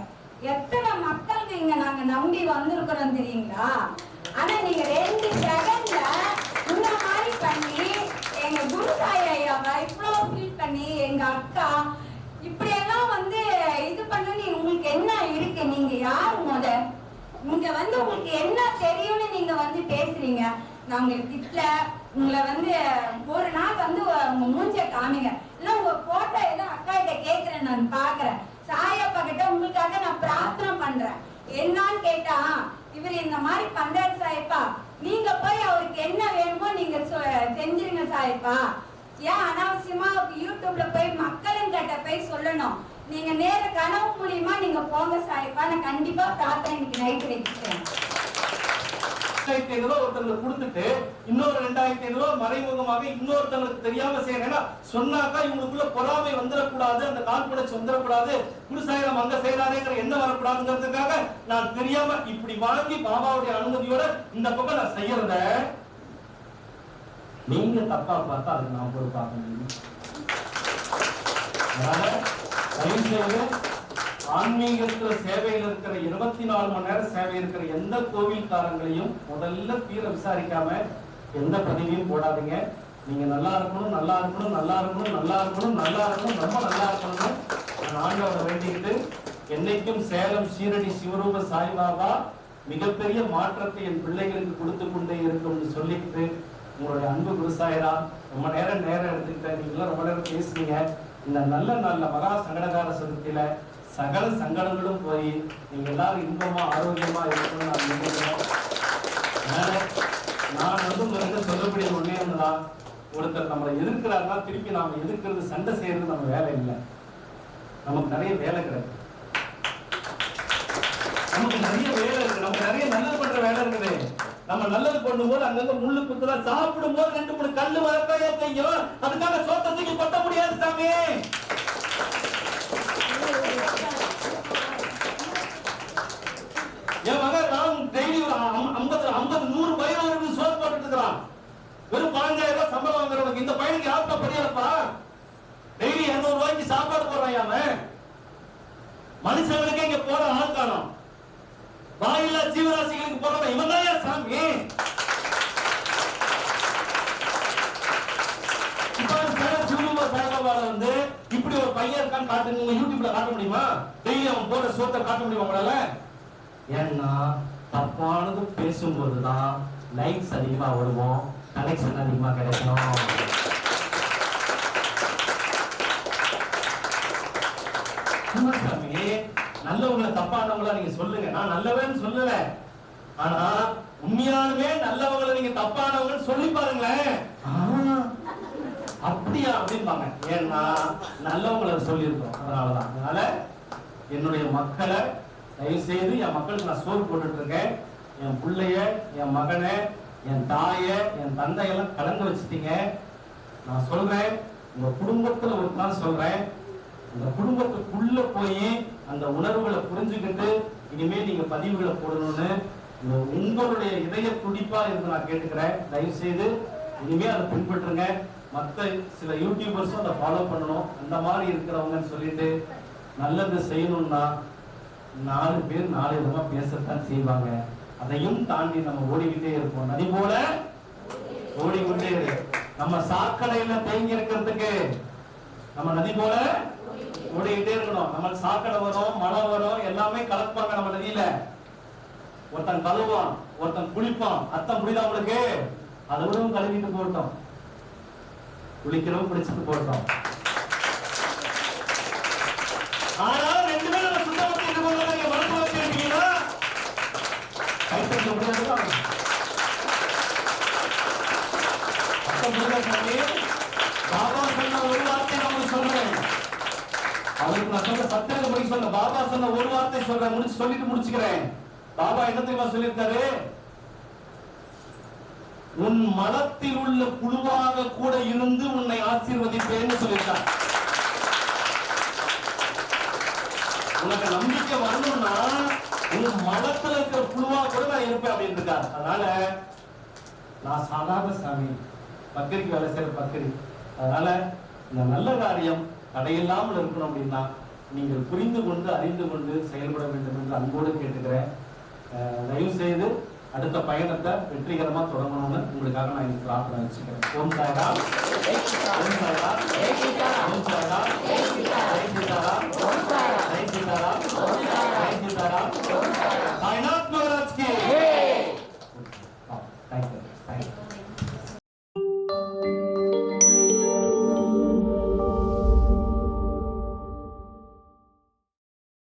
எத்தனை மக்களுக்கு இங்க நாங்க நம்பி வந்திருக்கிறோம் தெரியுங்களா? ஆனா நீங்க 2 செகண்ட்ல இந்த மாதிரி பண்ணி எங்க குரு சாய் ஐயாவை இவ்வளவு ஃபீல் பண்ணி எங்க அக்கா இப்படி எல்லாம் வந்து இது பண்ணி உங்களுக்கு என்ன இருக்கு? நீங்க யாரு முத? இங்க வந்து உங்களுக்கு என்ன தெரியும்னு நீங்க வந்து பேசுறீங்க. நான் உங்களுக்கு திட்டல. உங்களை வந்து ஒரு நாள் வந்து உங்க மூஞ்ச காமிங்க, இல்ல உங்க போட்டோ ஏதோ அக்கா கிட்ட கேட்கிறேன், நான் பாக்குறேன். சாயப்பா கிட்ட உங்களுக்காக நான் பிரார்த்தனை பண்றேன். என்னன்னு கேட்டா, இவர் இந்த மாதிரி பண்றாரு சாயப்பா, நீங்க போய் அவருக்கு என்ன வேணுமோ நீங்க செஞ்சிருங்க சாயப்பா. ஏன் அனாவசியமா யூடியூப்ல போய் மக்களின் கிட்ட போய் சொல்லணும்? நீங்க நேர கனவு மூலியமா நீங்க போங்க சாயப்பா. நான் கண்டிப்பா பிரார்த்தனை இன்னைக்கு நைட்டு வச்சுக்கிறேன். 2500 ரூபாய் ஒருத்தங்களுக்கு கொடுத்துட்டு இன்னொரு 2500 ரூபாய் மறைமுகமாக இன்னொருத்தங்களுக்கு தெரியாம செய்யறேன்னா சொன்னாக்கா இவங்களுக்குள்ள பொறாமை வந்துடக்கூடாது, அந்த கான்பிடன்ஸ் வந்துடக்கூடாது, குருசாயிரம் அங்க செய்யறாருங்கிற எண்ணம் வரக்கூடாதுங்கிறதுக்காக நான் தெரியாம இப்படி வாங்கி பாபாவுடைய அனுமதியோட இந்த பக்கம் நான் செய்யறத நீங்க தப்பா பார்த்தா அதுக்கு நான் பொறுப்பாக முடியும். ஆன்மீகத்துல சேவையில் இருக்கிற 24 மணி நேரம் சேவை இருக்கிற எந்த கோவில்காரங்களையும் முதல்ல தீர விசாரிக்காம எந்த பதிவையும் போடாதீங்க. நீங்க நல்லா இருக்கணும், நல்லா இருக்கணும், நல்லா இருக்கணும், நல்லா இருக்கணும், நல்லா இருக்கணும், ரொம்ப நல்லா இருக்கணும்னு நான் ஆண்டவரை வேண்டிக்கிட்டு என்னைக்கும் சேலம் ஷீரடி சிவரூப சாய்பாபா மிகப்பெரிய மாற்றத்தை என் பிள்ளைகளுக்கு கொடுத்து கொண்டே இருக்கும்னு சொல்லிக்கிட்டு உங்களுடைய அன்பு குருசாயிரா ரொம்ப நேரம் எடுத்துக்கிட்டேன். நீங்களாம் ரொம்ப நேரம் பேசுனீங்க. இந்த நல்ல நல்ல மகா சங்கடகார சதுர்த்தியில சகல சங்கடங்களும் போய் நீங்க எல்லாரும் இன்பமா ஆரோக்கியமா இருக்கணும்னு நான் நினைக்கிறேன். நான் வந்து உங்ககிட்ட சொல்லக்கூடிய ஒன்னே ஒண்ணுதான், ஒருத்தர் நம்மளை எதிர்க்கிறாருன்னா திருப்பி நாம எதிர்க்கிறது சண்டை செய்யறது நம்ம வேலை இல்லை. நமக்கு நிறைய வேலை கிடையாது, நமக்கு நிறைய வேலை இருக்கு, நமக்கு நிறைய நல்லது பண்ற வேலை இருக்குது. நம்ம நல்லது பண்ணும்போது அங்கங்க முள்ளு குத்துறா, சாப்பிடும் போது 2-3 கல்லு வரப்பையா செய்யும். அதுக்காக சோத்தை தூக்கி கொட்ட முடியாது சாமி. என் மகன் நான் டெய்லி 50-100 பயிர்களுக்கு சோறு போட்டுட்டு இருக்கிறான். வெறும் 15,000 ரூபாய் சம்பளம் வாங்குறவங்க இந்த பையனுக்கு யாருப்பா படியாப்பா? டெய்லி 200 ரூபாய்க்கு சாப்பாடு போடுறான். மனுஷங்களுக்கு இங்க போற ஆள் காணும், வாயில்லா ஜீவராசிகளுக்கு போறவன் இவன் தான் சாமி. வந்து இப்படி ஒரு பையன் இருக்கான்னு காட்டுங்க, யூடியூப்ல காட்ட முடியுமா? டெய்லி அவன் போற சோத்தை காட்ட முடியுமா உங்களால? ஏன்னா தப்பானது பேசும்போதுதான் லைக்ஸ் அதிகமா வருவோம், கனெக்ஷன் அதிகமா கிடைக்கும். நல்லவங்களை தப்பானவங்களா நீங்க சொல்லுங்க. நான் நல்லவன்னு சொல்லல, ஆனா உண்மையாலுமே நல்லவங்களை நீங்க தப்பானவங்கன்னு சொல்லி பாருங்களேன். அப்படியா அப்படிம்பாங்க. ஏன்னா நல்லவங்களை சொல்லியிருக்கோம். அதனாலதான். அதனால என்னுடைய மக்களை தயவு செய்து, என் மக்களுக்கு நான் சோறு போட்டுட்டு இருக்கேன். என் பிள்ளைய, என் மகனை, என் தாய, என் தந்தையெல்லாம் கலந்து வச்சுட்டீங்க. நான் சொல்றேன், உங்க குடும்பத்துல ஒரு நாள் சொல்றேன், அந்த குடும்பத்துக்குள்ள போய் அந்த உணர்வுகளை புரிஞ்சுக்கிட்டு இனிமே நீங்க பதிவுகளை போடணும்னு உங்களுடைய இதய துடிப்பா இருந்து நான் கேட்டுக்கிறேன். தயவு செய்து இனிமே அதை பின்பற்றுங்க. மற்ற சில யூடியூபர்ஸும் அதை ஃபாலோ பண்ணணும். அந்த மாதிரி இருக்கிறவங்கன்னு சொல்லிட்டு நல்லது செய்யணும்னா 4 பேர் 4 விதமா பேசத்தான் செய்வாங்க. அதையும் தாண்டி நம்ம ஓடிக்கிட்டே இருப்போம். நதி போல ஓடிக்கொண்டே இருக்கு. நம்ம சாக்கடையில தேங்கி இருக்கிறதுக்கு நம்ம நதி போல ஓடிக்கிட்டே இருக்கணும். நமக்கு சாக்கடை வரும், மழை வரும், எல்லாமே கலப்பாங்க நம்ம நதியில. ஒருத்தன் கழுவான், ஒருத்தன் குளிப்பான். அர்த்தம் புரியுதா உங்களுக்கு? அதை விடவும் கழுவிட்டு போட்டோம், குளிக்கிறவும் குளிச்சுட்டு போட்டோம். ஆனா 2 பேரும் நம்ம சுத்தப்படுத்திட்டு போறோம். நீங்க மனசுல வச்சிருக்கீங்களா? கைத்தட்ட முடியாதுதான். அர்த்தம் புரியுதா சாமி? பாபா சொன்ன ஒரு வார்த்தை நான் சொல்றேன். அவருக்கு நான் சொல்ற சத்தியத்தை படி சொல்ல, பாபா சொன்ன ஒரு வார்த்தை சொல்றேன், சொல்லிட்டு முடிச்சுக்கிறேன். பாபா என்ன தெரியுமா சொல்லியிருக்காரு? உன் மனத்தில் உள்ள புழுவாக கூட இருந்து உன்னை ஆசீர்வதிப்பேன்னு சொல்லியிருக்கார். உனக்கு நம்பிக்கை வரணும்னா உன் மனத்துல இருக்கிற புழுவா கூட நான் இருப்பேன் அப்படின்னு இருக்கார். அதனால நான் சாதாரண சாமி, பக்கரிக்கு வேலை செய்யற பக்கரி. அதனால இந்த நல்ல காரியம் தடையில்லாமல் இருக்கணும் அப்படின்னா நீங்கள் புரிந்து கொண்டு அறிந்து கொண்டு செயல்பட வேண்டும் என்று அன்போடு கேட்டுக்கிறேன். தயவு செய்து அடுத்த பயணத்தை வெற்றிகரமா தொடங்கணும்னு உங்களுக்காக நான் பிரார்த்தனை வச்சுக்கிறேன். ஓம் சாய்ராம்.